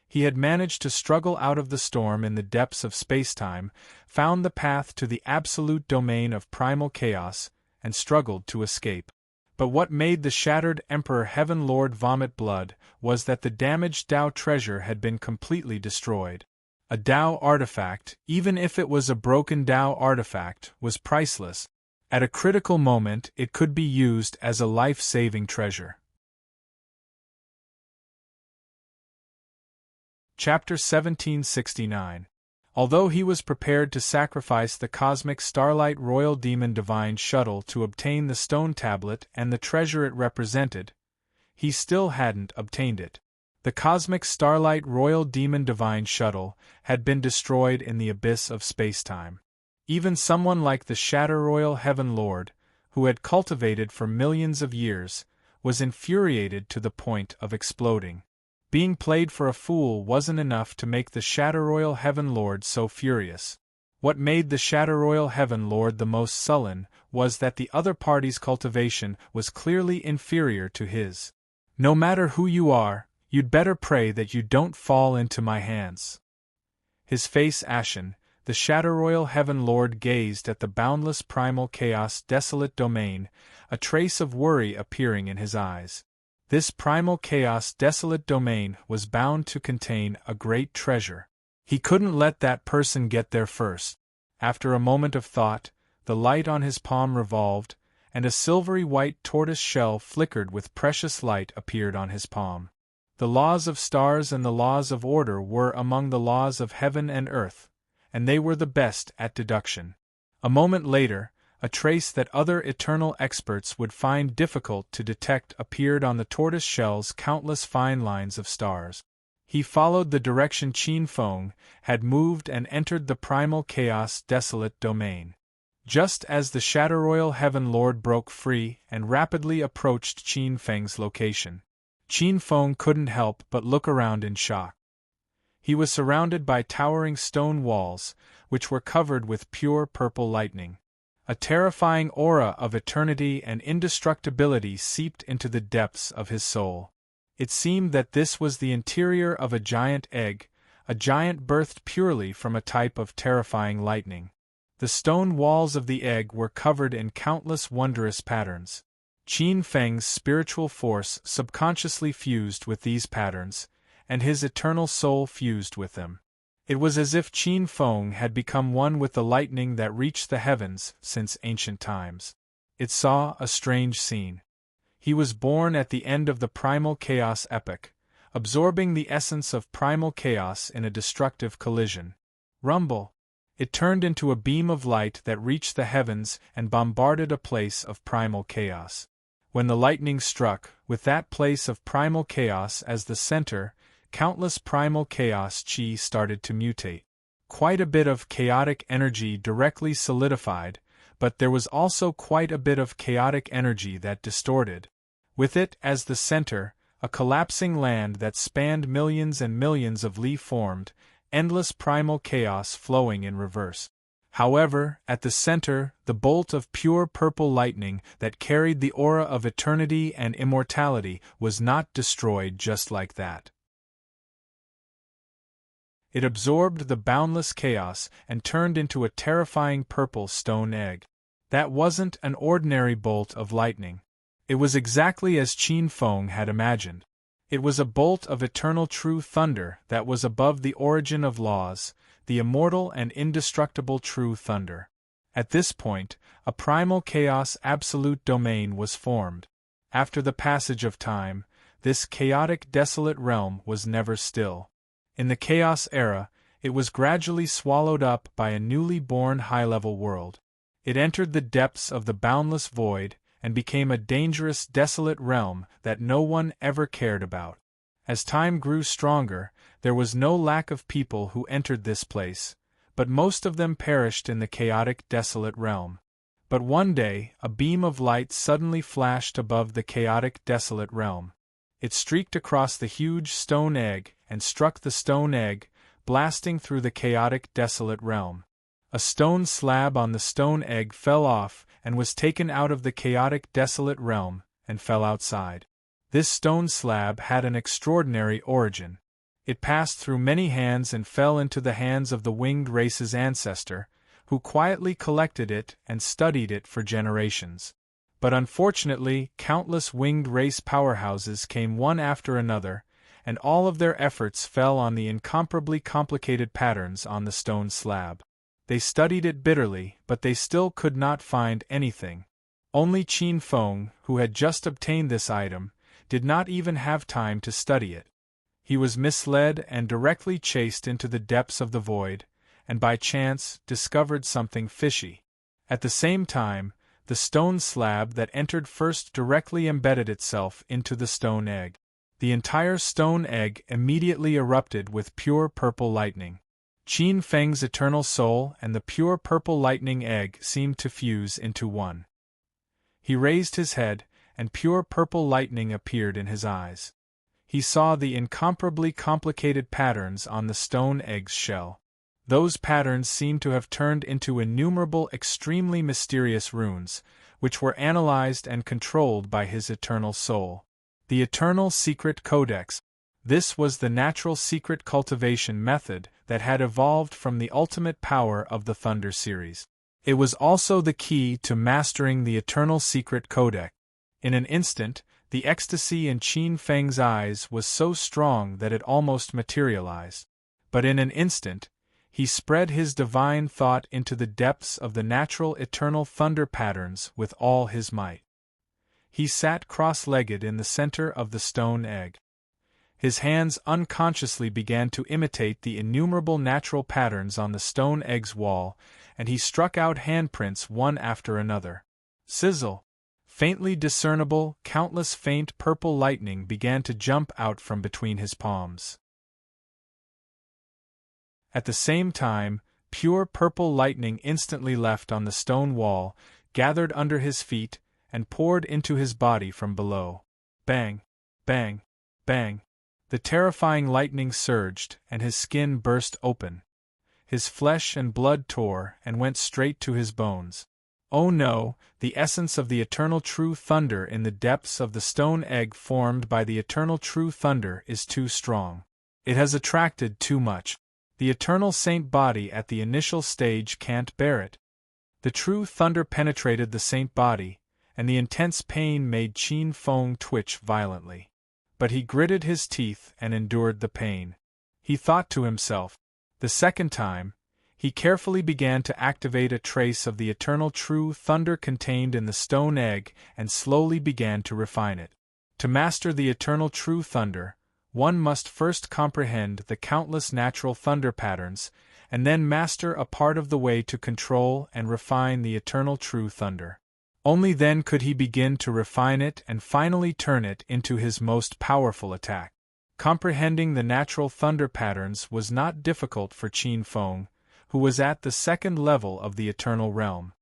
he had managed to struggle out of the storm in the depths of space-time, found the path to the absolute domain of primal chaos, and struggled to escape. But what made the shattered Emperor Heaven Lord vomit blood was that the damaged Tao treasure had been completely destroyed. A Tao artifact, even if it was a broken Tao artifact, was priceless. At a critical moment it could be used as a life-saving treasure. Chapter 1769. Although he was prepared to sacrifice the cosmic Starlight Royal Demon Divine Shuttle to obtain the stone tablet and the treasure it represented, he still hadn't obtained it. The cosmic Starlight Royal Demon Divine Shuttle had been destroyed in the abyss of spacetime. Even someone like the Shatter Royal Heaven Lord, who had cultivated for millions of years, was infuriated to the point of exploding. Being played for a fool wasn't enough to make the Shatteroyal Heaven Lord so furious. What made the Shatteroyal Heaven Lord the most sullen was that the other party's cultivation was clearly inferior to his. "No matter who you are, you'd better pray that you don't fall into my hands." His face ashen, the Shatteroyal Heaven Lord gazed at the boundless primal chaos desolate domain, a trace of worry appearing in his eyes. This primal chaos desolate domain was bound to contain a great treasure. He couldn't let that person get there first. After a moment of thought, the light on his palm revolved, and a silvery white tortoise shell flickered with precious light appeared on his palm. The laws of stars and the laws of order were among the laws of heaven and earth, and they were the best at deduction. A moment later, a trace that other eternal experts would find difficult to detect appeared on the tortoise shell's countless fine lines of stars. He followed the direction Qin Feng had moved and entered the primal chaos desolate domain. Just as the Shatteroyal Heaven Lord broke free and rapidly approached Qin Feng's location, Qin Feng couldn't help but look around in shock. He was surrounded by towering stone walls, which were covered with pure purple lightning. A terrifying aura of eternity and indestructibility seeped into the depths of his soul. It seemed that this was the interior of a giant egg, a giant birthed purely from a type of terrifying lightning. The stone walls of the egg were covered in countless wondrous patterns. Qin Feng's spiritual force subconsciously fused with these patterns, and his eternal soul fused with them. It was as if Qin Feng had become one with the lightning that reached the heavens since ancient times. It saw a strange scene. He was born at the end of the primal chaos epoch, absorbing the essence of primal chaos in a destructive collision. Rumble! It turned into a beam of light that reached the heavens and bombarded a place of primal chaos. When the lightning struck, with that place of primal chaos as the center, countless primal chaos chi started to mutate. Quite a bit of chaotic energy directly solidified, but there was also quite a bit of chaotic energy that distorted. With it as the center, a collapsing land that spanned millions and millions of li formed, endless primal chaos flowing in reverse. However, at the center, the bolt of pure purple lightning that carried the aura of eternity and immortality was not destroyed just like that. It absorbed the boundless chaos and turned into a terrifying purple stone egg. That wasn't an ordinary bolt of lightning. It was exactly as Qin Feng had imagined. It was a bolt of eternal true thunder that was above the origin of laws, the immortal and indestructible true thunder. At this point, a primal chaos absolute domain was formed. After the passage of time, this chaotic desolate realm was never still. In the Chaos era, it was gradually swallowed up by a newly born high-level world. It entered the depths of the boundless void and became a dangerous desolate realm that no one ever cared about. As time grew stronger, there was no lack of people who entered this place, but most of them perished in the chaotic desolate realm. But one day, a beam of light suddenly flashed above the chaotic desolate realm. It streaked across the huge stone egg and struck the stone egg, blasting through the chaotic desolate realm. A stone slab on the stone egg fell off and was taken out of the chaotic desolate realm and fell outside. This stone slab had an extraordinary origin. It passed through many hands and fell into the hands of the winged race's ancestor, who quietly collected it and studied it for generations. But unfortunately, countless winged race powerhouses came one after another, and all of their efforts fell on the incomparably complicated patterns on the stone slab. They studied it bitterly, but they still could not find anything. Only Qin Feng, who had just obtained this item, did not even have time to study it. He was misled and directly chased into the depths of the void, and by chance discovered something fishy. At the same time, the stone slab that entered first directly embedded itself into the stone egg. The entire stone egg immediately erupted with pure purple lightning. Qin Feng's eternal soul and the pure purple lightning egg seemed to fuse into one. He raised his head, and pure purple lightning appeared in his eyes. He saw the incomparably complicated patterns on the stone egg's shell. Those patterns seemed to have turned into innumerable extremely mysterious runes, which were analyzed and controlled by his eternal soul. The Eternal Secret Codex. This was the natural secret cultivation method that had evolved from the ultimate power of the Thunder series. It was also the key to mastering the Eternal Secret Codex. In an instant, the ecstasy in Qin Feng's eyes was so strong that it almost materialized. But in an instant, he spread his divine thought into the depths of the natural eternal thunder patterns with all his might. He sat cross-legged in the center of the stone egg. His hands unconsciously began to imitate the innumerable natural patterns on the stone egg's wall, and he struck out handprints one after another. Sizzle! Faintly discernible, countless faint purple lightning began to jump out from between his palms. At the same time, pure purple lightning instantly left on the stone wall, gathered under his feet, and poured into his body from below. Bang! Bang! Bang! The terrifying lightning surged, and his skin burst open. His flesh and blood tore and went straight to his bones. Oh no, the essence of the eternal true thunder in the depths of the stone egg formed by the eternal true thunder is too strong. It has attracted too much. The eternal saint body at the initial stage can't bear it. The true thunder penetrated the saint body, and the intense pain made Qin Feng twitch violently. But he gritted his teeth and endured the pain. He thought to himself. The second time, he carefully began to activate a trace of the eternal true thunder contained in the stone egg and slowly began to refine it. To master the eternal true thunder, one must first comprehend the countless natural thunder patterns, and then master a part of the way to control and refine the eternal true thunder. Only then could he begin to refine it and finally turn it into his most powerful attack. Comprehending the natural thunder patterns was not difficult for Qin Feng, who was at the second level of the eternal realm.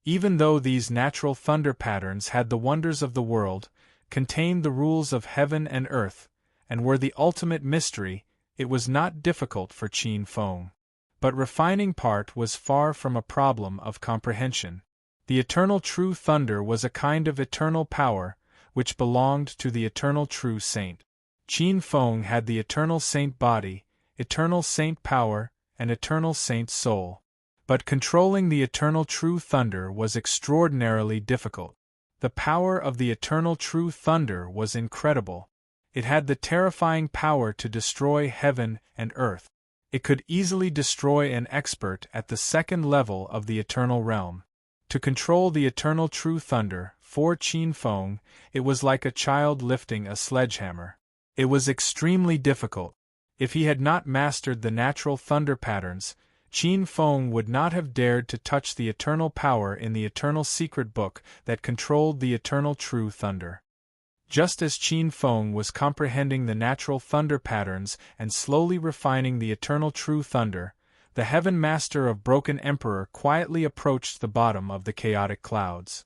Even though these natural thunder patterns had the wonders of the world, contained the rules of heaven and earth, and were the ultimate mystery, it was not difficult for Qin Feng. But refining part was far from a problem of comprehension. The eternal true thunder was a kind of eternal power, which belonged to the eternal true saint. Qin Feng had the eternal saint body, eternal saint power, and eternal saint soul. But controlling the eternal true thunder was extraordinarily difficult. The power of the eternal true thunder was incredible. It had the terrifying power to destroy heaven and earth. It could easily destroy an expert at the second level of the eternal realm. To control the eternal true thunder, for Qin Feng, it was like a child lifting a sledgehammer. It was extremely difficult. If he had not mastered the natural thunder patterns, Qin Feng would not have dared to touch the eternal power in the eternal secret book that controlled the eternal true thunder. Just as Qin Feng was comprehending the natural thunder patterns and slowly refining the eternal true thunder, the Heaven Master of Broken Emperor quietly approached the bottom of the chaotic clouds.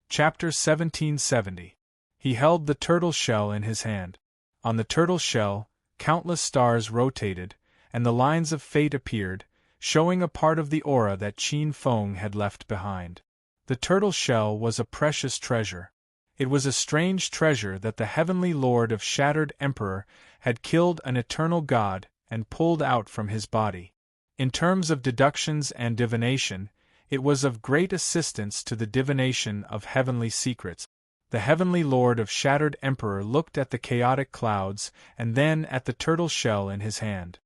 Chapter 1770. He held the turtle shell in his hand. On the turtle shell, countless stars rotated, and the lines of fate appeared, showing a part of the aura that Qin Feng had left behind. The turtle shell was a precious treasure. It was a strange treasure that the heavenly lord of Shattered Emperor had killed an eternal god and pulled out from his body. In terms of deductions and divination, it was of great assistance to the divination of heavenly secrets. The heavenly lord of Shattered Emperor looked at the chaotic clouds and then at the turtle shell in his hand.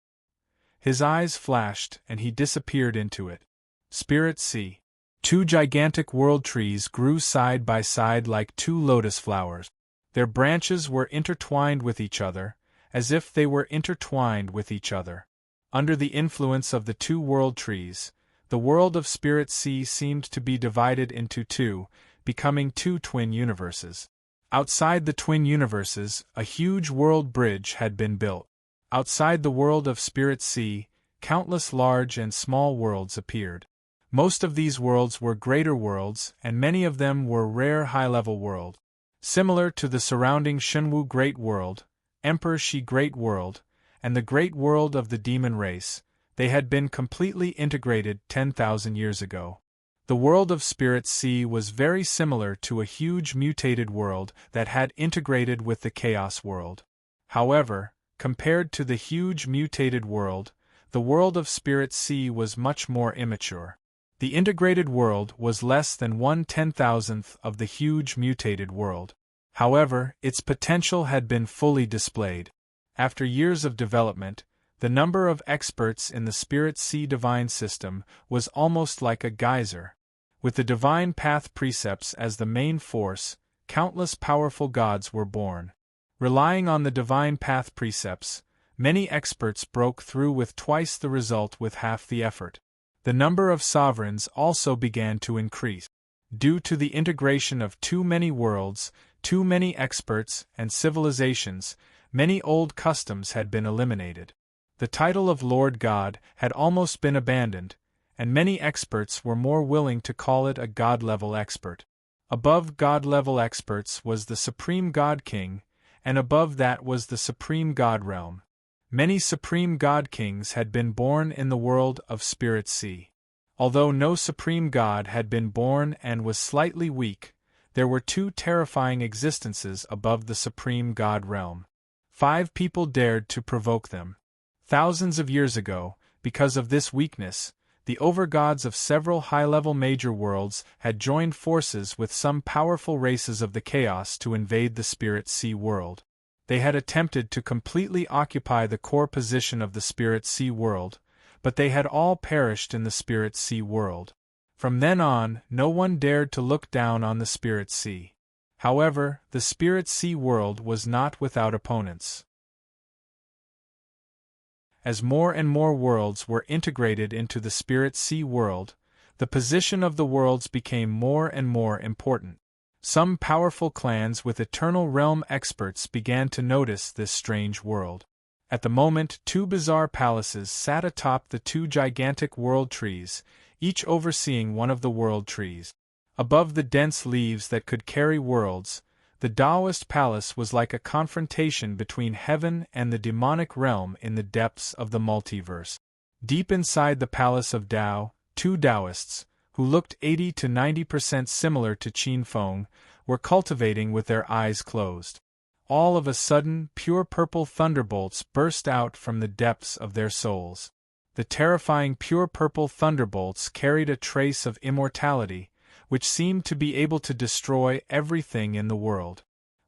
His eyes flashed and he disappeared into it. Spirit Sea. Two gigantic world trees grew side by side like two lotus flowers. Their branches were intertwined with each other, as if they were intertwined with each other. Under the influence of the two world trees, the world of Spirit Sea seemed to be divided into two, becoming two twin universes. Outside the twin universes, a huge world bridge had been built. Outside the world of Spirit Sea, countless large and small worlds appeared. Most of these worlds were greater worlds, and many of them were rare high-level worlds. Similar to the surrounding Shenwu Great World, Emperor Shi Great World, and the Great World of the Demon Race, they had been completely integrated 10,000 years ago. The world of Spirit Sea was very similar to a huge mutated world that had integrated with the Chaos World. However, compared to the huge mutated world, the world of Spirit Sea was much more immature. The integrated world was less than 1/10,000th of the huge mutated world. However, its potential had been fully displayed. After years of development, the number of experts in the Spirit Sea Divine System was almost like a geyser. With the Divine Path precepts as the main force, countless powerful gods were born. Relying on the Divine Path precepts, many experts broke through with twice the result with half the effort. The number of sovereigns also began to increase. Due to the integration of too many worlds, too many experts, and civilizations, many old customs had been eliminated. The title of Lord God had almost been abandoned, and many experts were more willing to call it a God-level expert. Above God-level experts was the Supreme God King, and above that was the Supreme God Realm. Many Supreme God Kings had been born in the world of Spirit Sea. Although no Supreme God had been born and was slightly weak, there were two terrifying existences above the Supreme God Realm. 5 people dared to provoke them. Thousands of years ago, because of this weakness, the overgods of several high-level major worlds had joined forces with some powerful races of the Chaos to invade the Spirit Sea world. They had attempted to completely occupy the core position of the Spirit Sea world, but they had all perished in the Spirit Sea world. From then on, no one dared to look down on the Spirit Sea. However, the Spirit Sea world was not without opponents. As more and more worlds were integrated into the Spirit Sea world, the position of the worlds became more and more important. Some powerful clans with Eternal Realm experts began to notice this strange world. At the moment, 2 bizarre palaces sat atop the 2 gigantic world trees, each overseeing one of the world trees. Above the dense leaves that could carry worlds, the Taoist palace was like a confrontation between heaven and the demonic realm in the depths of the multiverse. Deep inside the palace of Tao, 2 Taoists, who looked 80 to 90% similar to Qin Feng, were cultivating with their eyes closed. All of a sudden, pure purple thunderbolts burst out from the depths of their souls. The terrifying pure purple thunderbolts carried a trace of immortality, which seemed to be able to destroy everything in the world.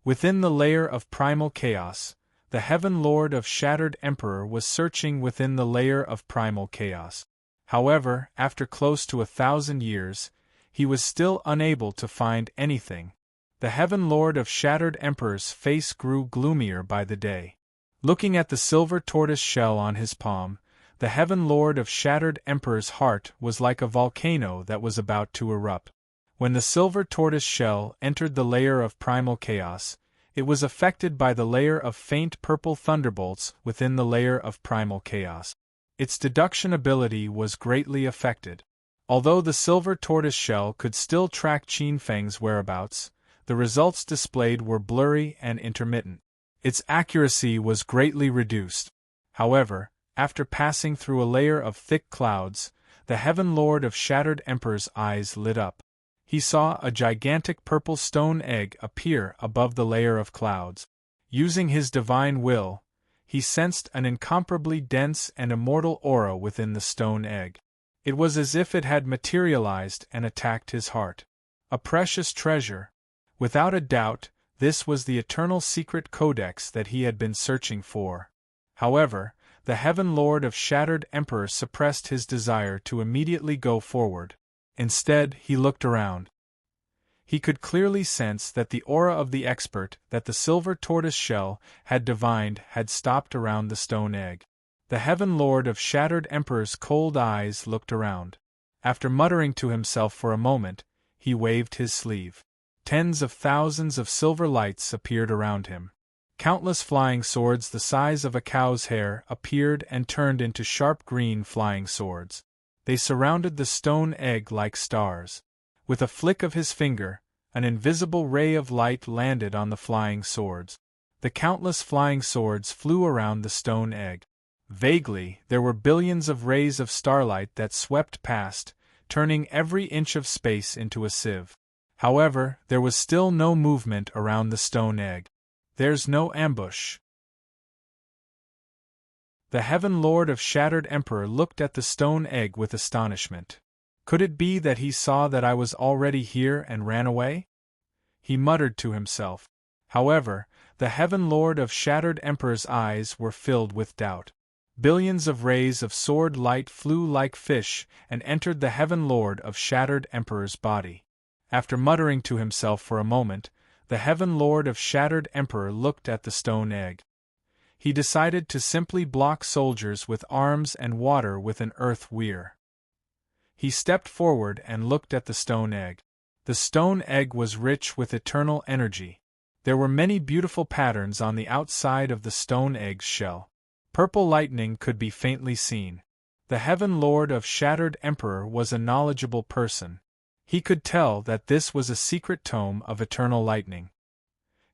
Within the layer of primal chaos, the Heaven Lord of Shattered Emperor was searching within the layer of primal chaos. However, after close to 1,000 years, he was still unable to find anything. The Heaven Lord of Shattered Emperor's face grew gloomier by the day. Looking at the silver tortoise shell on his palm, the Heaven Lord of Shattered Emperor's heart was like a volcano that was about to erupt. When the silver tortoise shell entered the layer of primal chaos, it was affected by the layer of faint purple thunderbolts within the layer of primal chaos. Its deduction ability was greatly affected. Although the silver tortoise shell could still track Qin Feng's whereabouts, the results displayed were blurry and intermittent. Its accuracy was greatly reduced. However, after passing through a layer of thick clouds, the Heaven Lord of Shattered Emperor's eyes lit up. He saw a gigantic purple stone egg appear above the layer of clouds. Using his divine will, he sensed an incomparably dense and immortal aura within the stone egg. It was as if it had materialized and attacked his heart. A precious treasure. Without a doubt, this was the eternal secret codex that he had been searching for. However, the Heaven Lord of Shattered Emperor suppressed his desire to immediately go forward. Instead, he looked around. He could clearly sense that the aura of the expert that the silver tortoise shell had divined had stopped around the stone egg. The Heaven Lord of Shattered Emperor's cold eyes looked around. After muttering to himself for a moment, he waved his sleeve. Tens of thousands of silver lights appeared around him. Countless flying swords the size of a cow's hair appeared and turned into sharp green flying swords. They surrounded the stone egg like stars. With a flick of his finger, an invisible ray of light landed on the flying swords. The countless flying swords flew around the stone egg. Vaguely, there were billions of rays of starlight that swept past, turning every inch of space into a sieve. However, there was still no movement around the stone egg. There's no ambush. The Heaven Lord of Shattered Emperor looked at the stone egg with astonishment. Could it be that he saw that I was already here and ran away? He muttered to himself. However, the Heaven Lord of Shattered Emperor's eyes were filled with doubt. Billions of rays of sword light flew like fish and entered the Heaven Lord of Shattered Emperor's body. After muttering to himself for a moment, the Heaven Lord of Shattered Emperor looked at the stone egg. He decided to simply block soldiers with arms and water with an earth weir. He stepped forward and looked at the stone egg. The stone egg was rich with eternal energy. There were many beautiful patterns on the outside of the stone egg's shell. Purple lightning could be faintly seen. The Heaven Lord of Shattered Emperor was a knowledgeable person. He could tell that this was a secret tome of eternal lightning.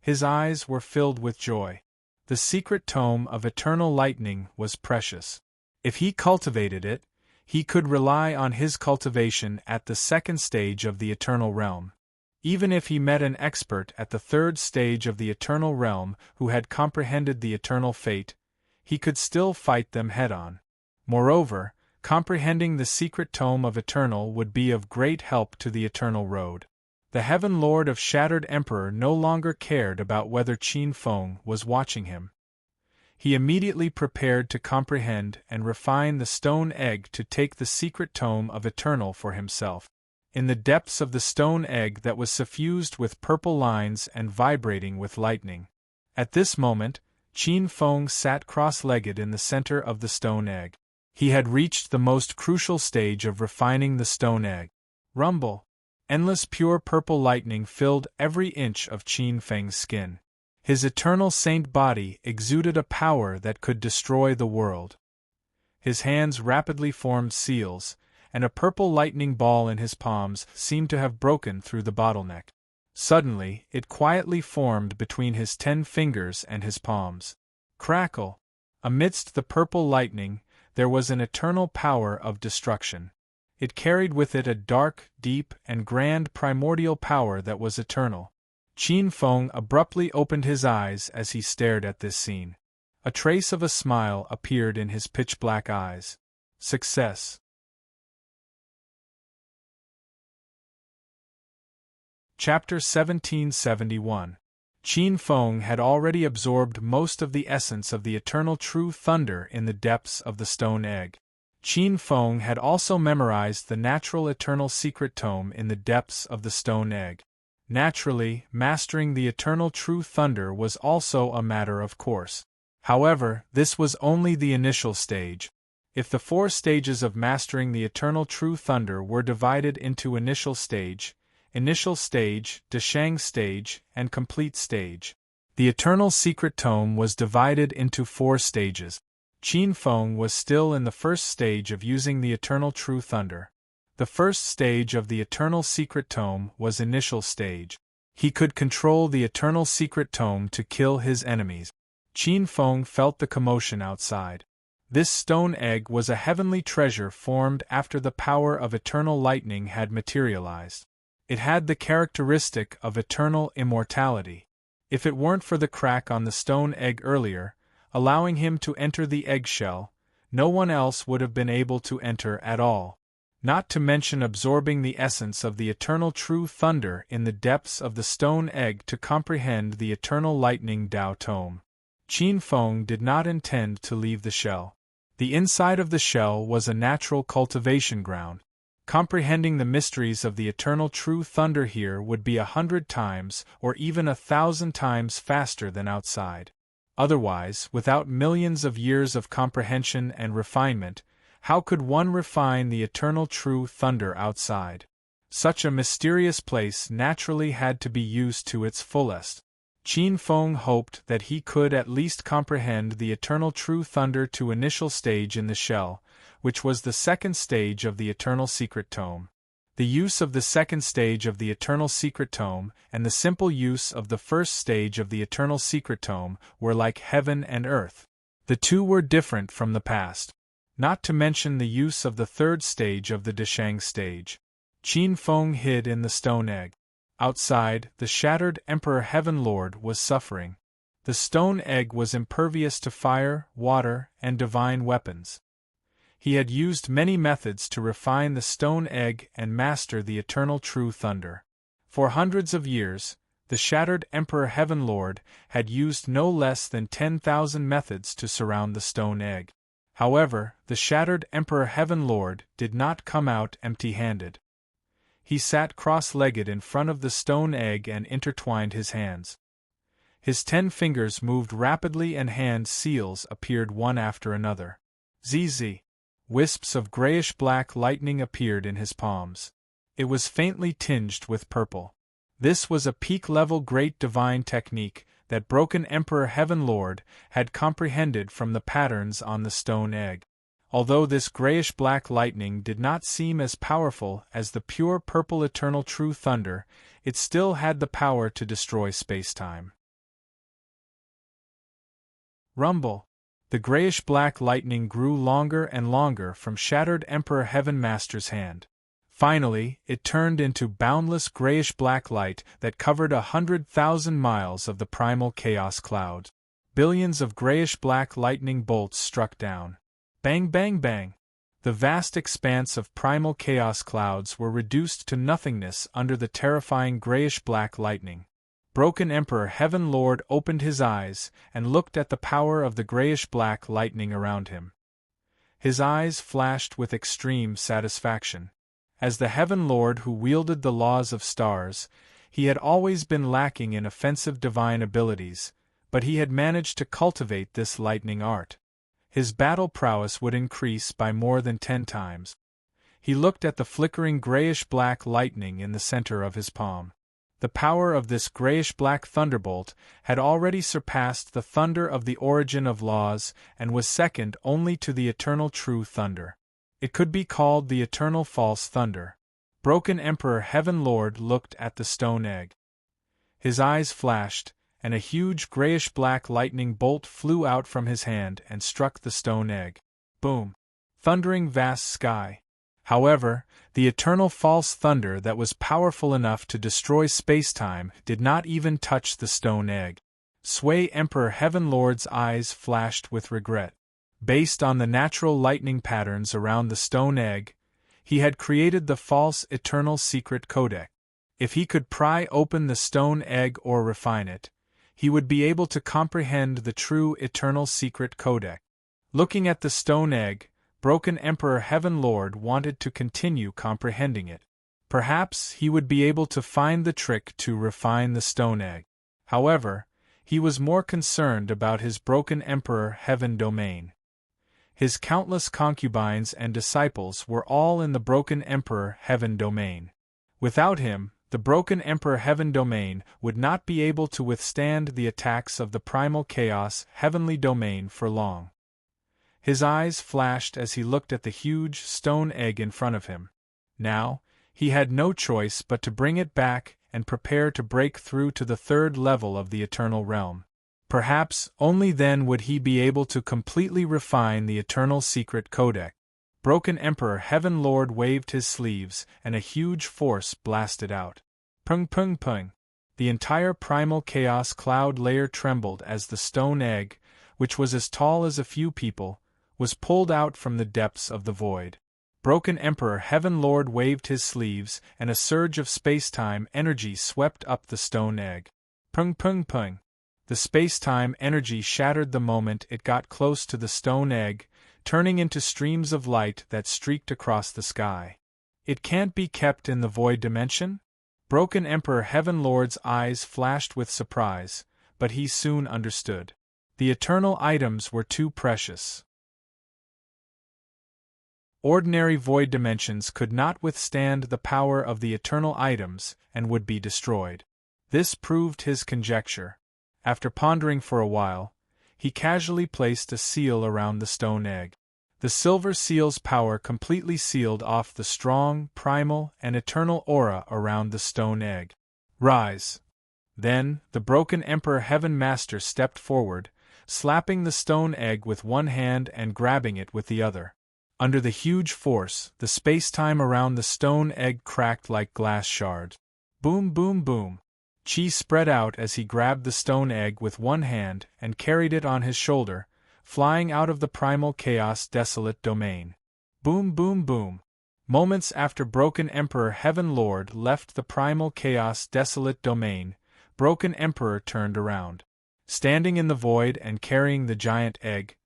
His eyes were filled with joy. The secret tome of eternal lightning was precious. If he cultivated it, he could rely on his cultivation at the second stage of the eternal realm. Even if he met an expert at the third stage of the eternal realm who had comprehended the eternal fate, he could still fight them head-on. Moreover, comprehending the secret tome of eternal would be of great help to the eternal road. The Heaven Lord of Shattered Emperor no longer cared about whether Qin Feng was watching him. He immediately prepared to comprehend and refine the stone egg to take the secret tome of eternal for himself. In the depths of the stone egg that was suffused with purple lines and vibrating with lightning. At this moment, Qin Feng sat cross-legged in the center of the stone egg. He had reached the most crucial stage of refining the stone egg. Rumble! Endless pure purple lightning filled every inch of Qin Feng's skin. His eternal saint body exuded a power that could destroy the world. His hands rapidly formed seals, and a purple lightning ball in his palms seemed to have broken through the bottleneck. Suddenly, it quietly formed between his 10 fingers and his palms. Crackle! Amidst the purple lightning, there was an eternal power of destruction. It carried with it a dark, deep, and grand primordial power that was eternal. Qin Feng abruptly opened his eyes as he stared at this scene. A trace of a smile appeared in his pitch-black eyes. Success. Chapter 1771. Qin Feng had already absorbed most of the essence of the eternal true thunder in the depths of the stone egg. Qin Feng had also memorized the natural eternal secret tome in the depths of the stone egg. Naturally, mastering the eternal true thunder was also a matter of course. However, this was only the initial stage. If the 4 stages of mastering the eternal true thunder were divided into initial stage, Deshang stage, and complete stage, the eternal secret tome was divided into 4 stages. Qin Feng was still in the first stage of using the eternal true thunder. The first stage of the eternal secret tome was initial stage. He could control the eternal secret tome to kill his enemies. Qin Feng felt the commotion outside. This stone egg was a heavenly treasure formed after the power of eternal lightning had materialized. It had the characteristic of eternal immortality. If it weren't for the crack on the stone egg earlier, allowing him to enter the eggshell, no one else would have been able to enter at all. Not to mention absorbing the essence of the eternal true thunder in the depths of the stone egg to comprehend the eternal lightning Tao tome. Qin Feng did not intend to leave the shell. The inside of the shell was a natural cultivation ground. Comprehending the mysteries of the eternal true thunder here would be 100 times or even 1,000 times faster than outside. Otherwise, without millions of years of comprehension and refinement, how could one refine the eternal true thunder outside? Such a mysterious place naturally had to be used to its fullest. Qin Feng hoped that he could at least comprehend the eternal true thunder to initial stage in the shell, which was the second stage of the eternal secret tome. The use of the second stage of the eternal secret tome and the simple use of the first stage of the eternal secret tome were like heaven and earth. The two were different from the past. Not to mention the use of the third stage of the Deshang stage. Qin Feng hid in the stone egg. Outside, the shattered Emperor Heaven Lord was suffering. The stone egg was impervious to fire, water, and divine weapons. He had used many methods to refine the stone egg and master the eternal true thunder. For hundreds of years, the shattered Emperor Heaven Lord had used no less than 10,000 methods to surround the stone egg. However, the shattered Emperor Heaven Lord did not come out empty-handed. He sat cross-legged in front of the stone egg and intertwined his hands. His 10 fingers moved rapidly and hand seals appeared one after another. Zzz. Wisps of grayish-black lightning appeared in his palms. It was faintly tinged with purple. This was a peak-level great divine technique that Broken Emperor Heaven Lord had comprehended from the patterns on the stone egg. Although this grayish-black lightning did not seem as powerful as the pure purple eternal true thunder, it still had the power to destroy space-time. Rumble. The grayish-black lightning grew longer and longer from shattered Emperor Heaven Master's hand. Finally, it turned into boundless grayish-black light that covered 100,000 miles of the primal chaos cloud. Billions of grayish-black lightning bolts struck down. Bang bang bang! The vast expanse of primal chaos clouds were reduced to nothingness under the terrifying grayish-black lightning. Broken Emperor Heaven Lord opened his eyes and looked at the power of the grayish-black lightning around him. His eyes flashed with extreme satisfaction. As the Heaven Lord who wielded the laws of stars, he had always been lacking in offensive divine abilities, but he had managed to cultivate this lightning art. His battle prowess would increase by more than 10 times. He looked at the flickering grayish-black lightning in the center of his palm. The power of this grayish-black thunderbolt had already surpassed the thunder of the origin of laws and was second only to the eternal true thunder. It could be called the eternal false thunder. Broken Emperor Heaven Lord looked at the stone egg. His eyes flashed, and a huge grayish-black lightning bolt flew out from his hand and struck the stone egg. Boom! Thundering vast sky. However, the eternal false thunder that was powerful enough to destroy space-time did not even touch the stone egg. Sway Emperor Heaven Lord's eyes flashed with regret. Based on the natural lightning patterns around the stone egg, he had created the false eternal secret codec. If he could pry open the stone egg or refine it, he would be able to comprehend the true eternal secret codec. Looking at the stone egg, Broken Emperor Heaven Lord wanted to continue comprehending it. Perhaps he would be able to find the trick to refine the stone egg. However, he was more concerned about his Broken Emperor Heaven domain. His countless concubines and disciples were all in the Broken Emperor Heaven domain. Without him, the Broken Emperor Heaven domain would not be able to withstand the attacks of the primal chaos heavenly domain for long. His eyes flashed as he looked at the huge stone egg in front of him. Now, he had no choice but to bring it back and prepare to break through to the third level of the eternal realm. Perhaps only then would he be able to completely refine the eternal secret codec. Broken Emperor Heaven Lord waved his sleeves and a huge force blasted out. Pung pung pung. The entire primal chaos cloud layer trembled as the stone egg, which was as tall as a few people, was pulled out from the depths of the void. Broken Emperor Heaven Lord waved his sleeves and a surge of space-time energy swept up the stone egg. Pung pung pung. The space-time energy shattered the moment it got close to the stone egg, turning into streams of light that streaked across the sky. It can't be kept in the void dimension? Broken Emperor Heaven Lord's eyes flashed with surprise, but he soon understood. The eternal items were too precious. Ordinary void dimensions could not withstand the power of the eternal items and would be destroyed. This proved his conjecture. After pondering for a while, he casually placed a seal around the stone egg. The silver seal's power completely sealed off the strong, primal, and eternal aura around the stone egg. Rise! Then, the broken Emperor Heaven Master stepped forward, slapping the stone egg with one hand and grabbing it with the other. Under the huge force, the space-time around the stone egg cracked like glass shards. Boom, boom, boom. Chi spread out as he grabbed the stone egg with one hand and carried it on his shoulder, flying out of the primal chaos desolate domain. Boom, boom, boom. Moments after Broken Emperor Heaven Lord left the primal chaos desolate domain, Broken Emperor turned around. Standing in the void and carrying the giant egg,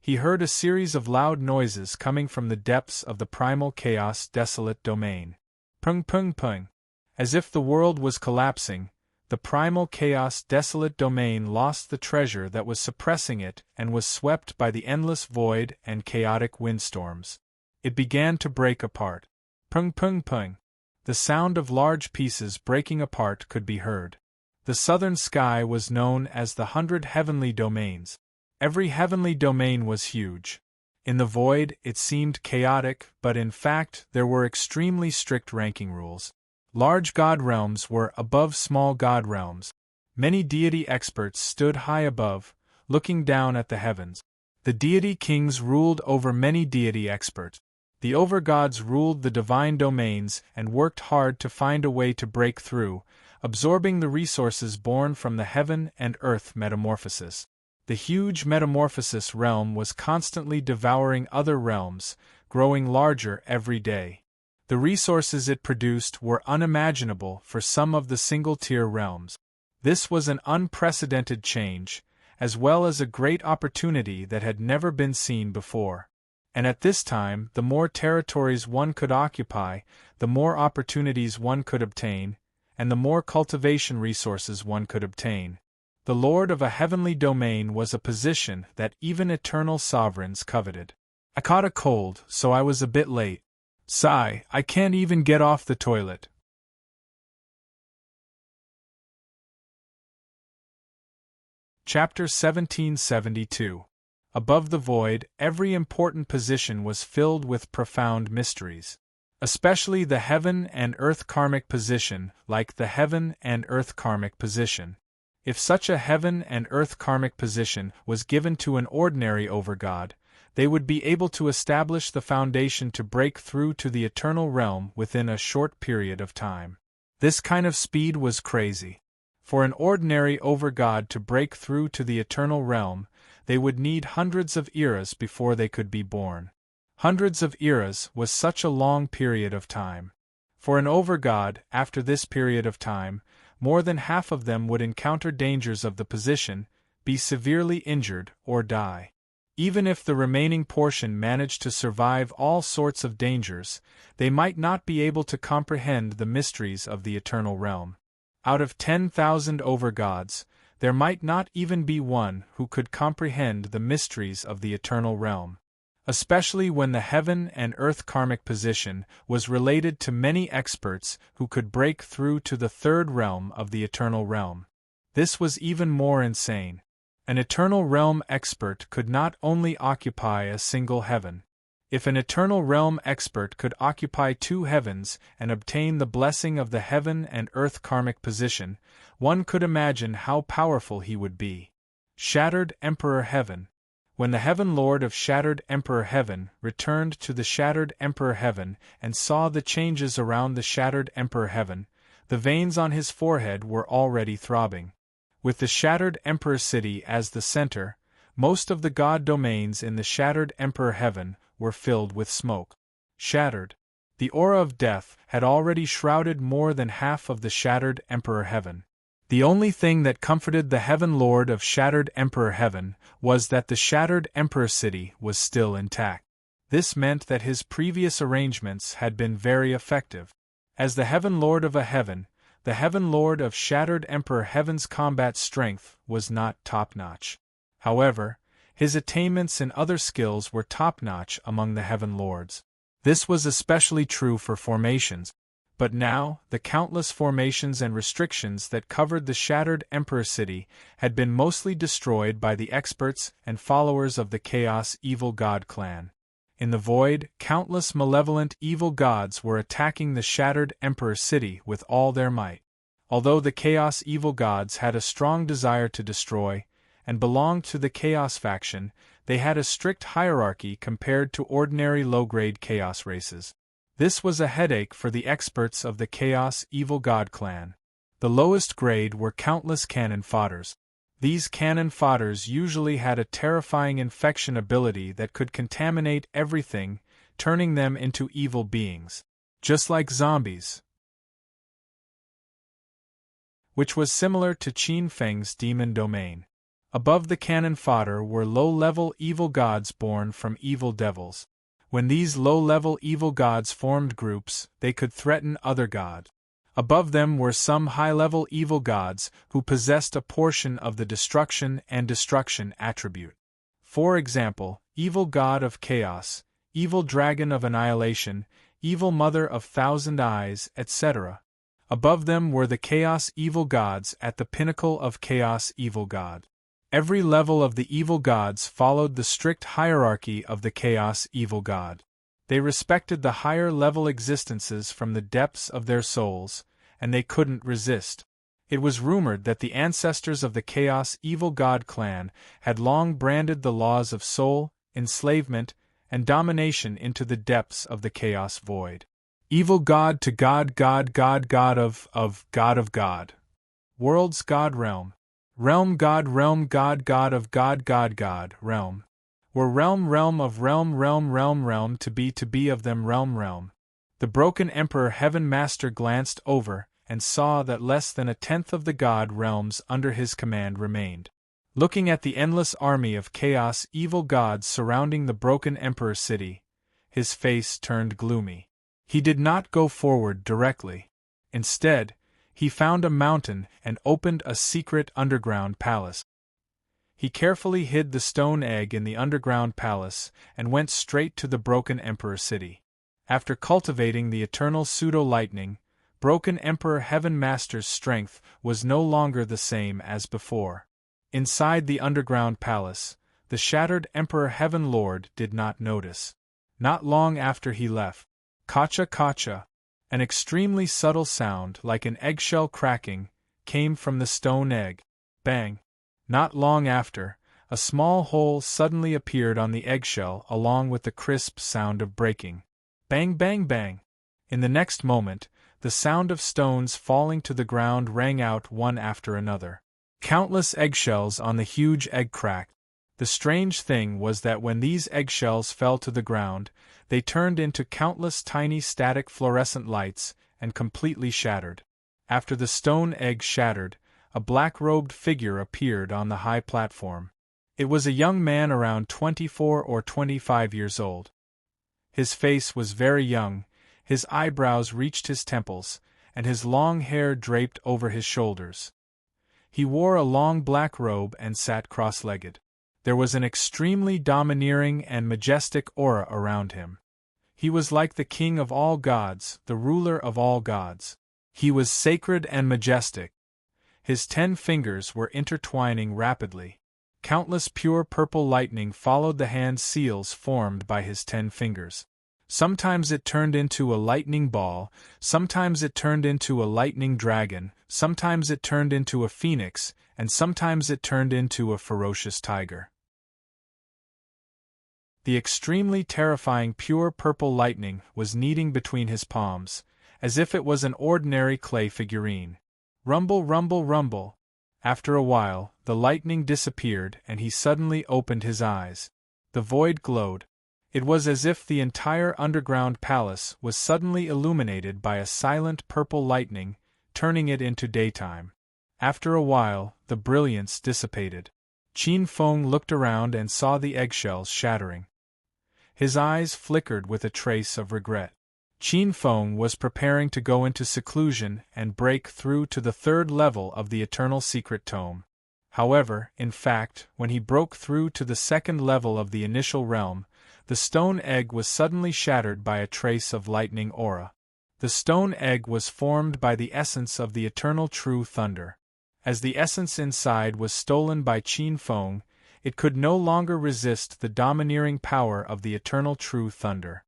he heard a series of loud noises coming from the depths of the primal chaos desolate domain. Pung pung pung. As if the world was collapsing, the primal chaos desolate domain lost the treasure that was suppressing it and was swept by the endless void and chaotic windstorms. It began to break apart. Pung pung pung. The sound of large pieces breaking apart could be heard. The southern sky was known as the 100 heavenly domains. Every heavenly domain was huge. In the void, it seemed chaotic, but in fact, there were extremely strict ranking rules. Large god realms were above small god realms. Many deity experts stood high above, looking down at the heavens. The deity kings ruled over many deity experts. The overgods ruled the divine domains and worked hard to find a way to break through, absorbing the resources born from the heaven and earth metamorphosis. The huge metamorphosis realm was constantly devouring other realms, growing larger every day. The resources it produced were unimaginable for some of the single-tier realms. This was an unprecedented change, as well as a great opportunity that had never been seen before. And at this time, the more territories one could occupy, the more opportunities one could obtain, and the more cultivation resources one could obtain. The Lord of a heavenly domain was a position that even eternal sovereigns coveted. I caught a cold, so I was a bit late. Sigh, I can't even get off the toilet. Chapter 1772. Above the void, every important position was filled with profound mysteries. Especially the heaven and earth karmic position, like the heaven and earth karmic position. If such a heaven and earth karmic position was given to an ordinary overgod, they would be able to establish the foundation to break through to the eternal realm within a short period of time. This kind of speed was crazy. For an ordinary overgod to break through to the eternal realm, they would need hundreds of eras before they could be born. Hundreds of eras was such a long period of time. For an overgod, after this period of time, more than half of them would encounter dangers of the position, be severely injured, or die. Even if the remaining portion managed to survive all sorts of dangers, they might not be able to comprehend the mysteries of the eternal realm. Out of 10,000 overgods, there might not even be one who could comprehend the mysteries of the eternal realm. Especially when the heaven and earth karmic position was related to many experts who could break through to the third realm of the eternal realm. This was even more insane. An eternal realm expert could not only occupy a single heaven. If an eternal realm expert could occupy 2 heavens and obtain the blessing of the heaven and earth karmic position, one could imagine how powerful he would be. Shattered Emperor Heaven. When the Heaven Lord of Shattered Emperor Heaven returned to the Shattered Emperor Heaven and saw the changes around the Shattered Emperor Heaven, the veins on his forehead were already throbbing. With the Shattered Emperor City as the center, most of the god domains in the Shattered Emperor Heaven were filled with smoke. Shattered. The aura of death had already shrouded more than half of the Shattered Emperor Heaven. The only thing that comforted the Heaven Lord of Shattered Emperor Heaven was that the Shattered Emperor City was still intact. This meant that his previous arrangements had been very effective. As the Heaven Lord of a heaven, the Heaven Lord of Shattered Emperor Heaven's combat strength was not top-notch. However, his attainments in other skills were top-notch among the Heaven Lords. This was especially true for formations. But now, the countless formations and restrictions that covered the shattered Emperor City had been mostly destroyed by the experts and followers of the Chaos Evil God clan. In the void, countless malevolent evil gods were attacking the shattered Emperor City with all their might. Although the Chaos Evil Gods had a strong desire to destroy, and belonged to the Chaos faction, they had a strict hierarchy compared to ordinary low-grade Chaos races. This was a headache for the experts of the Chaos Evil God clan. The lowest grade were countless cannon fodders. These cannon fodders usually had a terrifying infection ability that could contaminate everything, turning them into evil beings. Just like zombies. Which was similar to Qin Feng's demon domain. Above the cannon fodder were low-level evil gods born from evil devils. When these low-level evil gods formed groups, they could threaten other gods. Above them were some high-level evil gods who possessed a portion of the destruction and destruction attribute. For example, evil god of chaos, evil dragon of annihilation, evil mother of thousand eyes, etc. Above them were the chaos evil gods at the pinnacle of chaos evil god. Every level of the evil gods followed the strict hierarchy of the Chaos Evil God. They respected the higher-level existences from the depths of their souls, and they couldn't resist. It was rumored that the ancestors of the Chaos Evil God clan had long branded the laws of soul, enslavement, and domination into the depths of the Chaos Void. Evil God to God, God, God, God of God. World's God realm. Realm God, realm God, God of God, God, God, realm. Were realm, realm of realm, realm, realm, realm to be of them, realm, realm. The broken Emperor Heaven Master glanced over and saw that less than 1/10 of the God realms under his command remained. Looking at the endless army of chaos evil gods surrounding the broken Emperor City, his face turned gloomy. He did not go forward directly. Instead, he found a mountain and opened a secret underground palace. He carefully hid the stone egg in the underground palace and went straight to the broken Emperor City. After cultivating the eternal pseudo-lightning, broken Emperor Heaven Master's strength was no longer the same as before. Inside the underground palace, the shattered Emperor Heaven Lord did not notice. Not long after he left, Kacha Kacha, an extremely subtle sound like an eggshell cracking, came from the stone egg. Bang! Not long after, a small hole suddenly appeared on the eggshell along with the crisp sound of breaking. Bang, bang, bang! In the next moment, the sound of stones falling to the ground rang out one after another. Countless eggshells on the huge egg cracked. The strange thing was that when these eggshells fell to the ground, they turned into countless tiny static fluorescent lights and completely shattered. After the stone egg shattered, a black-robed figure appeared on the high platform. It was a young man around 24 or 25 years old. His face was very young, his eyebrows reached his temples, and his long hair draped over his shoulders. He wore a long black robe and sat cross-legged. There was an extremely domineering and majestic aura around him. He was like the king of all gods, the ruler of all gods. He was sacred and majestic. His 10 fingers were intertwining rapidly. Countless pure purple lightning followed the hand seals formed by his 10 fingers. Sometimes it turned into a lightning ball, sometimes it turned into a lightning dragon, sometimes it turned into a phoenix, and sometimes it turned into a ferocious tiger. The extremely terrifying pure purple lightning was kneading between his palms, as if it was an ordinary clay figurine. Rumble, rumble, rumble. After a while, the lightning disappeared and he suddenly opened his eyes. The void glowed. It was as if the entire underground palace was suddenly illuminated by a silent purple lightning, turning it into daytime. After a while, the brilliance dissipated. Qin Feng looked around and saw the eggshells shattering. His eyes flickered with a trace of regret. Qin Feng was preparing to go into seclusion and break through to the 3rd level of the Eternal Secret Tome. However, in fact, when he broke through to the 2nd level of the initial realm, the stone egg was suddenly shattered by a trace of lightning aura. The stone egg was formed by the essence of the eternal true thunder. As the essence inside was stolen by Qin Feng, it could no longer resist the domineering power of the eternal true thunder.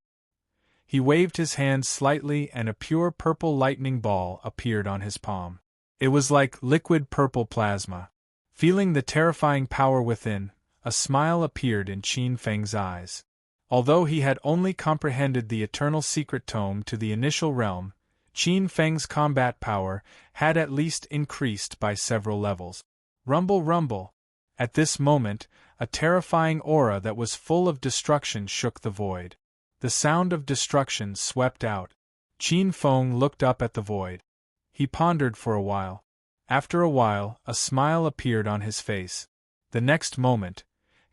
He waved his hand slightly and a pure purple lightning ball appeared on his palm. It was like liquid purple plasma. Feeling the terrifying power within, a smile appeared in Qin Feng's eyes. Although he had only comprehended the eternal secret tome to the initial realm, Qin Feng's combat power had at least increased by several levels. Rumble, rumble! At this moment, a terrifying aura that was full of destruction shook the void. The sound of destruction swept out. Qin Feng looked up at the void. He pondered for a while. After a while, a smile appeared on his face. The next moment,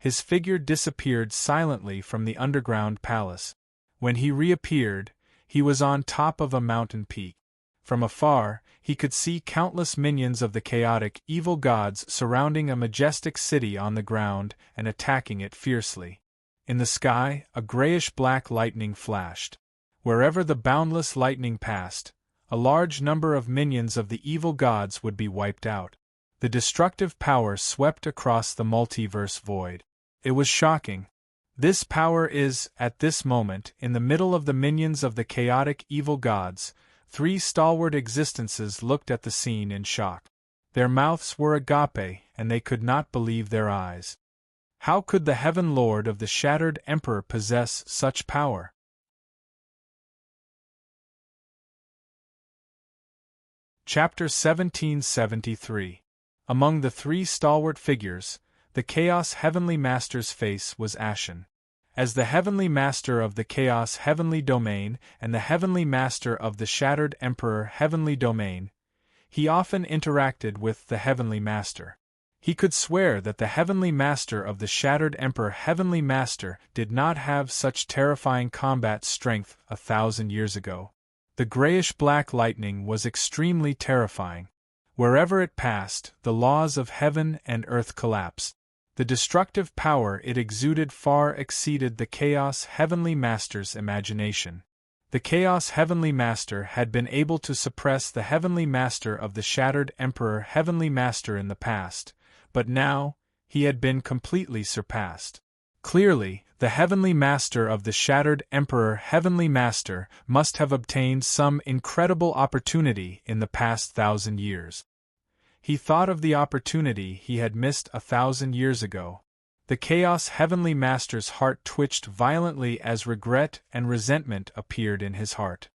his figure disappeared silently from the underground palace. When he reappeared, he was on top of a mountain peak. From afar, he could see countless minions of the chaotic, evil gods surrounding a majestic city on the ground and attacking it fiercely. In the sky, a grayish-black lightning flashed. Wherever the boundless lightning passed, a large number of minions of the evil gods would be wiped out. The destructive power swept across the multiverse void. It was shocking. This power is, at this moment, in the middle of the minions of the chaotic evil gods. Three stalwart existences looked at the scene in shock. Their mouths were agape, and they could not believe their eyes. How could the Heaven Lord of the Shattered Emperor possess such power? Chapter 1773. Among the three stalwart figures, the Chaos Heavenly Master's face was ashen. As the Heavenly Master of the Chaos Heavenly Domain and the Heavenly Master of the Shattered Emperor Heavenly Domain, he often interacted with the Heavenly Master. He could swear that the Heavenly Master of the Shattered Emperor Heavenly Master did not have such terrifying combat strength 1,000 years ago. The grayish-black lightning was extremely terrifying. Wherever it passed, the laws of heaven and earth collapsed. The destructive power it exuded far exceeded the Chaos Heavenly Master's imagination. The Chaos Heavenly Master had been able to suppress the Heavenly Master of the Shattered Emperor Heavenly Master in the past, but now, he had been completely surpassed. Clearly, the Heavenly Master of the Shattered Emperor Heavenly Master must have obtained some incredible opportunity in the past 1,000 years. He thought of the opportunity he had missed 1,000 years ago. The Chaos Heavenly Master's heart twitched violently as regret and resentment appeared in his heart.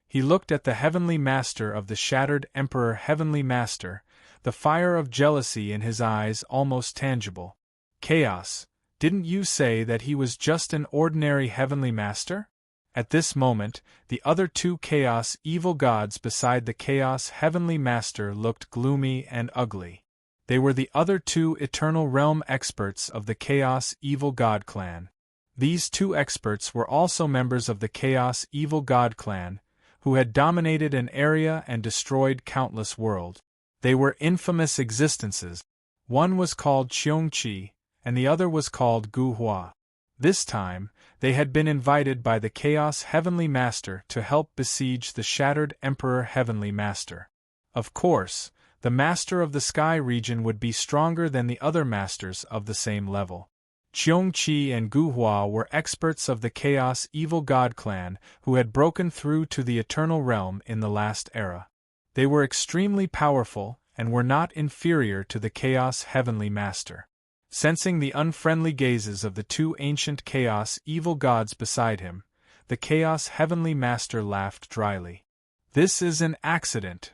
He looked at the Heavenly Master of the Shattered Emperor Heavenly Master, the fire of jealousy in his eyes almost tangible. Chaos, didn't you say that he was just an ordinary Heavenly Master? At this moment, the other two Chaos evil gods beside the Chaos Heavenly Master looked gloomy and ugly. They were the other two Eternal Realm experts of the Chaos Evil God Clan. These two experts were also members of the Chaos Evil God Clan, who had dominated an area and destroyed countless worlds. They were infamous existences. One was called Qiongqi, and the other was called Gu Hua. This time, they had been invited by the Chaos Heavenly Master to help besiege the Shattered Emperor Heavenly Master. Of course, the Master of the Sky region would be stronger than the other Masters of the same level. Qiongqi and Gu Hua were experts of the Chaos Evil God Clan who had broken through to the Eternal Realm in the last era. They were extremely powerful and were not inferior to the Chaos Heavenly Master. Sensing the unfriendly gazes of the two ancient Chaos Evil gods beside him, the Chaos Heavenly Master laughed dryly. This is an accident.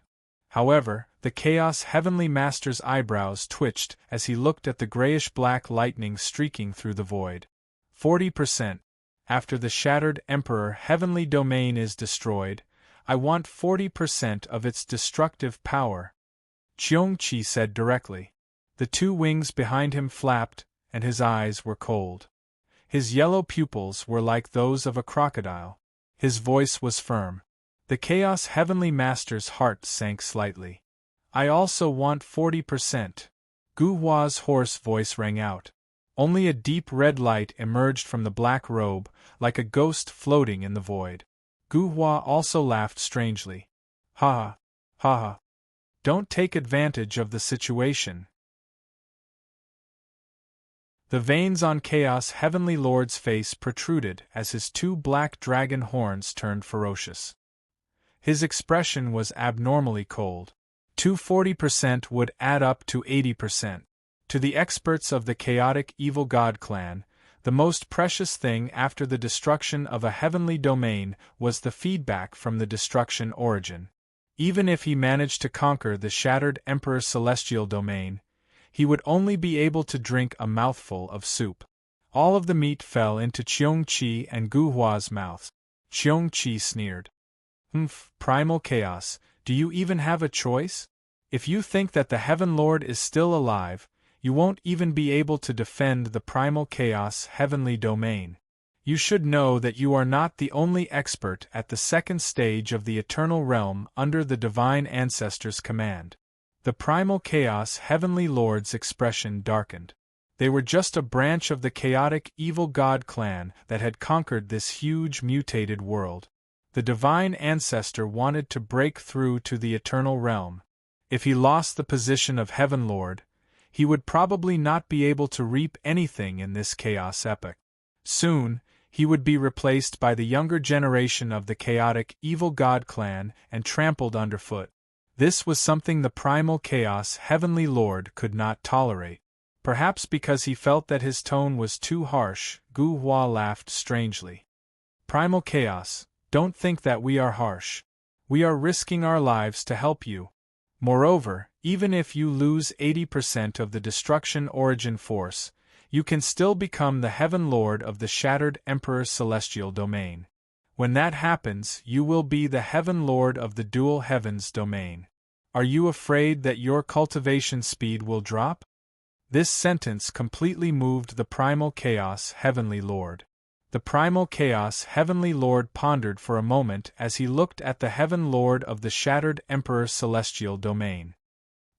However, the Chaos Heavenly Master's eyebrows twitched as he looked at the grayish-black lightning streaking through the void. 40%. After the Shattered Emperor Heavenly Domain is destroyed, I want 40% of its destructive power, Qiongqi said directly. The two wings behind him flapped, and his eyes were cold. His yellow pupils were like those of a crocodile. His voice was firm. The Chaos Heavenly Master's heart sank slightly. I also want 40%. Gu Hua's hoarse voice rang out. Only a deep red light emerged from the black robe, like a ghost floating in the void. Gu Hua also laughed strangely. Ha ha ha. Don't take advantage of the situation. The veins on Chaos Heavenly Lord's face protruded as his two black dragon horns turned ferocious. His expression was abnormally cold. 240% would add up to 80%. To the experts of the chaotic evil god clan, the most precious thing after the destruction of a heavenly domain was the feedback from the destruction origin. Even if he managed to conquer the shattered Emperor's celestial domain, he would only be able to drink a mouthful of soup. All of the meat fell into Cheong-Chi and Gu Hua's mouths. Cheong-Chi sneered. Primal Chaos, do you even have a choice? If you think that the Heaven Lord is still alive, you won't even be able to defend the Primal Chaos heavenly domain. You should know that you are not the only expert at the second stage of the Eternal Realm under the Divine Ancestor's command. The Primal Chaos Heavenly Lord's expression darkened. They were just a branch of the chaotic evil god clan that had conquered this huge mutated world. The Divine Ancestor wanted to break through to the Eternal Realm. If he lost the position of Heaven Lord, he would probably not be able to reap anything in this chaos epoch. Soon, he would be replaced by the younger generation of the chaotic evil god clan and trampled underfoot. This was something the Primal Chaos Heavenly Lord could not tolerate. Perhaps because he felt that his tone was too harsh, Gu Hua laughed strangely. Primal Chaos, don't think that we are harsh. We are risking our lives to help you. Moreover, even if you lose 80% of the destruction origin force, you can still become the Heaven Lord of the Shattered Emperor's celestial domain. When that happens, you will be the Heaven Lord of the Dual Heavens domain. Are you afraid that your cultivation speed will drop? This sentence completely moved the Primal Chaos Heavenly Lord. The Primal Chaos Heavenly Lord pondered for a moment as he looked at the Heaven Lord of the Shattered Emperor's celestial domain.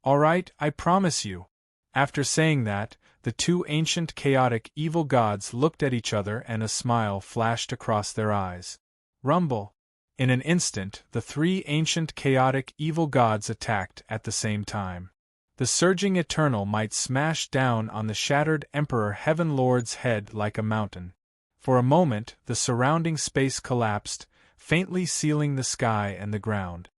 All right, I promise you. After saying that, the two ancient chaotic evil gods looked at each other and a smile flashed across their eyes. Rumble. In an instant, the three ancient chaotic evil gods attacked at the same time. The surging Eternal might smash down on the shattered Emperor Heaven Lord's head like a mountain. For a moment, the surrounding space collapsed, faintly sealing the sky and the ground.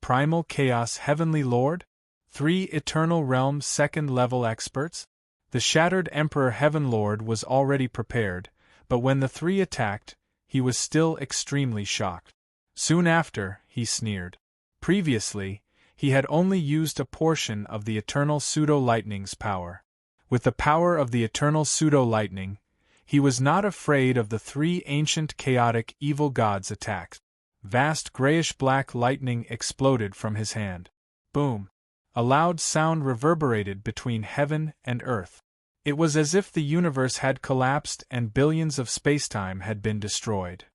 Primal Chaos Heavenly Lord? 3 Eternal Realm second-level experts? The shattered Emperor Heaven Lord was already prepared, but when the three attacked, he was still extremely shocked. Soon after, he sneered. Previously, he had only used a portion of the Eternal Pseudo-Lightning's power. With the power of the Eternal Pseudo-Lightning, he was not afraid of the three ancient chaotic evil gods' attacks. Vast grayish-black lightning exploded from his hand. Boom! A loud sound reverberated between heaven and earth. It was as if the universe had collapsed and billions of spacetime had been destroyed.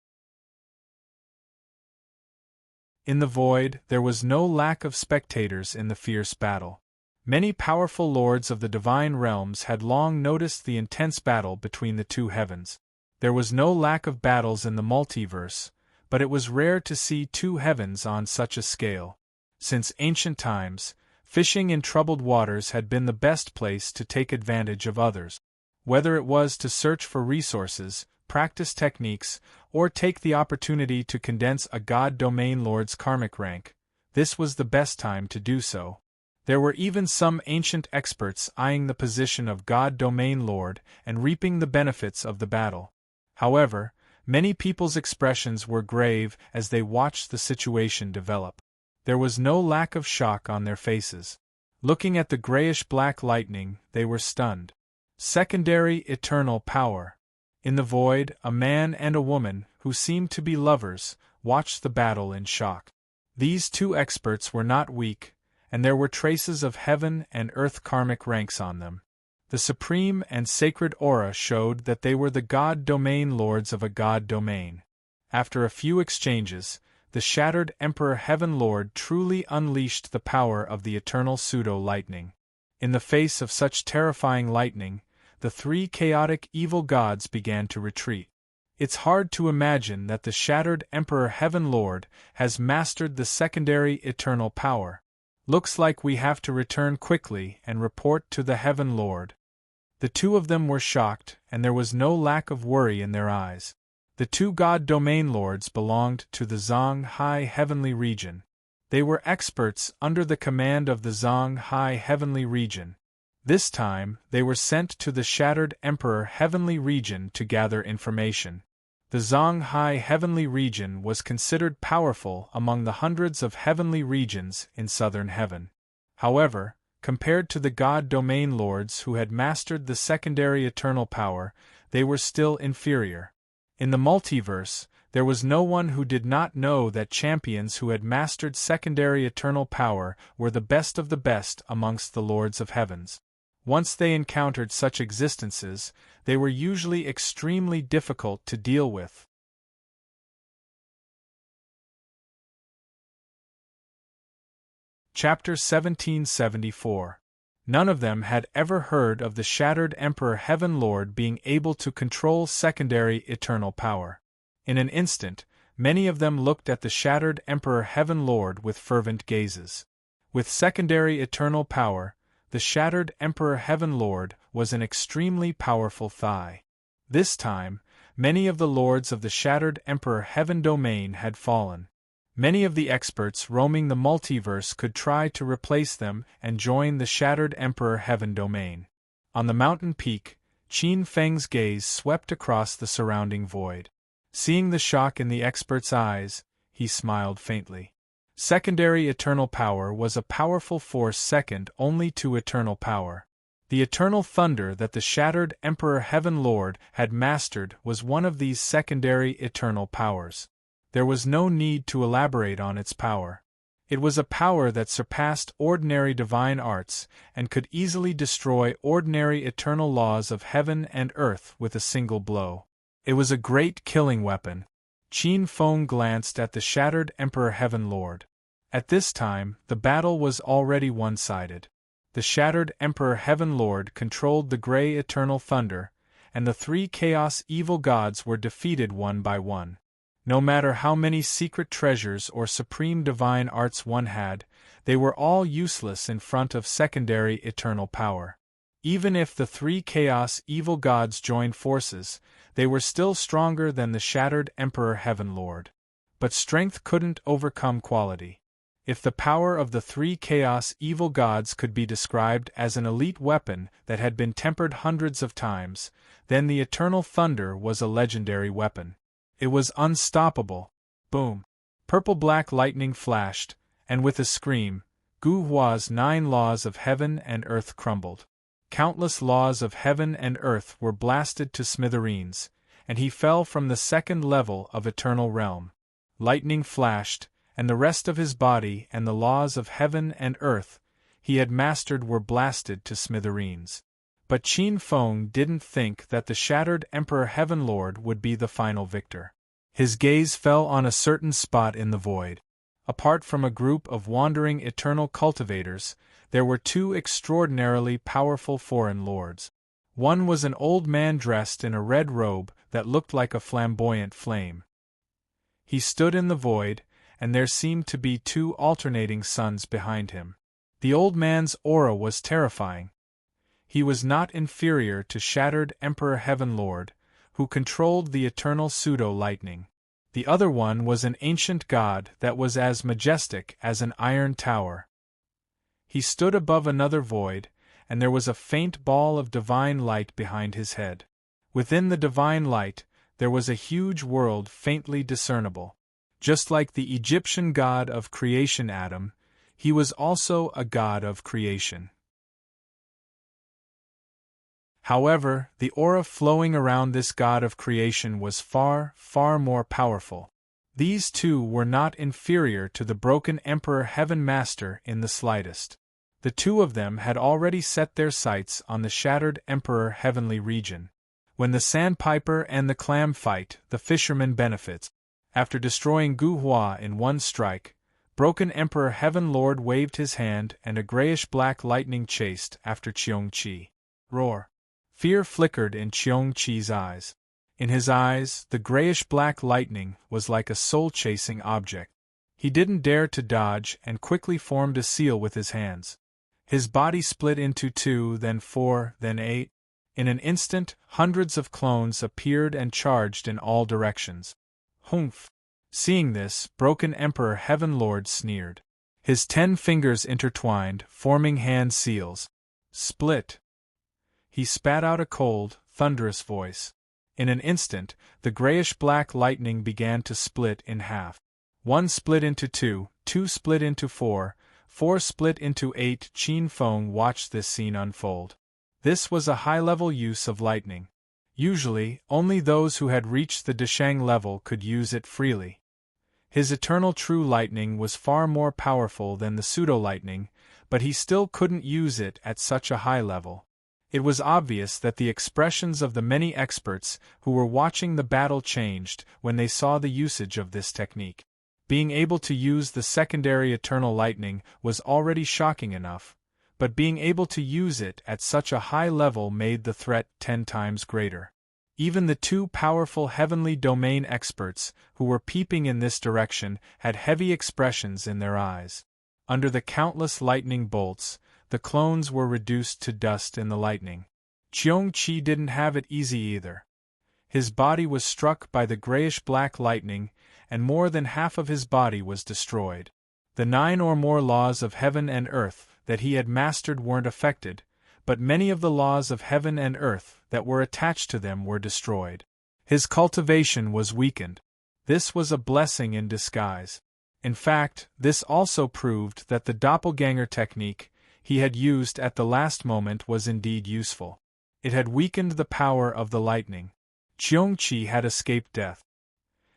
In the void, there was no lack of spectators in the fierce battle. Many powerful lords of the divine realms had long noticed the intense battle between the two heavens. There was no lack of battles in the multiverse, but it was rare to see two heavens on such a scale. Since ancient times, fishing in troubled waters had been the best place to take advantage of others. Whether it was to search for resources, practice techniques, or take the opportunity to condense a god domain lord's karmic rank, this was the best time to do so. There were even some ancient experts eyeing the position of god domain lord and reaping the benefits of the battle. However, many people's expressions were grave as they watched the situation develop. There was no lack of shock on their faces. Looking at the grayish-black lightning, they were stunned. Secondary eternal power. In the void, a man and a woman, who seemed to be lovers, watched the battle in shock. These two experts were not weak, and there were traces of heaven and earth karmic ranks on them. The supreme and sacred aura showed that they were the god domain lords of a god domain. After a few exchanges, the shattered Emperor Heaven Lord truly unleashed the power of the eternal pseudo-lightning. In the face of such terrifying lightning, the three chaotic evil gods began to retreat. It's hard to imagine that the shattered Emperor Heaven Lord has mastered the secondary eternal power. Looks like we have to return quickly and report to the Heaven Lord. The two of them were shocked, and there was no lack of worry in their eyes. The two God Domain Lords belonged to the Zhang High Heavenly Region. They were experts under the command of the Zhang High Heavenly Region. This time, they were sent to the Shattered Emperor Heavenly Region to gather information. The Zhang High Heavenly Region was considered powerful among the hundreds of heavenly regions in southern heaven. However, compared to the God Domain Lords who had mastered the secondary eternal power, they were still inferior. In the multiverse, there was no one who did not know that champions who had mastered secondary eternal power were the best of the best amongst the Lords of Heavens. Once they encountered such existences, they were usually extremely difficult to deal with. Chapter 1774. None of them had ever heard of the Shattered Emperor Heaven Lord being able to control secondary eternal power. In an instant, many of them looked at the Shattered Emperor Heaven Lord with fervent gazes. With secondary eternal power, the Shattered Emperor Heaven Lord was an extremely powerful Thai. This time, many of the lords of the Shattered Emperor Heaven Domain had fallen. Many of the experts roaming the multiverse could try to replace them and join the Shattered Emperor Heaven Domain. On the mountain peak, Qin Feng's gaze swept across the surrounding void. Seeing the shock in the expert's eyes, he smiled faintly. Secondary eternal power was a powerful force second only to eternal power. The eternal thunder that the Shattered Emperor Heaven Lord had mastered was one of these secondary eternal powers. There was no need to elaborate on its power. It was a power that surpassed ordinary divine arts and could easily destroy ordinary eternal laws of heaven and earth with a single blow. It was a great killing weapon. Qin Feng glanced at the Shattered Emperor Heaven Lord. At this time, the battle was already one-sided. The Shattered Emperor Heaven Lord controlled the gray eternal thunder, and the three chaos evil gods were defeated one by one. No matter how many secret treasures or supreme divine arts one had, they were all useless in front of secondary eternal power. Even if the three chaos evil gods joined forces, they were still stronger than the Shattered Emperor Heaven Lord. But strength couldn't overcome quality. If the power of the three chaos evil gods could be described as an elite weapon that had been tempered hundreds of times, then the eternal thunder was a legendary weapon. It was unstoppable. Boom! Purple-black lightning flashed, and with a scream, Gu Hua's 9 laws of heaven and earth crumbled. Countless laws of heaven and earth were blasted to smithereens, and he fell from the second level of eternal realm. Lightning flashed, and the rest of his body and the laws of heaven and earth he had mastered were blasted to smithereens. But Qin Feng didn't think that the Shattered Emperor Heaven Lord would be the final victor. His gaze fell on a certain spot in the void. Apart from a group of wandering eternal cultivators, there were 2 extraordinarily powerful foreign lords. One was an old man dressed in a red robe that looked like a flamboyant flame. He stood in the void, and there seemed to be 2 alternating suns behind him. The old man's aura was terrifying. He was not inferior to Shattered Emperor Heaven Lord, who controlled the eternal pseudo-lightning. The other one was an ancient god that was as majestic as an iron tower. He stood above another void, and there was a faint ball of divine light behind his head. Within the divine light, there was a huge world faintly discernible. Just like the Egyptian god of creation Adam, he was also a god of creation. However, the aura flowing around this god of creation was far, far more powerful. These 2 were not inferior to the broken Emperor Heaven Master in the slightest. The 2 of them had already set their sights on the Shattered Emperor Heavenly Region. When the Sandpiper and the Clam fight, the fisherman benefits. After destroying Gu Hua in one strike, Broken Emperor Heaven Lord waved his hand and a grayish-black lightning chased after Cheong Chi. Roar! Fear flickered in Cheong Chi's eyes. In his eyes, the grayish-black lightning was like a soul-chasing object. He didn't dare to dodge and quickly formed a seal with his hands. His body split into 2, then 4, then 8. In an instant, hundreds of clones appeared and charged in all directions. Humph! Seeing this, Broken Emperor Heaven Lord sneered. His 10 fingers intertwined, forming hand seals. Split! He spat out a cold, thunderous voice. In an instant, the grayish-black lightning began to split in half. 1 split into 2, 2 split into 4, 4 split into 8. Qin Feng watched this scene unfold. This was a high-level use of lightning. Usually, only those who had reached the Deshang level could use it freely. His eternal true lightning was far more powerful than the pseudo-lightning, but he still couldn't use it at such a high level. It was obvious that the expressions of the many experts who were watching the battle changed when they saw the usage of this technique. Being able to use the secondary eternal lightning was already shocking enough, but being able to use it at such a high level made the threat 10 times greater. Even the 2 powerful heavenly domain experts who were peeping in this direction had heavy expressions in their eyes. Under the countless lightning bolts, the clones were reduced to dust in the lightning. Qiongqi didn't have it easy either. His body was struck by the grayish-black lightning, and more than half of his body was destroyed. The 9 or more laws of heaven and earth that he had mastered weren't affected, but many of the laws of heaven and earth that were attached to them were destroyed. His cultivation was weakened. This was a blessing in disguise. In fact, this also proved that the doppelganger technique he had used at the last moment was indeed useful. It had weakened the power of the lightning. Qiongqi had escaped death.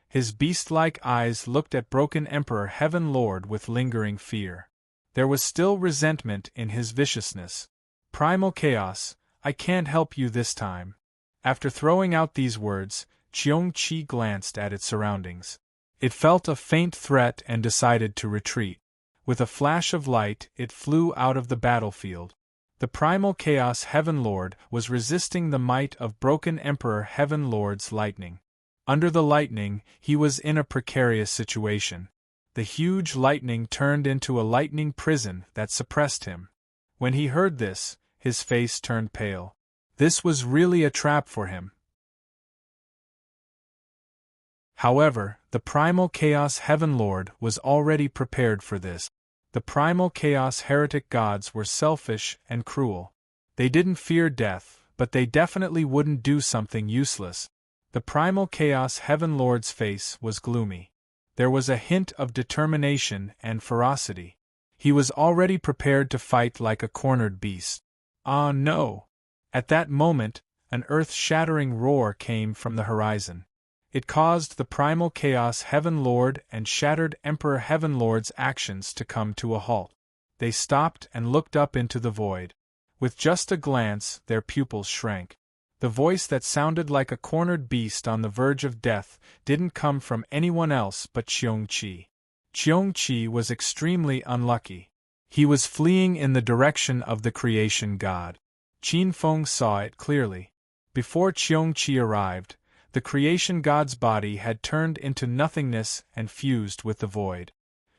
His beast-like eyes looked at Broken Emperor Heaven Lord with lingering fear. There was still resentment in his viciousness. Primal Chaos, I can't help you this time. After throwing out these words, Qiongqi glanced at its surroundings. It felt a faint threat and decided to retreat. With a flash of light, it flew out of the battlefield. The Primal Chaos Heaven Lord was resisting the might of Broken Emperor Heaven Lord's lightning. Under the lightning, he was in a precarious situation. The huge lightning turned into a lightning prison that suppressed him. When he heard this, his face turned pale. This was really a trap for him. However, the Primal Chaos Heaven Lord was already prepared for this. The Primal Chaos heretic gods were selfish and cruel. They didn't fear death, but they definitely wouldn't do something useless. The Primal Chaos Heaven Lord's face was gloomy. There was a hint of determination and ferocity. He was already prepared to fight like a cornered beast. Ah no! At that moment, an earth-shattering roar came from the horizon. It caused the Primal Chaos Heaven Lord and Shattered Emperor Heaven Lord's actions to come to a halt. They stopped and looked up into the void. With just a glance, their pupils shrank. The voice that sounded like a cornered beast on the verge of death didn't come from anyone else but Qiongqi. Qiongqi was extremely unlucky. He was fleeing in the direction of the creation god. Qin Feng saw it clearly. Before Qiongqi arrived, the creation god's body had turned into nothingness and fused with the void.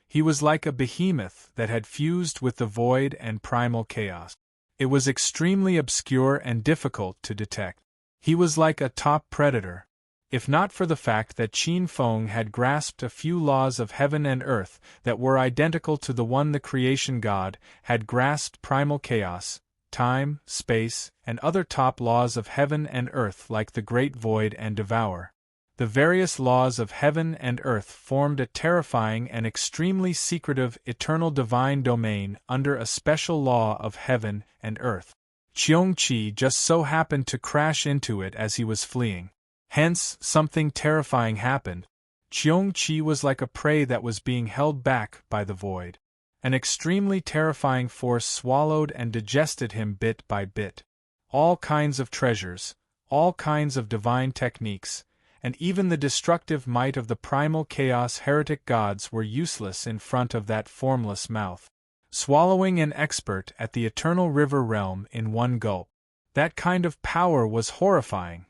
He was like a behemoth that had fused with the void and primal chaos. It was extremely obscure and difficult to detect. He was like a top predator. If not for the fact that Qin Feng had grasped a few laws of heaven and earth that were identical to the one the creation god had grasped, primal chaos, time, space, and other top laws of heaven and earth like the Great Void and Devour. The various laws of heaven and earth formed a terrifying and extremely secretive eternal divine domain under a special law of heaven and earth. Qiongqi just so happened to crash into it as he was fleeing. Hence, something terrifying happened. Qiongqi was like a prey that was being held back by the void. An extremely terrifying force swallowed and digested him bit by bit. All kinds of treasures, all kinds of divine techniques, and even the destructive might of the primal chaos heretic gods were useless in front of that formless mouth. Swallowing an expert at the eternal river realm in one gulp. That kind of power was horrifying.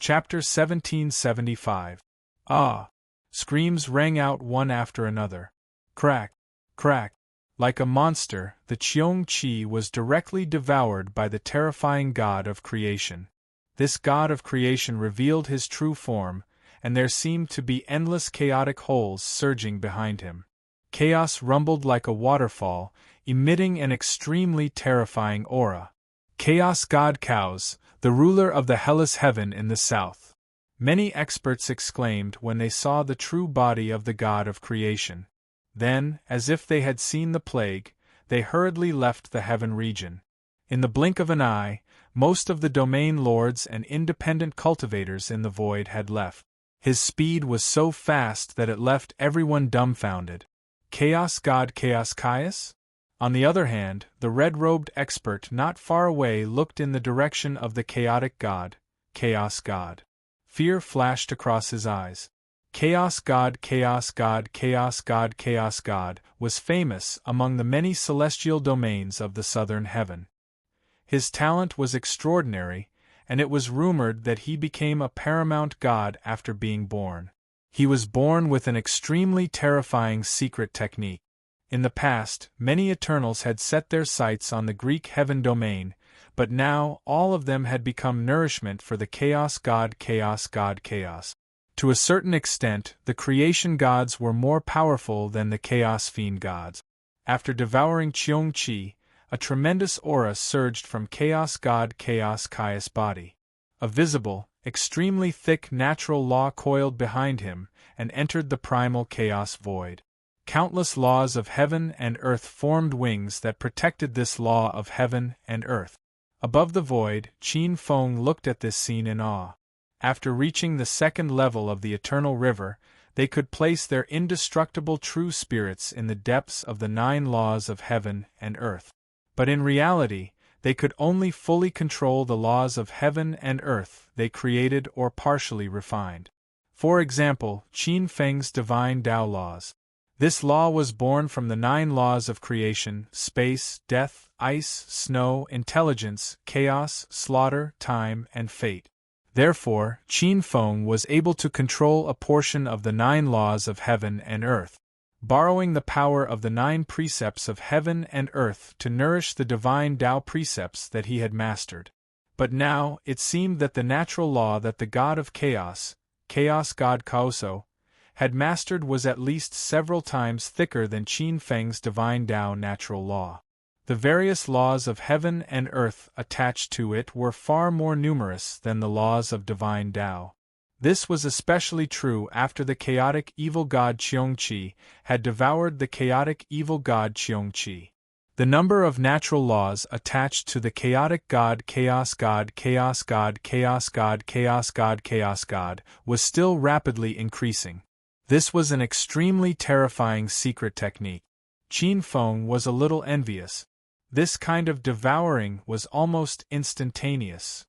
Chapter 1775. Ah! Screams rang out one after another. Crack! Crack! Like a monster, the Cheong-chi was directly devoured by the terrifying god of creation. This god of creation revealed his true form, and there seemed to be endless chaotic holes surging behind him. Chaos rumbled like a waterfall, emitting an extremely terrifying aura. Chaos God Chaos, the ruler of the hellish heaven in the south. Many experts exclaimed when they saw the true body of the god of creation. Then, as if they had seen the plague, they hurriedly left the heaven region. In the blink of an eye, most of the domain lords and independent cultivators in the void had left. His speed was so fast that it left everyone dumbfounded. Chaos God Chaos Caius? On the other hand, the red-robed expert not far away looked in the direction of the chaotic god, Chaos God. Fear flashed across his eyes. Chaos God Chaos God Chaos God Chaos God was famous among the many celestial domains of the southern heaven. His talent was extraordinary, and it was rumored that he became a paramount god after being born. He was born with an extremely terrifying secret technique. In the past, many Eternals had set their sights on the Greek heaven domain, but now all of them had become nourishment for the Chaos God Chaos God Chaos. To a certain extent, the creation gods were more powerful than the Chaos Fiend gods. After devouring Cheong-chi, a tremendous aura surged from Chaos God Chaos Caius' body. A visible, extremely thick natural law coiled behind him and entered the primal chaos void. Countless laws of heaven and earth formed wings that protected this law of heaven and earth. Above the void, Qin Feng looked at this scene in awe. After reaching the second level of the eternal river, they could place their indestructible true spirits in the depths of the 9 laws of heaven and earth. But in reality, they could only fully control the laws of heaven and earth they created or partially refined. For example, Qin Feng's divine Tao laws. This law was born from the 9 laws of creation: space, death, ice, snow, intelligence, chaos, slaughter, time, and fate. Therefore, Qin Feng was able to control a portion of the 9 laws of heaven and earth, borrowing the power of the 9 precepts of heaven and earth to nourish the divine Tao precepts that he had mastered. But now, it seemed that the natural law that the god of chaos, Chaos God Kaoso, had mastered was at least several times thicker than Qin Feng's divine Tao natural law. The various laws of heaven and earth attached to it were far more numerous than the laws of divine Tao. This was especially true after the chaotic evil god Cheong-chi had devoured the chaotic evil god Cheong-chi. The number of natural laws attached to the chaotic god Chaos God Chaos God Chaos God Chaos God Chaos God was still rapidly increasing. This was an extremely terrifying secret technique. Qin Feng was a little envious. This kind of devouring was almost instantaneous.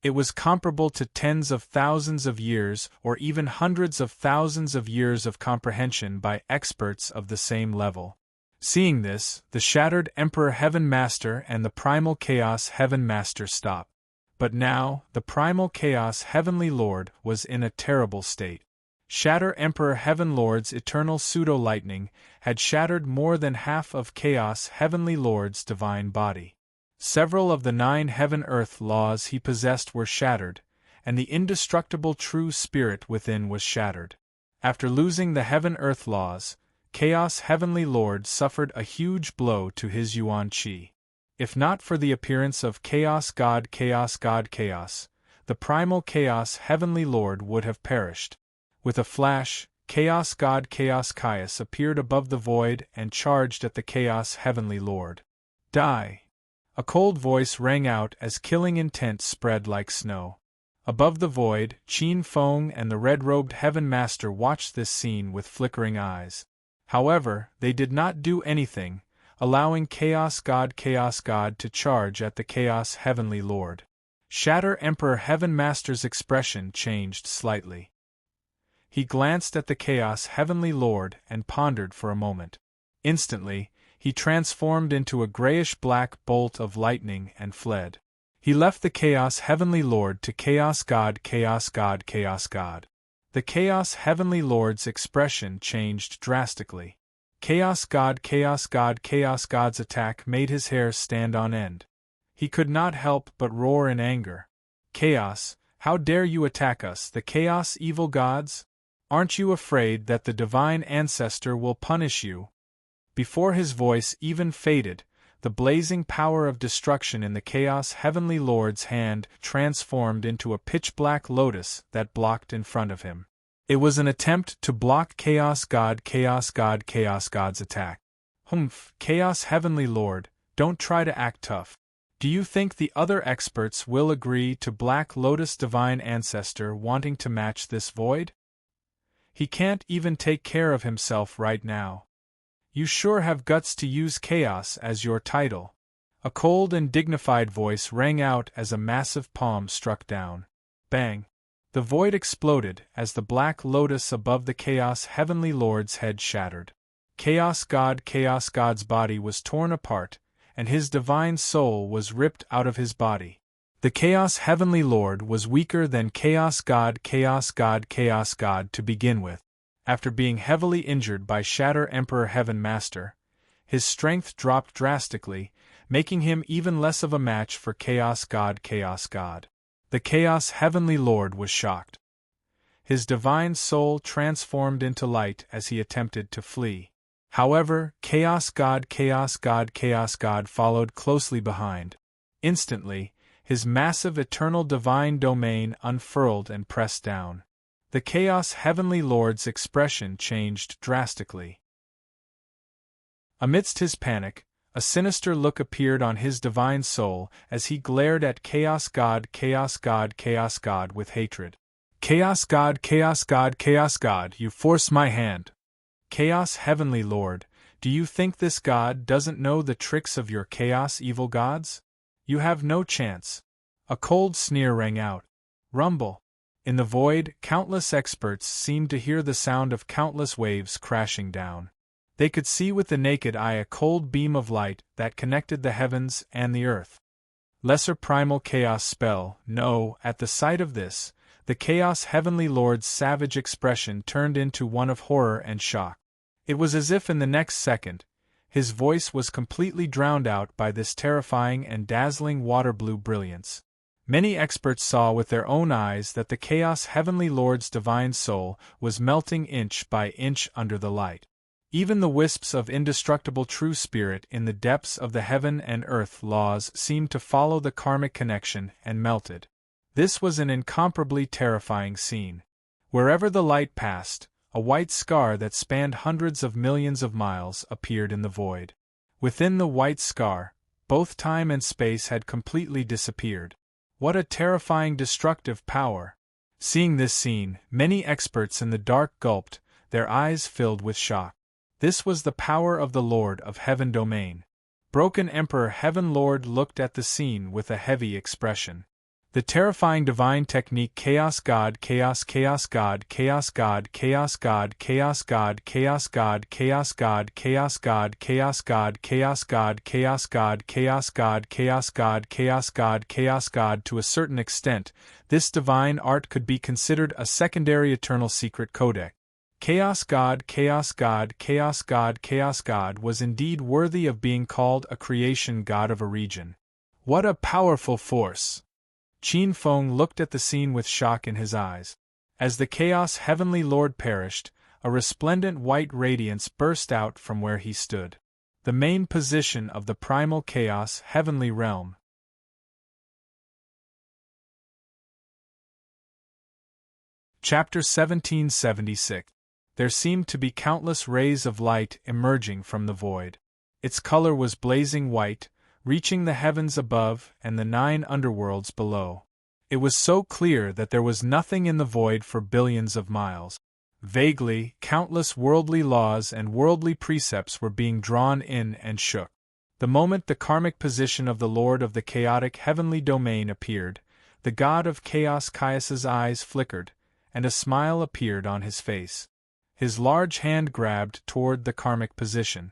It was comparable to tens of thousands of years or even hundreds of thousands of years of comprehension by experts of the same level. Seeing this, the shattered Emperor Heaven Master and the Primal Chaos Heaven Master stopped. But now, the Primal Chaos Heavenly Lord was in a terrible state. Shatter Emperor Heaven Lord's eternal pseudo-lightning had shattered more than half of Chaos Heavenly Lord's divine body. Several of the 9 heaven-earth laws he possessed were shattered, and the indestructible true spirit within was shattered. After losing the heaven-earth laws, Chaos Heavenly Lord suffered a huge blow to his Yuan Qi. If not for the appearance of Chaos God Chaos God Chaos, the primal Chaos Heavenly Lord would have perished. With a flash, Chaos God Chaos Caius appeared above the void and charged at the Chaos Heavenly Lord. Die! A cold voice rang out as killing intent spread like snow. Above the void, Qin Feng and the red-robed Heaven Master watched this scene with flickering eyes. However, they did not do anything, allowing Chaos God to charge at the Chaos Heavenly Lord. Shatter Emperor Heaven Master's expression changed slightly. He glanced at the Chaos Heavenly Lord and pondered for a moment. Instantly, he transformed into a grayish-black bolt of lightning and fled. He left the Chaos Heavenly Lord to Chaos God, Chaos God, Chaos God. The Chaos Heavenly Lord's expression changed drastically. Chaos God, Chaos God, Chaos God's attack made his hair stand on end. He could not help but roar in anger. Chaos, how dare you attack us, the Chaos Evil Gods? Aren't you afraid that the Divine Ancestor will punish you? Before his voice even faded, the blazing power of destruction in the Chaos Heavenly Lord's hand transformed into a pitch-black lotus that blocked in front of him. It was an attempt to block Chaos God, Chaos God, Chaos God's attack. Humph, Chaos Heavenly Lord, don't try to act tough. Do you think the other experts will agree to Black Lotus Divine Ancestor wanting to match this void? He can't even take care of himself right now. You sure have guts to use chaos as your title. A cold and dignified voice rang out as a massive palm struck down. Bang! The void exploded as the Black Lotus above the Chaos Heavenly Lord's head shattered. Chaos God's body was torn apart, and his divine soul was ripped out of his body. The Chaos Heavenly Lord was weaker than Chaos God to begin with. After being heavily injured by Shatter Emperor Heaven Master, his strength dropped drastically, making him even less of a match for Chaos God. The Chaos Heavenly Lord was shocked. His divine soul transformed into light as he attempted to flee. However, Chaos God followed closely behind. Instantly, his massive eternal divine domain unfurled and pressed down. The Chaos Heavenly Lord's expression changed drastically. Amidst his panic, a sinister look appeared on his divine soul as he glared at Chaos God with hatred. Chaos God, you force my hand. Chaos Heavenly Lord, do you think this God doesn't know the tricks of your Chaos Evil Gods? You have no chance. A cold sneer rang out. Rumble. In the void, countless experts seemed to hear the sound of countless waves crashing down. They could see with the naked eye a cold beam of light that connected the heavens and the earth. Lesser primal chaos spell, no, at the sight of this, the Chaos Heavenly Lord's savage expression turned into one of horror and shock. It was as if in the next second, his voice was completely drowned out by this terrifying and dazzling water-blue brilliance. Many experts saw with their own eyes that the Chaos Heavenly Lord's divine soul was melting inch by inch under the light. Even the wisps of indestructible true spirit in the depths of the heaven and earth laws seemed to follow the karmic connection and melted. This was an incomparably terrifying scene. Wherever the light passed, a white scar that spanned hundreds of millions of miles appeared in the void. Within the white scar, both time and space had completely disappeared. What a terrifying destructive power! Seeing this scene, many experts in the dark gulped, their eyes filled with shock. This was the power of the Lord of Heaven domain. Broken Emperor Heaven Lord looked at the scene with a heavy expression. The terrifying divine technique Chaos God cannot to a certain extent, this divine art could be considered a secondary eternal secret codec. Chaos God was indeed worthy of being called a creation god of a region. What a powerful force! Qin Feng looked at the scene with shock in his eyes. As the Chaos Heavenly Lord perished, a resplendent white radiance burst out from where he stood. The main position of the primal Chaos Heavenly Realm. Chapter 1776. There seemed to be countless rays of light emerging from the void. Its color was blazing white, reaching the heavens above and the 9 underworlds below. It was so clear that there was nothing in the void for billions of miles. Vaguely, countless worldly laws and worldly precepts were being drawn in and shook. The moment the karmic position of the Lord of the chaotic heavenly domain appeared, the god of chaos Caius's eyes flickered, and a smile appeared on his face. His large hand grabbed toward the karmic position.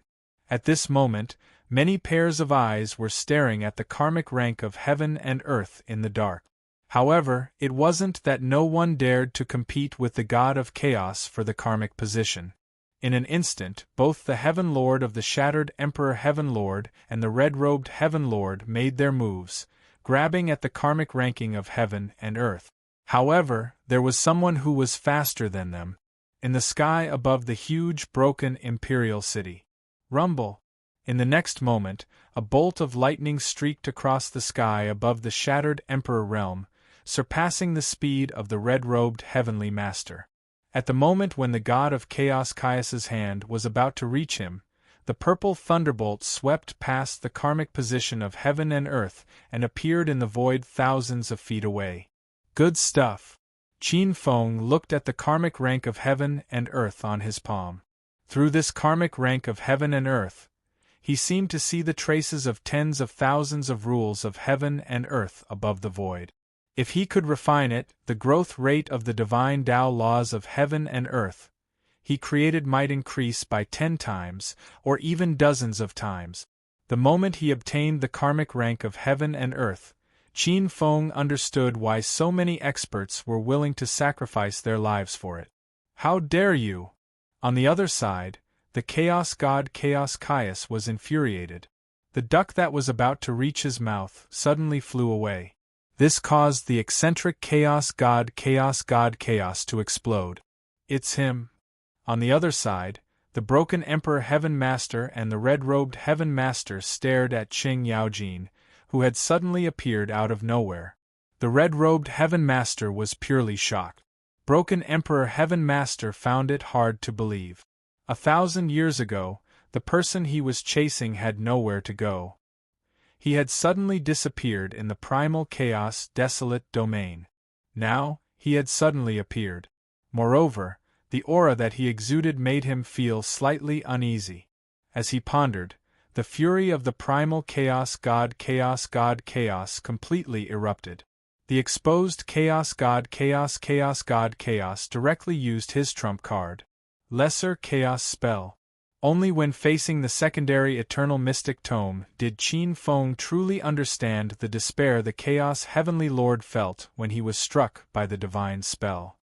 At this moment, Many pairs of eyes were staring at the karmic rank of heaven and earth in the dark. However, it wasn't that no one dared to compete with the god of chaos for the karmic position. In an instant, both the Heaven Lord of the Shattered Emperor Heaven Lord and the red-robed Heaven Lord made their moves, grabbing at the karmic ranking of heaven and earth. However, there was someone who was faster than them. In the sky above the huge broken imperial city. Rumble! In the next moment, a bolt of lightning streaked across the sky above the shattered Emperor realm, surpassing the speed of the red-robed heavenly master. At the moment when the god of chaos Caius's hand was about to reach him, the purple thunderbolt swept past the karmic position of heaven and earth and appeared in the void thousands of feet away. Good stuff. Qin Feng looked at the karmic rank of heaven and earth on his palm. Through this karmic rank of heaven and earth, he seemed to see the traces of tens of thousands of rules of heaven and earth above the void. If he could refine it, the growth rate of the divine Tao laws of heaven and earth he created might increase by 10 times, or even dozens of times. The moment he obtained the karmic rank of heaven and earth, Qin Feng understood why so many experts were willing to sacrifice their lives for it. How dare you! On the other side, the chaos god Chaos Caius was infuriated. The duck that was about to reach his mouth suddenly flew away. This caused the eccentric chaos god Chaos to explode. It's him. On the other side, the broken Emperor Heaven Master and the red-robed Heaven Master stared at Qing Yaojin, who had suddenly appeared out of nowhere. The red-robed Heaven Master was purely shocked. Broken Emperor Heaven Master found it hard to believe. 1,000 years ago, the person he was chasing had nowhere to go. He had suddenly disappeared in the primal chaos desolate domain. Now, he had suddenly appeared. Moreover, the aura that he exuded made him feel slightly uneasy. As he pondered, the fury of the primal chaos god Chaos completely erupted. The exposed chaos god Chaos directly used his trump card. Lesser Chaos Spell. Only when facing the secondary Eternal Mystic Tome did Qin Feng truly understand the despair the Chaos Heavenly Lord felt when he was struck by the divine spell.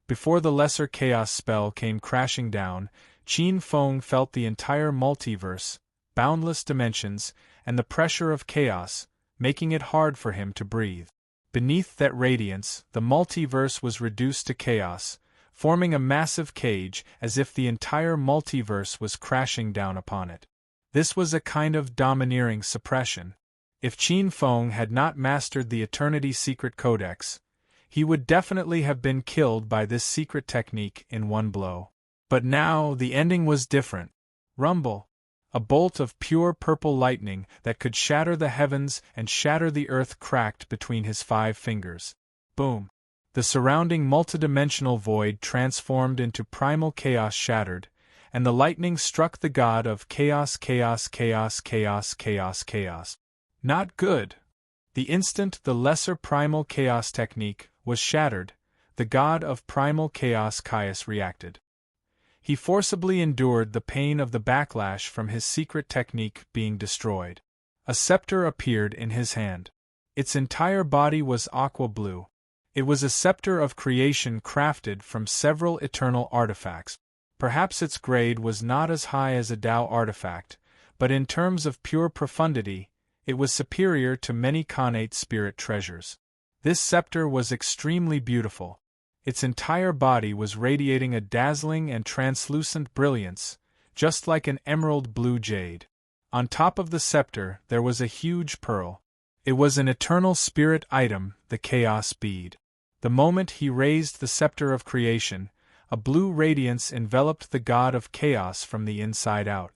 Before the Lesser Chaos Spell came crashing down, Qin Feng felt the entire multiverse, boundless dimensions, and the pressure of chaos, making it hard for him to breathe. Beneath that radiance, the multiverse was reduced to chaos, forming a massive cage as if the entire multiverse was crashing down upon it. This was a kind of domineering suppression. If Qin Feng had not mastered the Eternity Secret Codex, he would definitely have been killed by this secret technique in one blow. But now the ending was different. Rumble! A bolt of pure purple lightning that could shatter the heavens and shatter the earth cracked between his 5 fingers. Boom! The surrounding multidimensional void transformed into primal chaos shattered, and the lightning struck the god of chaos. Not good! The instant the lesser primal chaos technique was shattered, the god of primal chaos Caius reacted. He forcibly endured the pain of the backlash from his secret technique being destroyed. A scepter appeared in his hand. Its entire body was aqua blue. It was a scepter of creation crafted from several eternal artifacts. Perhaps its grade was not as high as a Tao artifact, but in terms of pure profundity, it was superior to many connate spirit treasures. This scepter was extremely beautiful. Its entire body was radiating a dazzling and translucent brilliance, just like an emerald blue jade. On top of the scepter there was a huge pearl. It was an eternal spirit item, the Chaos Bead. The moment he raised the scepter of creation, a blue radiance enveloped the god of chaos from the inside out.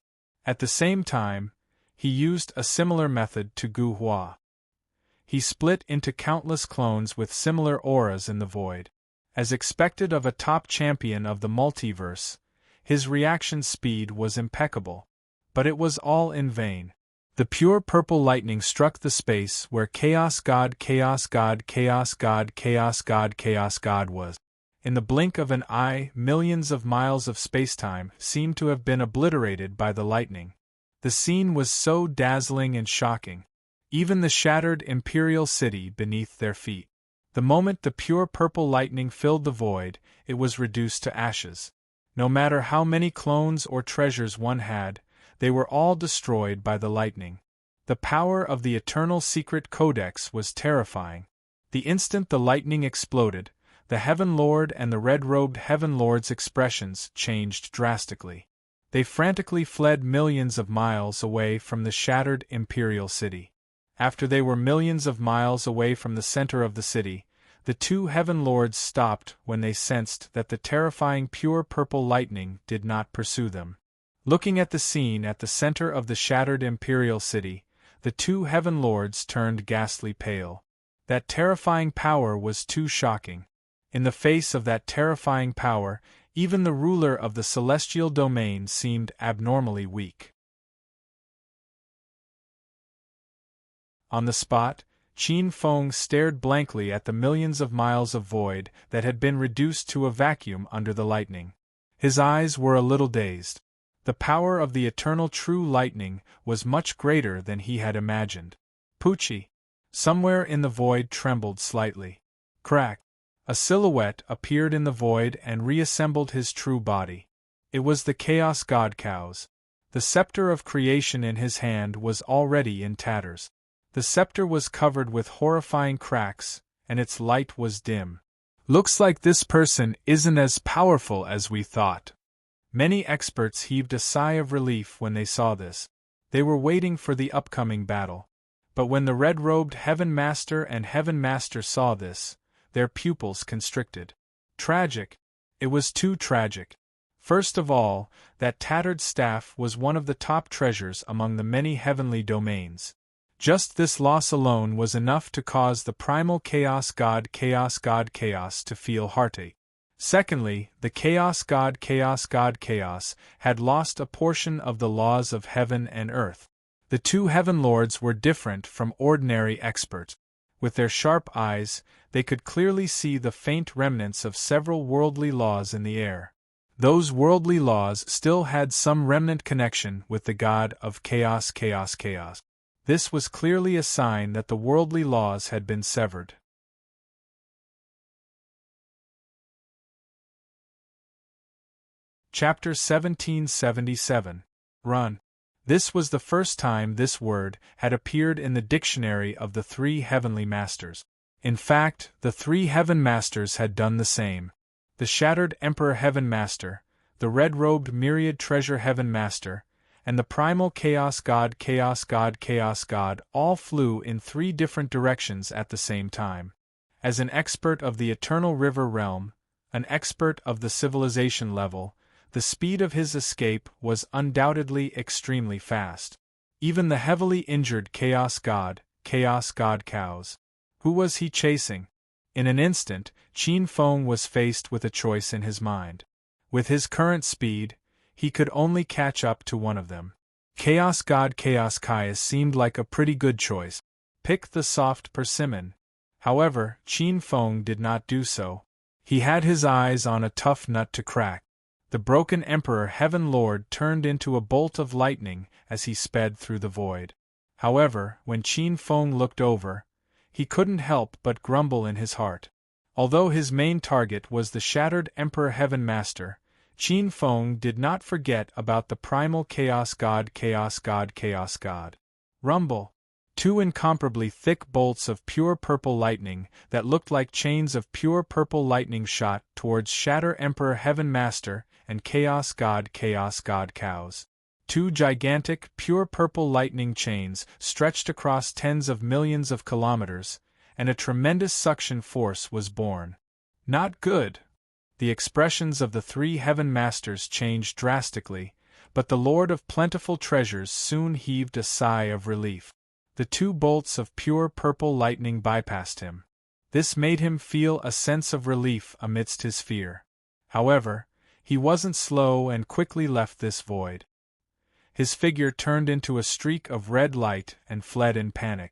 At the same time, he used a similar method to Gu Hua. He split into countless clones with similar auras in the void. As expected of a top champion of the multiverse, his reaction speed was impeccable. But it was all in vain. The pure purple lightning struck the space where Chaos God was. In the blink of an eye, millions of miles of spacetime seemed to have been obliterated by the lightning. The scene was so dazzling and shocking. Even the shattered imperial city beneath their feet. The moment the pure purple lightning filled the void, it was reduced to ashes. No matter how many clones or treasures one had, they were all destroyed by the lightning. The power of the Eternal Secret Codex was terrifying. The instant the lightning exploded, the Heaven Lord and the red-robed Heaven Lord's expressions changed drastically. They frantically fled millions of miles away from the shattered imperial city. After they were millions of miles away from the center of the city, the two Heaven Lords stopped when they sensed that the terrifying pure purple lightning did not pursue them. Looking at the scene at the center of the shattered imperial city, the two Heaven Lords turned ghastly pale. That terrifying power was too shocking. In the face of that terrifying power, even the ruler of the celestial domain seemed abnormally weak. On the spot, Qin Feng stared blankly at the millions of miles of void that had been reduced to a vacuum under the lightning. His eyes were a little dazed. The power of the eternal true lightning was much greater than he had imagined. Pucci! Somewhere in the void trembled slightly. Crack! A silhouette appeared in the void and reassembled his true body. It was the Chaos God Chaos. The scepter of creation in his hand was already in tatters. The scepter was covered with horrifying cracks, and its light was dim. Looks like this person isn't as powerful as we thought. Many experts heaved a sigh of relief when they saw this. They were waiting for the upcoming battle. But when the red-robed Heaven Master and Heaven Master saw this, their pupils constricted. Tragic. It was too tragic. First of all, that tattered staff was one of the top treasures among the many heavenly domains. Just this loss alone was enough to cause the primal Chaos God Chaos to feel heartache. Secondly, the Chaos God Chaos had lost a portion of the laws of heaven and earth. The two Heaven Lords were different from ordinary experts. With their sharp eyes, they could clearly see the faint remnants of several worldly laws in the air. Those worldly laws still had some remnant connection with the God of Chaos. This was clearly a sign that the worldly laws had been severed. Chapter 1777. Run. This was the first time this word had appeared in the dictionary of the three heavenly masters. In fact, the three heaven masters had done the same. The shattered Emperor Heaven Master, the red-robed Myriad Treasure Heaven Master, and the primal Chaos God all flew in three different directions at the same time. As an expert of the Eternal River Realm, an expert of the civilization level, the speed of his escape was undoubtedly extremely fast. Even the heavily injured Chaos God Chaos. Who was he chasing? In an instant, Qin Feng was faced with a choice in his mind. With his current speed, he could only catch up to one of them. Chaos God Chaos seemed like a pretty good choice. Pick the soft persimmon. However, Qin Feng did not do so. He had his eyes on a tough nut to crack. The broken Emperor Heaven Lord turned into a bolt of lightning as he sped through the void. However, when Qin Feng looked over, he couldn't help but grumble in his heart. Although his main target was the shattered Emperor Heaven Master, Qin Feng did not forget about the primal Chaos God. Rumble. Two incomparably thick bolts of pure purple lightning that looked like chains of pure purple lightning shot towards Shatter Emperor Heaven Master and Chaos God Chaos. Two gigantic, pure purple lightning chains stretched across tens of millions of kilometers, and a tremendous suction force was born. Not good. The expressions of the three Heaven Masters changed drastically, but the Lord of Plentiful Treasures soon heaved a sigh of relief. The two bolts of pure purple lightning bypassed him. This made him feel a sense of relief amidst his fear. However, he wasn't slow and quickly left this void. His figure turned into a streak of red light and fled in panic.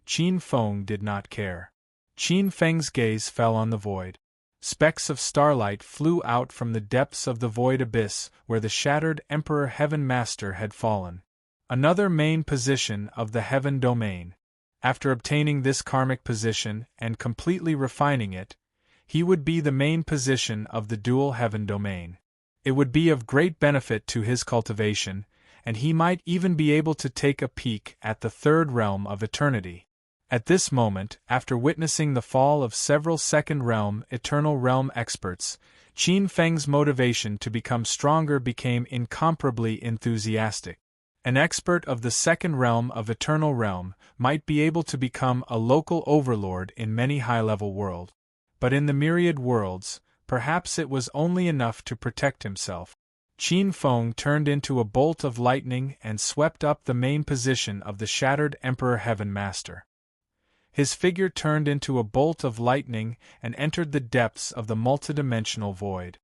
Qin Feng did not care. Qin Feng's gaze fell on the void. Specks of starlight flew out from the depths of the void abyss where the shattered Emperor Heaven Master had fallen. Another main position of the Heaven Domain. After obtaining this karmic position and completely refining it, he would be the main position of the dual Heaven Domain. It would be of great benefit to his cultivation, and he might even be able to take a peek at the third realm of eternity. At this moment, after witnessing the fall of several second realm, eternal realm experts, Qin Feng's motivation to become stronger became incomparably enthusiastic. An expert of the second realm of eternal realm might be able to become a local overlord in many high-level worlds. But in the myriad worlds, perhaps it was only enough to protect himself. Qin Feng turned into a bolt of lightning and swept up the main position of the shattered Emperor Heaven Master. His figure turned into a bolt of lightning and entered the depths of the multidimensional void.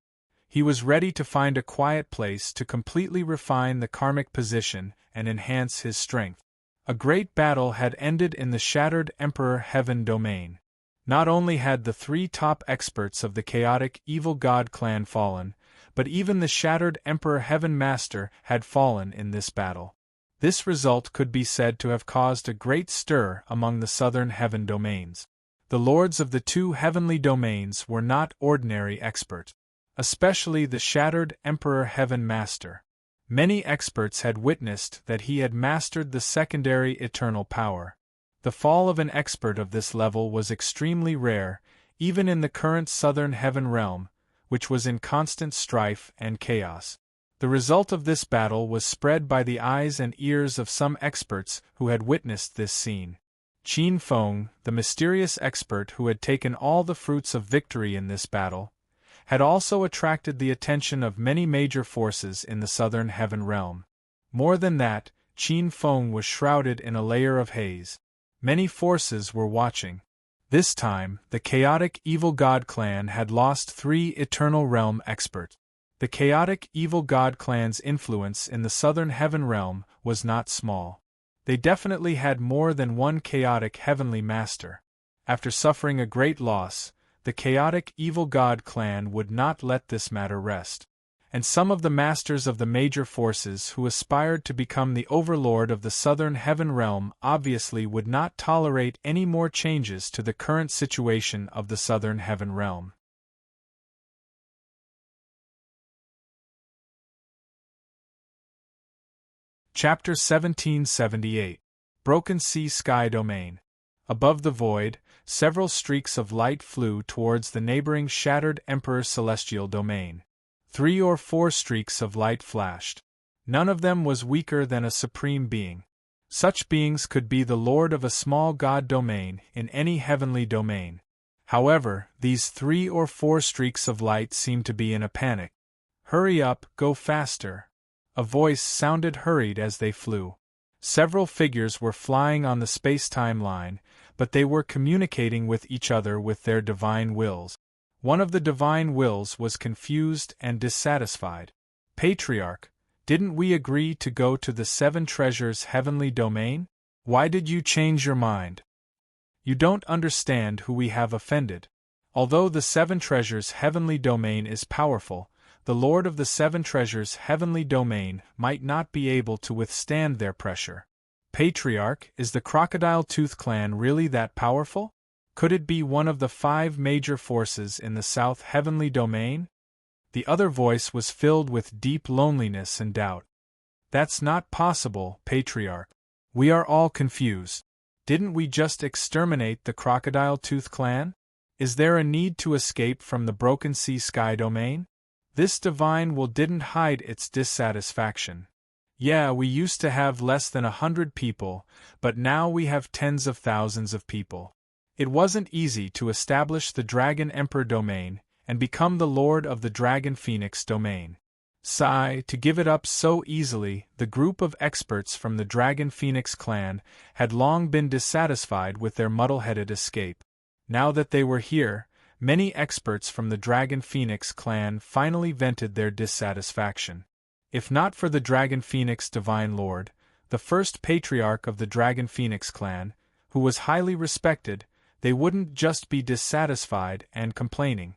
He was ready to find a quiet place to completely refine the karmic position and enhance his strength. A great battle had ended in the shattered Emperor Heaven Domain. Not only had the three top experts of the chaotic evil god clan fallen, but even the shattered Emperor Heaven Master had fallen in this battle. This result could be said to have caused a great stir among the southern heaven domains. The lords of the two heavenly domains were not ordinary experts, especially the shattered Emperor Heaven Master. Many experts had witnessed that he had mastered the secondary eternal power. The fall of an expert of this level was extremely rare, even in the current southern heaven realm, which was in constant strife and chaos. The result of this battle was spread by the eyes and ears of some experts who had witnessed this scene. Qin Feng, the mysterious expert who had taken all the fruits of victory in this battle, had also attracted the attention of many major forces in the southern heaven realm. More than that, Qin Feng was shrouded in a layer of haze. Many forces were watching. This time, the chaotic evil god clan had lost 3 eternal realm experts. The chaotic evil god clan's influence in the southern heaven realm was not small. They definitely had more than one chaotic heavenly master. After suffering a great loss, the chaotic evil god clan would not let this matter rest. And some of the masters of the major forces who aspired to become the overlord of the southern heaven realm obviously would not tolerate any more changes to the current situation of the southern heaven realm. Chapter 1778. Broken Sea Sky Domain. Above the void, several streaks of light flew towards the neighboring shattered Emperor Celestial Domain. 3 or 4 streaks of light flashed. None of them was weaker than a supreme being. Such beings could be the lord of a small god domain in any heavenly domain. However, these 3 or 4 streaks of light seemed to be in a panic. "Hurry up, go faster." A voice sounded hurried as they flew. Several figures were flying on the space-time line, but they were communicating with each other with their divine wills. One of the divine wills was confused and dissatisfied. "Patriarch, didn't we agree to go to the 7 Treasures heavenly domain? Why did you change your mind? You don't understand who we have offended. Although the 7 Treasures heavenly domain is powerful, the Lord of the 7 Treasures heavenly domain might not be able to withstand their pressure. Patriarch, is the Crocodile Tooth clan really that powerful? Could it be one of the 5 major forces in the South heavenly domain?" The other voice was filled with deep loneliness and doubt. "That's not possible, Patriarch. We are all confused. Didn't we just exterminate the Crocodile Tooth clan? Is there a need to escape from the Broken Sea Sky domain?" This divine will didn't hide its dissatisfaction. "Yeah, we used to have less than 100 people, but now we have tens of thousands of people. It wasn't easy to establish the Dragon Emperor domain and become the Lord of the Dragon Phoenix domain. Sigh, to give it up so easily." The group of experts from the Dragon Phoenix clan had long been dissatisfied with their muddle-headed escape. Now that they were here, many experts from the Dragon Phoenix clan finally vented their dissatisfaction. If not for the Dragon Phoenix Divine Lord, the first patriarch of the Dragon Phoenix clan, who was highly respected, they wouldn't just be dissatisfied and complaining.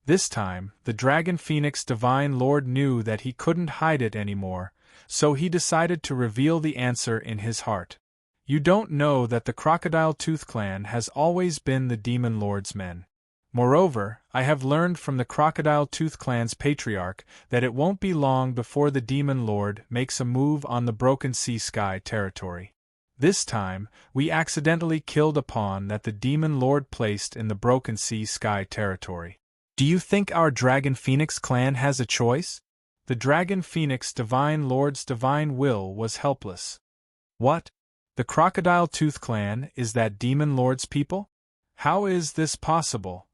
This time, the Dragon Phoenix Divine Lord knew that he couldn't hide it anymore, so he decided to reveal the answer in his heart. You don't know that the Crocodile Tooth clan has always been the Demon Lord's men. Moreover, I have learned from the Crocodile Tooth clan's patriarch that it won't be long before the Demon Lord makes a move on the Broken Sea Sky territory. This time, we accidentally killed a pawn that the Demon Lord placed in the Broken Sea Sky territory. Do you think our Dragon Phoenix clan has a choice? The Dragon Phoenix Divine Lord's divine will was helpless. What? The Crocodile Tooth clan is that Demon Lord's people? How is this possible?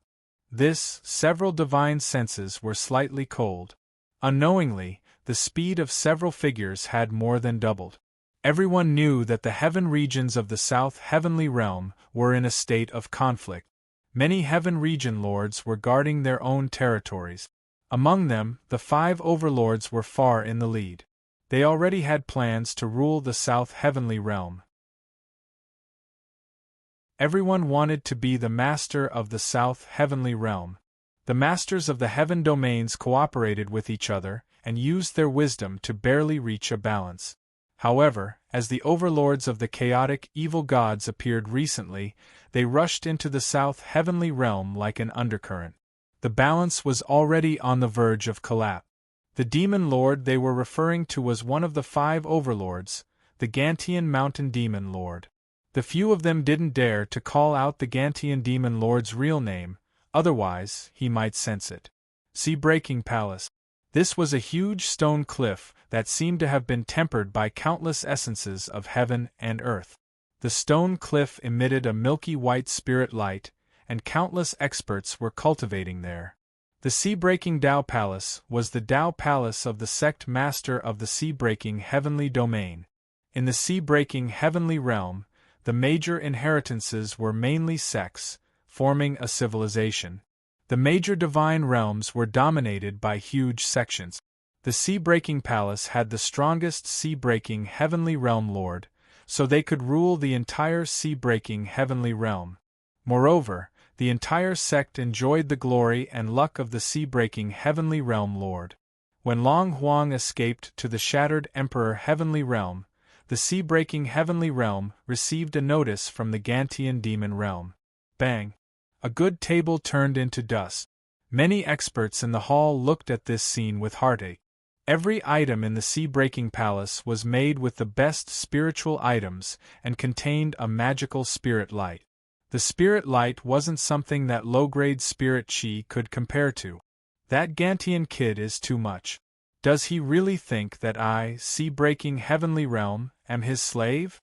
Several divine senses were slightly cold. Unknowingly, the speed of several figures had more than doubled. Everyone knew that the heaven regions of the South Heavenly Realm were in a state of conflict. Many Heaven Region Lords were guarding their own territories. Among them, the 5 Overlords were far in the lead. They already had plans to rule the South Heavenly Realm. Everyone wanted to be the master of the South Heavenly Realm. The masters of the Heaven domains cooperated with each other and used their wisdom to barely reach a balance. However, as the overlords of the chaotic, evil gods appeared recently, they rushed into the South Heavenly Realm like an undercurrent. The balance was already on the verge of collapse. The Demon Lord they were referring to was one of the 5 overlords, the Gantian Mountain Demon Lord. The few of them didn't dare to call out the Gantian Demon Lord's real name, otherwise he might sense it. Sea-breaking Palace. This was a huge stone cliff that seemed to have been tempered by countless essences of heaven and earth. The stone cliff emitted a milky white spirit light, and countless experts were cultivating there. The sea-breaking Tao Palace was the Tao Palace of the sect master of the sea-breaking heavenly domain. In the sea-breaking heavenly realm, the major inheritances were mainly sects, forming a civilization. The major divine realms were dominated by huge sections. The sea-breaking palace had the strongest sea-breaking heavenly realm lord, so they could rule the entire sea-breaking heavenly realm. Moreover, the entire sect enjoyed the glory and luck of the sea-breaking heavenly realm lord. When Long Huang escaped to the shattered Emperor Heavenly Realm, the sea-breaking heavenly realm received a notice from the Gantian demon realm. Bang! A good table turned into dust. Many experts in the hall looked at this scene with heartache. Every item in the sea-breaking palace was made with the best spiritual items and contained a magical spirit light. The spirit light wasn't something that low-grade spirit chi could compare to. That Gantian kid is too much. Does he really think that I, sea-breaking heavenly realm, am his slave?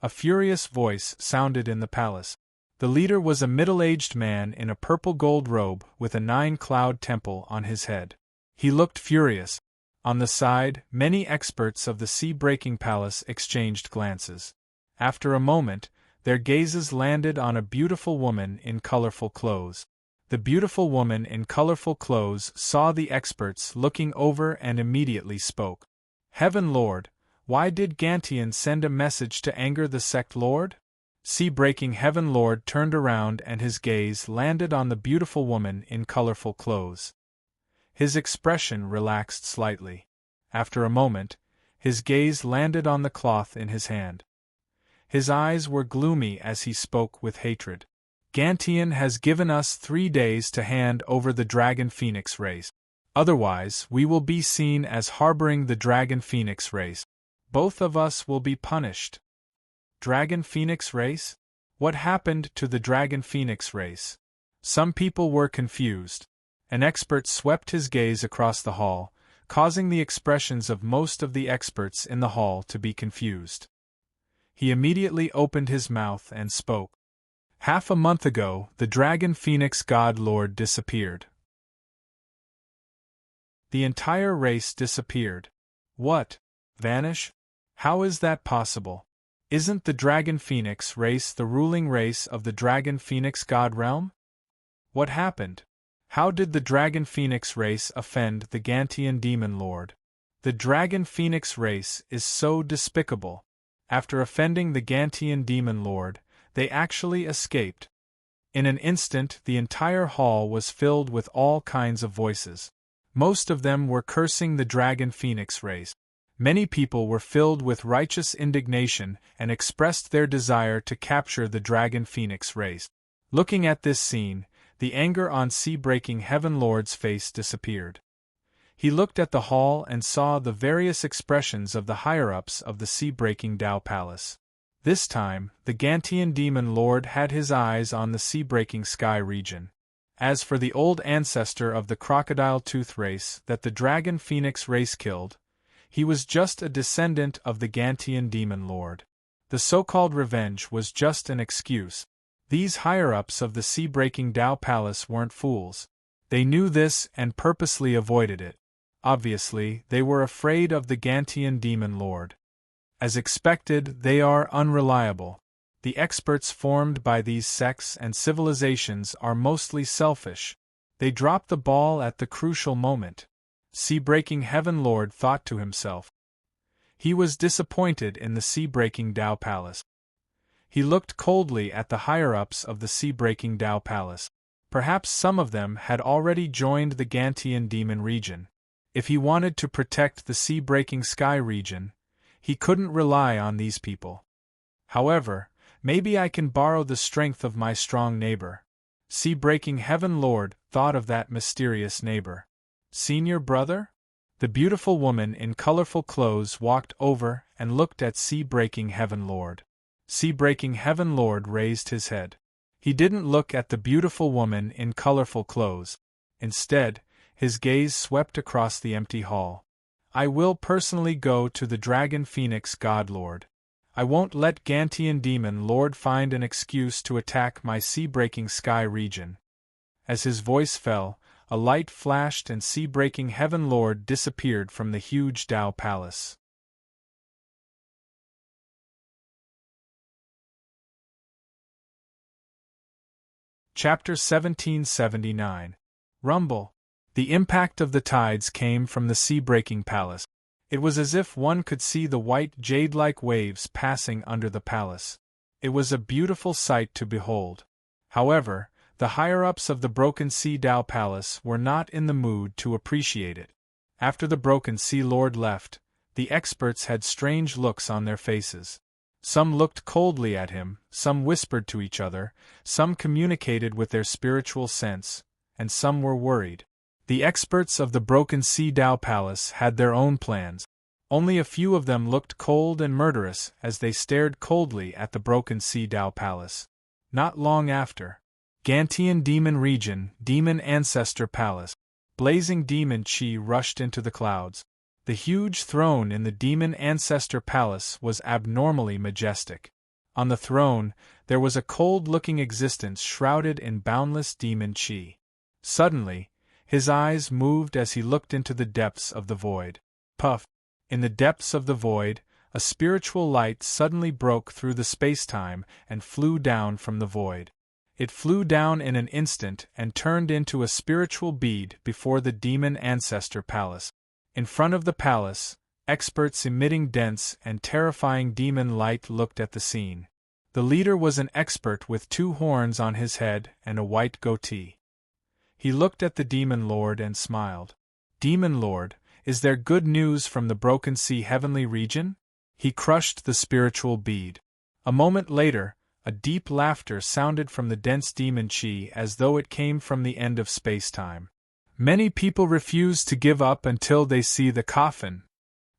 A furious voice sounded in the palace. The leader was a middle-aged man in a purple-gold robe with a 9-cloud temple on his head. He looked furious. On the side, many experts of the sea-breaking palace exchanged glances. After a moment, their gazes landed on a beautiful woman in colorful clothes. The beautiful woman in colorful clothes saw the experts looking over and immediately spoke. Heaven Lord, why did Gantian send a message to anger the sect lord? Sea-breaking Heaven Lord turned around and his gaze landed on the beautiful woman in colorful clothes. His expression relaxed slightly. After a moment, his gaze landed on the cloth in his hand. His eyes were gloomy as he spoke with hatred. Gantian has given us 3 days to hand over the Dragon Phoenix race. Otherwise, we will be seen as harboring the Dragon Phoenix race. Both of us will be punished. Dragon Phoenix race? What happened to the Dragon Phoenix race? Some people were confused. An expert swept his gaze across the hall, causing the expressions of most of the experts in the hall to be confused. He immediately opened his mouth and spoke. Half a month ago, the Dragon Phoenix God Lord disappeared. The entire race disappeared. What? Vanish? How is that possible? Isn't the Dragon Phoenix race the ruling race of the Dragon Phoenix God Realm? What happened? How did the Dragon Phoenix race offend the Gantian Demon Lord? The Dragon Phoenix race is so despicable. After offending the Gantian Demon Lord, They actually escaped. In an instant the entire hall was filled with all kinds of voices. Most of them were cursing the dragon phoenix race. Many people were filled with righteous indignation and expressed their desire to capture the dragon phoenix race. Looking at this scene, the anger on Sea-Breaking Heaven Lord's face disappeared. He looked at the hall and saw the various expressions of the higher-ups of the Sea-Breaking Tao Palace. This time, the Gantian Demon Lord had his eyes on the Sea-Breaking Sky region. As for the old ancestor of the Crocodile Tooth race that the Dragon Phoenix race killed, he was just a descendant of the Gantian Demon Lord. The so-called revenge was just an excuse. These higher-ups of the Sea-Breaking Tao Palace weren't fools. They knew this and purposely avoided it. Obviously, they were afraid of the Gantian Demon Lord. As expected, they are unreliable. The experts formed by these sects and civilizations are mostly selfish. They drop the ball at the crucial moment. Sea-Breaking Heaven Lord thought to himself. He was disappointed in the Sea-Breaking Tao Palace. He looked coldly at the higher-ups of the Sea-Breaking Tao Palace. Perhaps some of them had already joined the Gantian Demon region. If he wanted to protect the Sea-Breaking Sky region, he couldn't rely on these people. However, maybe I can borrow the strength of my strong neighbor. Sea-Breaking Heaven Lord thought of that mysterious neighbor. Senior brother? The beautiful woman in colorful clothes walked over and looked at Sea-Breaking Heaven Lord. Sea-Breaking Heaven Lord raised his head. He didn't look at the beautiful woman in colorful clothes. Instead, his gaze swept across the empty hall. I will personally go to the Dragon Phoenix God Lord. I won't let Gantian Demon Lord find an excuse to attack my Sea-Breaking Sky region. As his voice fell, a light flashed and Sea-Breaking Heaven Lord disappeared from the huge Tao Palace. Chapter 1779. Rumble. The impact of the tides came from the Sea-Breaking Palace. It was as if one could see the white jade-like waves passing under the palace. It was a beautiful sight to behold. However, the higher-ups of the Broken Sea Tao Palace were not in the mood to appreciate it. After the Broken Sea Lord left, the experts had strange looks on their faces. Some looked coldly at him, some whispered to each other, some communicated with their spiritual sense, and some were worried. The experts of the Broken Sea Tao Palace had their own plans. Only a few of them looked cold and murderous as they stared coldly at the Broken Sea Tao Palace. Not long after, Gantian Demon Region, Demon Ancestor Palace. Blazing demon chi rushed into the clouds. The huge throne in the Demon Ancestor Palace was abnormally majestic. On the throne, there was a cold-looking existence shrouded in boundless demon chi. Suddenly, his eyes moved as he looked into the depths of the void. Puff! In the depths of the void, a spiritual light suddenly broke through the space-time and flew down from the void. It flew down in an instant and turned into a spiritual bead before the Demon Ancestor Palace. In front of the palace, experts emitting dense and terrifying demon light looked at the scene. The leader was an expert with 2 horns on his head and a white goatee. He looked at the Demon Lord and smiled. Demon Lord, is there good news from the Broken Sea Heavenly Region? He crushed the spiritual bead. A moment later, a deep laughter sounded from the dense demon chi as though it came from the end of space-time. Many people refuse to give up until they see the coffin.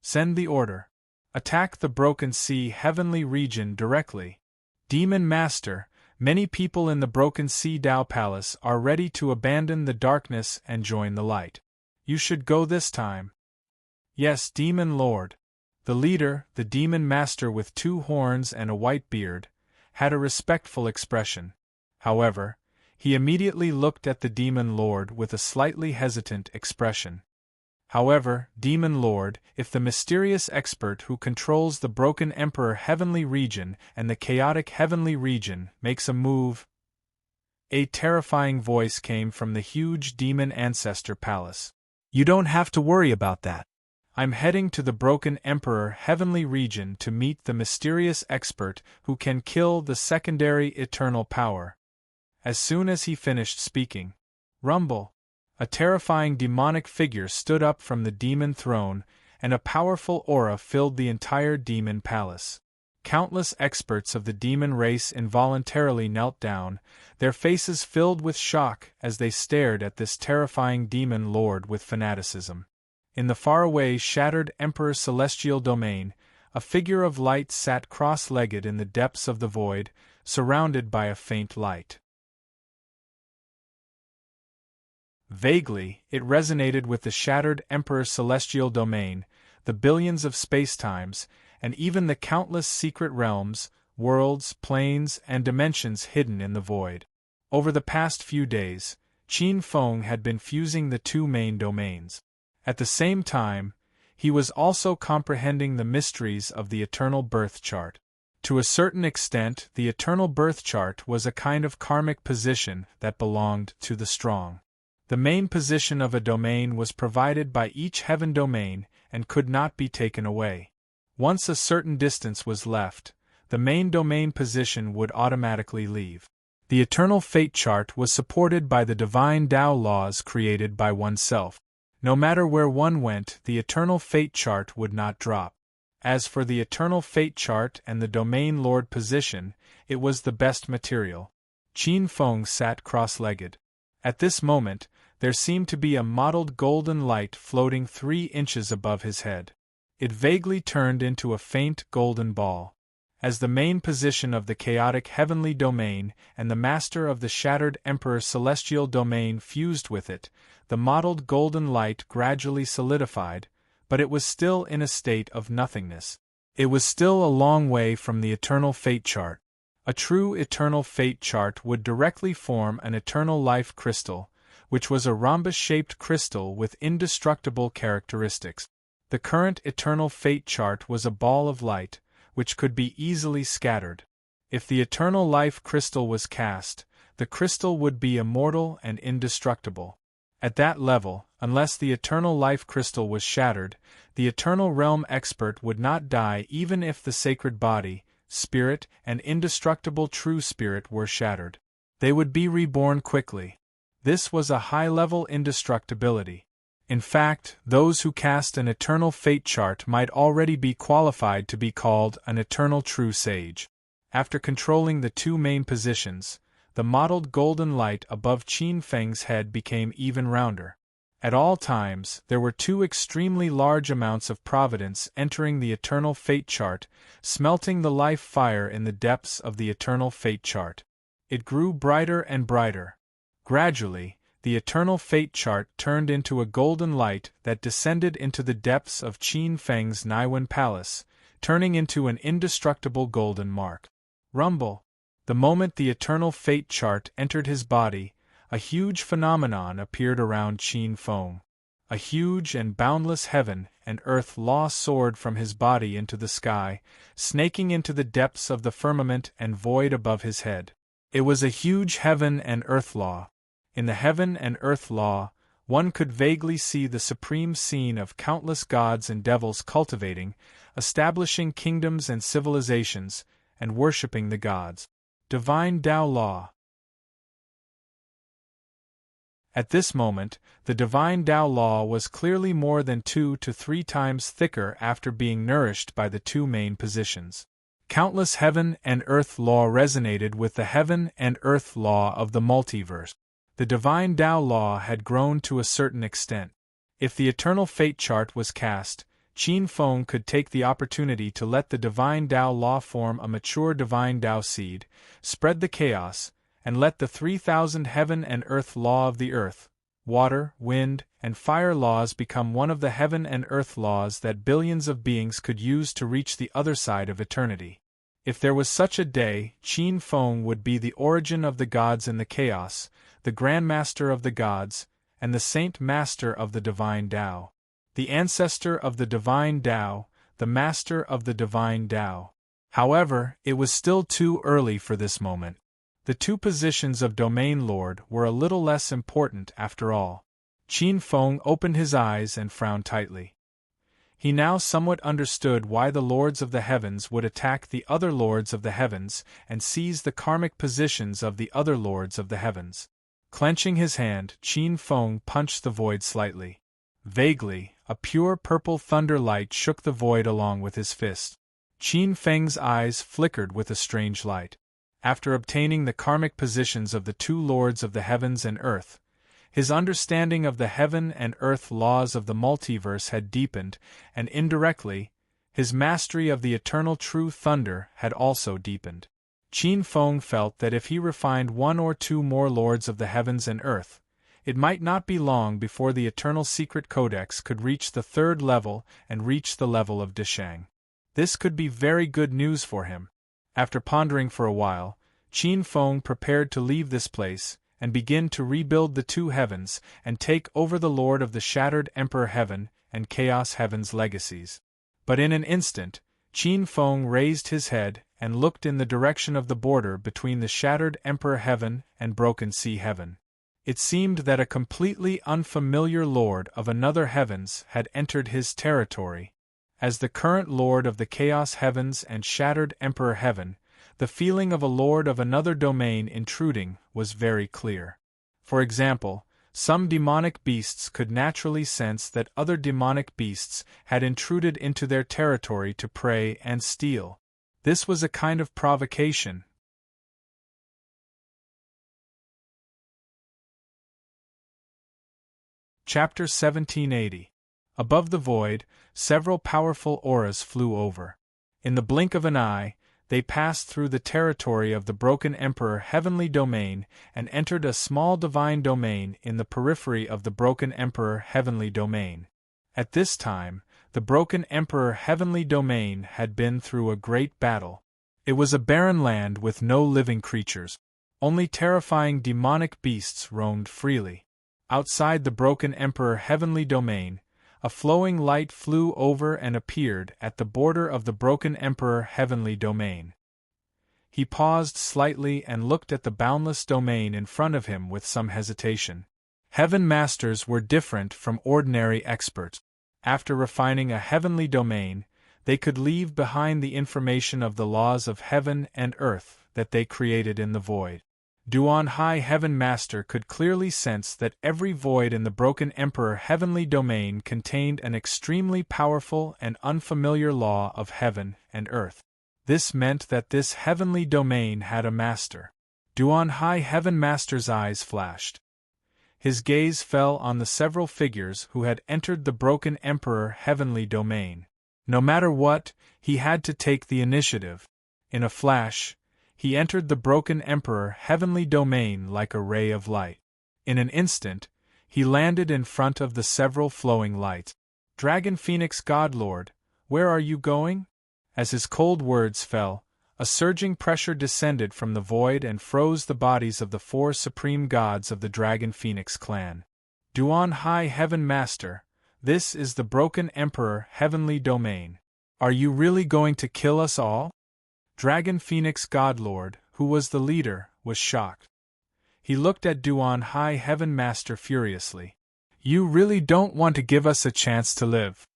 Send the order. Attack the Broken Sea Heavenly Region directly. Demon Master, many people in the Broken Sea Tao Palace are ready to abandon the darkness and join the light. You should go this time. Yes, Demon Lord. The leader, the Demon Master with 2 horns and a white beard, had a respectful expression. However, he immediately looked at the Demon Lord with a slightly hesitant expression. However, Demon Lord, if the mysterious expert who controls the Broken Emperor Heavenly Region and the Chaotic Heavenly Region makes a move... A terrifying voice came from the huge Demon Ancestor Palace. You don't have to worry about that. I'm heading to the Broken Emperor Heavenly Region to meet the mysterious expert who can kill the secondary eternal power. As soon as he finished speaking, rumble! A terrifying demonic figure stood up from the demon throne, and a powerful aura filled the entire demon palace. Countless experts of the demon race involuntarily knelt down, their faces filled with shock as they stared at this terrifying demon lord with fanaticism. In the faraway, shattered Emperor's celestial domain, a figure of light sat cross-legged in the depths of the void, surrounded by a faint light. Vaguely, it resonated with the shattered Emperor's celestial domain, the billions of spacetimes, and even the countless secret realms, worlds, planes, and dimensions hidden in the void. Over the past few days, Qin Feng had been fusing the two main domains. At the same time, he was also comprehending the mysteries of the eternal birth chart. To a certain extent, the eternal birth chart was a kind of karmic position that belonged to the strong. The main position of a domain was provided by each heaven domain and could not be taken away. Once a certain distance was left, the main domain position would automatically leave. The eternal fate chart was supported by the divine Tao laws created by oneself. No matter where one went, the eternal fate chart would not drop. As for the eternal fate chart and the domain lord position, it was the best material. Qin Feng sat cross-legged. At this moment, there seemed to be a mottled golden light floating 3 inches above his head. It vaguely turned into a faint golden ball. As the main position of the chaotic heavenly domain and the master of the shattered Emperor's celestial domain fused with it, the mottled golden light gradually solidified, but it was still in a state of nothingness. It was still a long way from the eternal fate chart. A true eternal fate chart would directly form an eternal life crystal, which was a rhombus-shaped crystal with indestructible characteristics. The current eternal fate chart was a ball of light, which could be easily scattered. If the eternal life crystal was cast, the crystal would be immortal and indestructible. At that level, unless the eternal life crystal was shattered, the eternal realm expert would not die even if the sacred body, spirit, and indestructible true spirit were shattered. They would be reborn quickly. This was a high-level indestructibility. In fact, those who cast an eternal fate chart might already be qualified to be called an eternal true sage. After controlling the two main positions, the mottled golden light above Qin Feng's head became even rounder. At all times, there were 2 extremely large amounts of providence entering the eternal fate chart, smelting the life fire in the depths of the eternal fate chart. It grew brighter and brighter. Gradually, the eternal fate chart turned into a golden light that descended into the depths of Qin Feng's Naiwen Palace, turning into an indestructible golden mark. Rumble! The moment the eternal fate chart entered his body, a huge phenomenon appeared around Qin Feng. A huge and boundless heaven and earth law soared from his body into the sky, snaking into the depths of the firmament and void above his head. It was a huge heaven and earth law. In the heaven and earth law, one could vaguely see the supreme scene of countless gods and devils cultivating, establishing kingdoms and civilizations, and worshipping the gods. Divine Tao Law. At this moment, the divine Tao Law was clearly more than 2 to 3 times thicker after being nourished by the 2 main positions. Countless heaven and earth law resonated with the heaven and earth law of the multiverse. The divine Tao Law had grown to a certain extent. If the eternal fate chart was cast, Qin Feng could take the opportunity to let the divine Tao Law form a mature divine Tao seed, spread the chaos, and let the 3,000 heaven and earth law of the earth, water, wind, and fire laws become one of the heaven and earth laws that billions of beings could use to reach the other side of eternity. If there was such a day, Qin Feng would be the origin of the gods in the chaos, the Grand Master of the gods, and the Saint Master of the Divine Tao. The ancestor of the Divine Tao, the Master of the Divine Tao. However, it was still too early for this moment. The 2 positions of Domain Lord were a little less important after all. Qin Feng opened his eyes and frowned tightly. He now somewhat understood why the Lords of the Heavens would attack the other Lords of the Heavens and seize the karmic positions of the other Lords of the Heavens. Clenching his hand, Qin Feng punched the void slightly. Vaguely, a pure purple thunder light shook the void along with his fist. Qin Feng's eyes flickered with a strange light. After obtaining the karmic positions of the two Lords of the Heavens and Earth, his understanding of the heaven and earth laws of the multiverse had deepened, and indirectly, his mastery of the eternal true thunder had also deepened. Qin Feng felt that if he refined one or two more Lords of the Heavens and Earth, it might not be long before the Eternal Secret Codex could reach the third level and reach the level of Deshang. This could be very good news for him. After pondering for a while, Qin Feng prepared to leave this place and begin to rebuild the two heavens and take over the Lord of the Shattered Emperor Heaven and Chaos Heaven's legacies. But in an instant, Qin Feng raised his head and looked in the direction of the border between the Shattered Emperor Heaven and Broken Sea Heaven. It seemed that a completely unfamiliar Lord of another heavens had entered his territory. As the current Lord of the Chaos Heavens and Shattered Emperor Heaven, the feeling of a Lord of another domain intruding was very clear. For example, some demonic beasts could naturally sense that other demonic beasts had intruded into their territory to prey and steal. This was a kind of provocation. Chapter 1780. Above the void, several powerful auras flew over. In the blink of an eye, they passed through the territory of the Broken Emperor Heavenly Domain and entered a small divine domain in the periphery of the Broken Emperor Heavenly Domain. At this time, the Broken Emperor Heavenly Domain had been through a great battle. It was a barren land with no living creatures. Only terrifying demonic beasts roamed freely. Outside the Broken Emperor Heavenly Domain, a flowing light flew over and appeared at the border of the Broken Emperor Heavenly Domain. He paused slightly and looked at the boundless domain in front of him with some hesitation. Heaven Masters were different from ordinary experts. After refining a heavenly domain, they could leave behind the information of the laws of heaven and earth that they created in the void. Duan High Heaven Master could clearly sense that every void in the Broken Emperor Heavenly Domain contained an extremely powerful and unfamiliar law of heaven and earth. This meant that this heavenly domain had a master. Duan High Heaven Master's eyes flashed. His gaze fell on the several figures who had entered the Broken Emperor Heavenly Domain. No matter what, he had to take the initiative. In a flash, he entered the Broken Emperor Heavenly Domain like a ray of light. In an instant, he landed in front of the several flowing lights. Dragon Phoenix Godlord, where are you going? As his cold words fell, a surging pressure descended from the void and froze the bodies of the four supreme gods of the Dragon Phoenix clan. Duan High Heaven Master, this is the Broken Emperor Heavenly Domain. Are you really going to kill us all? Dragon Phoenix Godlord, who was the leader, was shocked. He looked at Duan High Heaven Master furiously. You really don't want to give us a chance to live.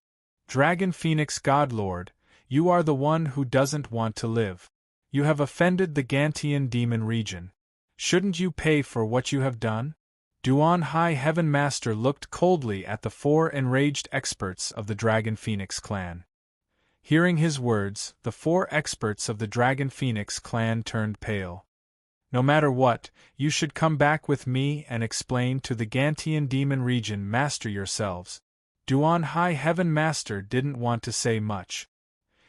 Dragon Phoenix Godlord, you are the one who doesn't want to live. You have offended the Gantian demon region. Shouldn't you pay for what you have done? Duan High Heaven Master looked coldly at the four enraged experts of the Dragon Phoenix clan. Hearing his words, the four experts of the Dragon Phoenix clan turned pale. No matter what, you should come back with me and explain to the Gantian demon region master yourselves. Duan High Heaven Master didn't want to say much.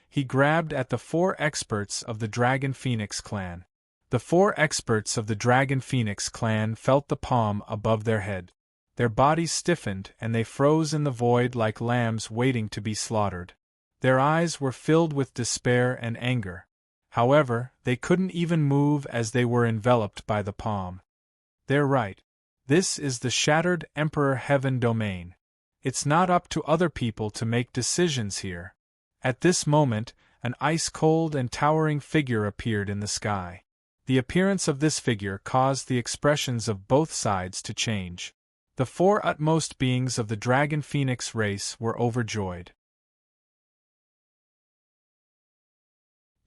He grabbed at the four experts of the Dragon Phoenix clan. The four experts of the Dragon Phoenix clan felt the palm above their head. Their bodies stiffened and they froze in the void like lambs waiting to be slaughtered. Their eyes were filled with despair and anger. However, they couldn't even move as they were enveloped by the palm. They're right. This is the Shattered Emperor Heaven Domain. It's not up to other people to make decisions here. At this moment, an ice-cold and towering figure appeared in the sky. The appearance of this figure caused the expressions of both sides to change. The four utmost beings of the Dragon Phoenix race were overjoyed.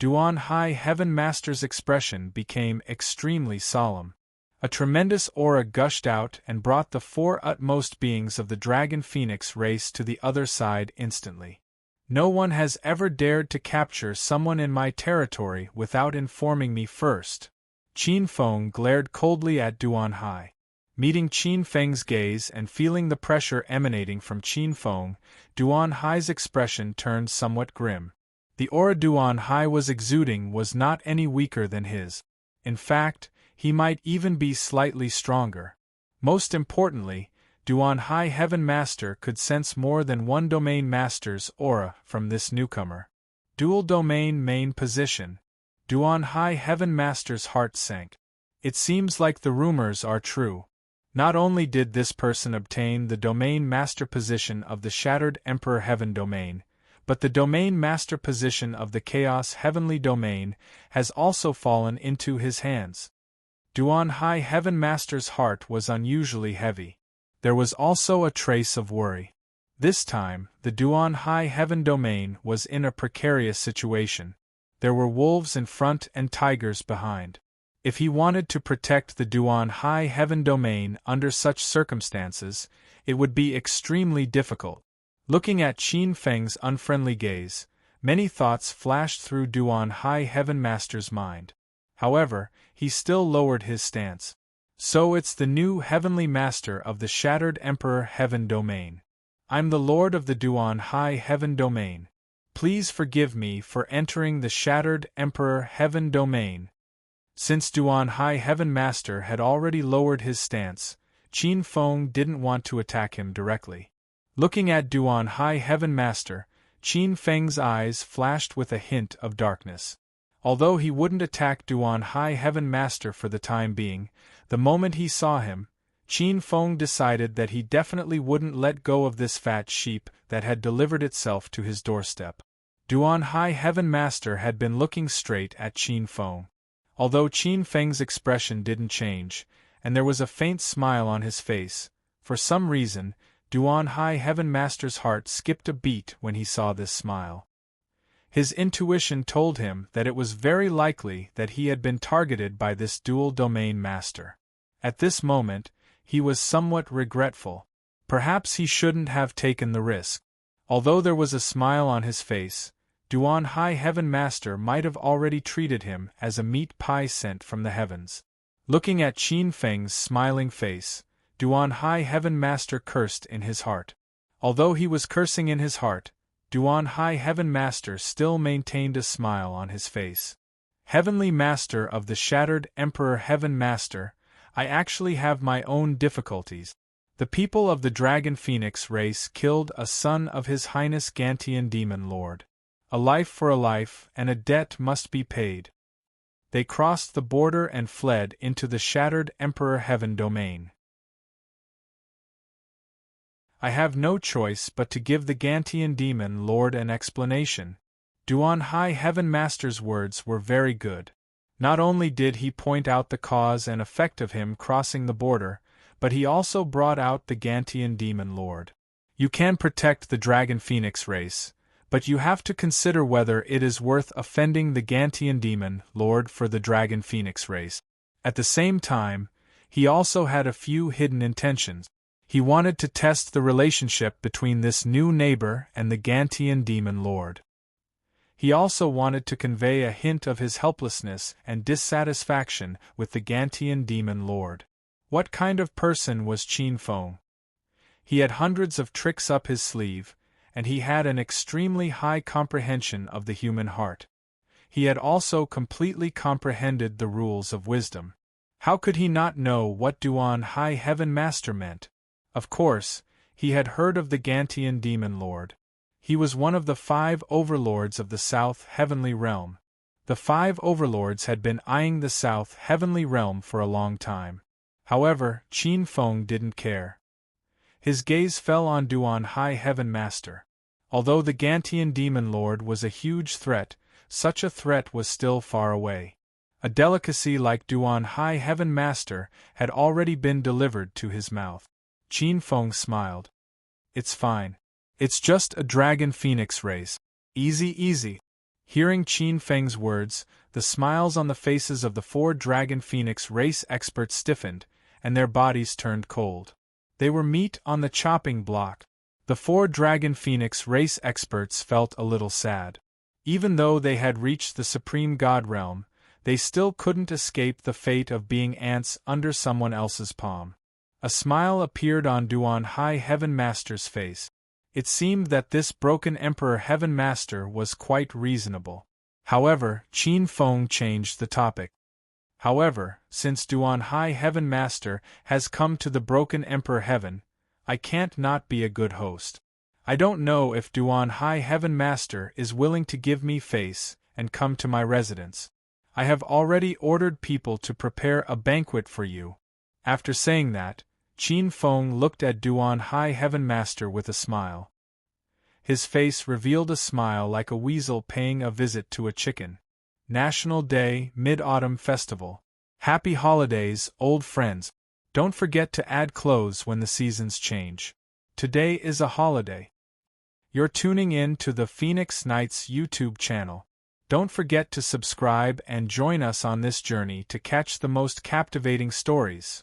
Duan High Heaven Master's expression became extremely solemn. A tremendous aura gushed out and brought the four utmost beings of the Dragon Phoenix race to the other side instantly. No one has ever dared to capture someone in my territory without informing me first. Qin Feng glared coldly at Duan Hai. Meeting Qin Feng's gaze and feeling the pressure emanating from Qin Feng, Duan Hai's expression turned somewhat grim. The aura Duan Hai was exuding was not any weaker than his. In fact, he might even be slightly stronger. Most importantly, Duan Hai Heaven Master could sense more than one Domain Master's aura from this newcomer. Dual Domain Main Position. Duan Hai Heaven Master's heart sank. It seems like the rumors are true. Not only did this person obtain the Domain Master position of the Shattered Emperor Heaven Domain, but the Domain Master position of the Chaos Heavenly Domain has also fallen into his hands. Duan Hai Heaven Master's heart was unusually heavy. There was also a trace of worry. This time, the Duan Hai Heaven Domain was in a precarious situation. There were wolves in front and tigers behind. If he wanted to protect the Duan Hai Heaven Domain under such circumstances, it would be extremely difficult. Looking at Qin Feng's unfriendly gaze, many thoughts flashed through Duan Hai Heaven Master's mind. However, he still lowered his stance. So it's the new Heavenly Master of the Shattered Emperor Heaven Domain. I'm the Lord of the Duan Hai Heaven Domain. Please forgive me for entering the Shattered Emperor Heaven Domain. Since Duan Hai Heaven Master had already lowered his stance, Qin Feng didn't want to attack him directly. Looking at Duan Hai Heaven Master, Qin Feng's eyes flashed with a hint of darkness. Although he wouldn't attack Duan Hai Heaven Master for the time being, the moment he saw him, Qin Feng decided that he definitely wouldn't let go of this fat sheep that had delivered itself to his doorstep. Duan Hai Heaven Master had been looking straight at Qin Feng. Although Qin Feng's expression didn't change, and there was a faint smile on his face, for some reason, Duan Hai Heaven Master's heart skipped a beat when he saw this smile. His intuition told him that it was very likely that he had been targeted by this dual domain master. At this moment, he was somewhat regretful. Perhaps he shouldn't have taken the risk. Although there was a smile on his face, Duan Hai Heaven Master might have already treated him as a meat pie sent from the heavens. Looking at Qin Feng's smiling face, Duan Hai Heaven Master cursed in his heart. Although he was cursing in his heart, Duan Hai Heaven Master still maintained a smile on his face. Heavenly Master of the Shattered Emperor Heaven Master, I actually have my own difficulties. The people of the Dragon Phoenix race killed a son of His Highness Gantian Demon Lord. A life for a life, and a debt must be paid. They crossed the border and fled into the Shattered Emperor Heaven Domain. I have no choice but to give the Gantian Demon Lord an explanation. Duan Hai Heaven Master's words were very good. Not only did he point out the cause and effect of him crossing the border, but he also brought out the Gantian Demon Lord. You can protect the Dragon Phoenix race, but you have to consider whether it is worth offending the Gantian Demon Lord for the Dragon Phoenix race. At the same time, he also had a few hidden intentions. He wanted to test the relationship between this new neighbor and the Gantian Demon Lord. He also wanted to convey a hint of his helplessness and dissatisfaction with the Gantian Demon Lord. What kind of person was Qin Feng? He had hundreds of tricks up his sleeve, and he had an extremely high comprehension of the human heart. He had also completely comprehended the rules of wisdom. How could he not know what Duan Hai Heaven Master meant? Of course, he had heard of the Gantian Demon Lord. He was one of the 5 overlords of the South Heavenly Realm. The 5 overlords had been eyeing the South Heavenly Realm for a long time. However, Qin Feng didn't care. His gaze fell on Duan Hai Heaven Master. Although the Gantian Demon Lord was a huge threat, such a threat was still far away. A delicacy like Duan Hai Heaven Master had already been delivered to his mouth. Qin Feng smiled. It's fine. It's just a Dragon Phoenix race. Easy, easy. Hearing Qin Feng's words, the smiles on the faces of the 4 Dragon Phoenix race experts stiffened, and their bodies turned cold. They were meat on the chopping block. The 4 Dragon Phoenix race experts felt a little sad. Even though they had reached the Supreme God Realm, they still couldn't escape the fate of being ants under someone else's palm. A smile appeared on Duan High Heaven Master's face. It seemed that this broken Emperor Heaven Master was quite reasonable. However, Qin Feng changed the topic. However, since Duan High Heaven Master has come to the broken Emperor Heaven, I can't not be a good host. I don't know if Duan High Heaven Master is willing to give me face and come to my residence. I have already ordered people to prepare a banquet for you. After saying that, Qin Feng looked at Duan High Heaven Master with a smile. His face revealed a smile like a weasel paying a visit to a chicken. National Day Mid-Autumn Festival. Happy holidays, old friends. Don't forget to add clothes when the seasons change. Today is a holiday. You're tuning in to the Phoenix Nights YouTube channel. Don't forget to subscribe and join us on this journey to catch the most captivating stories.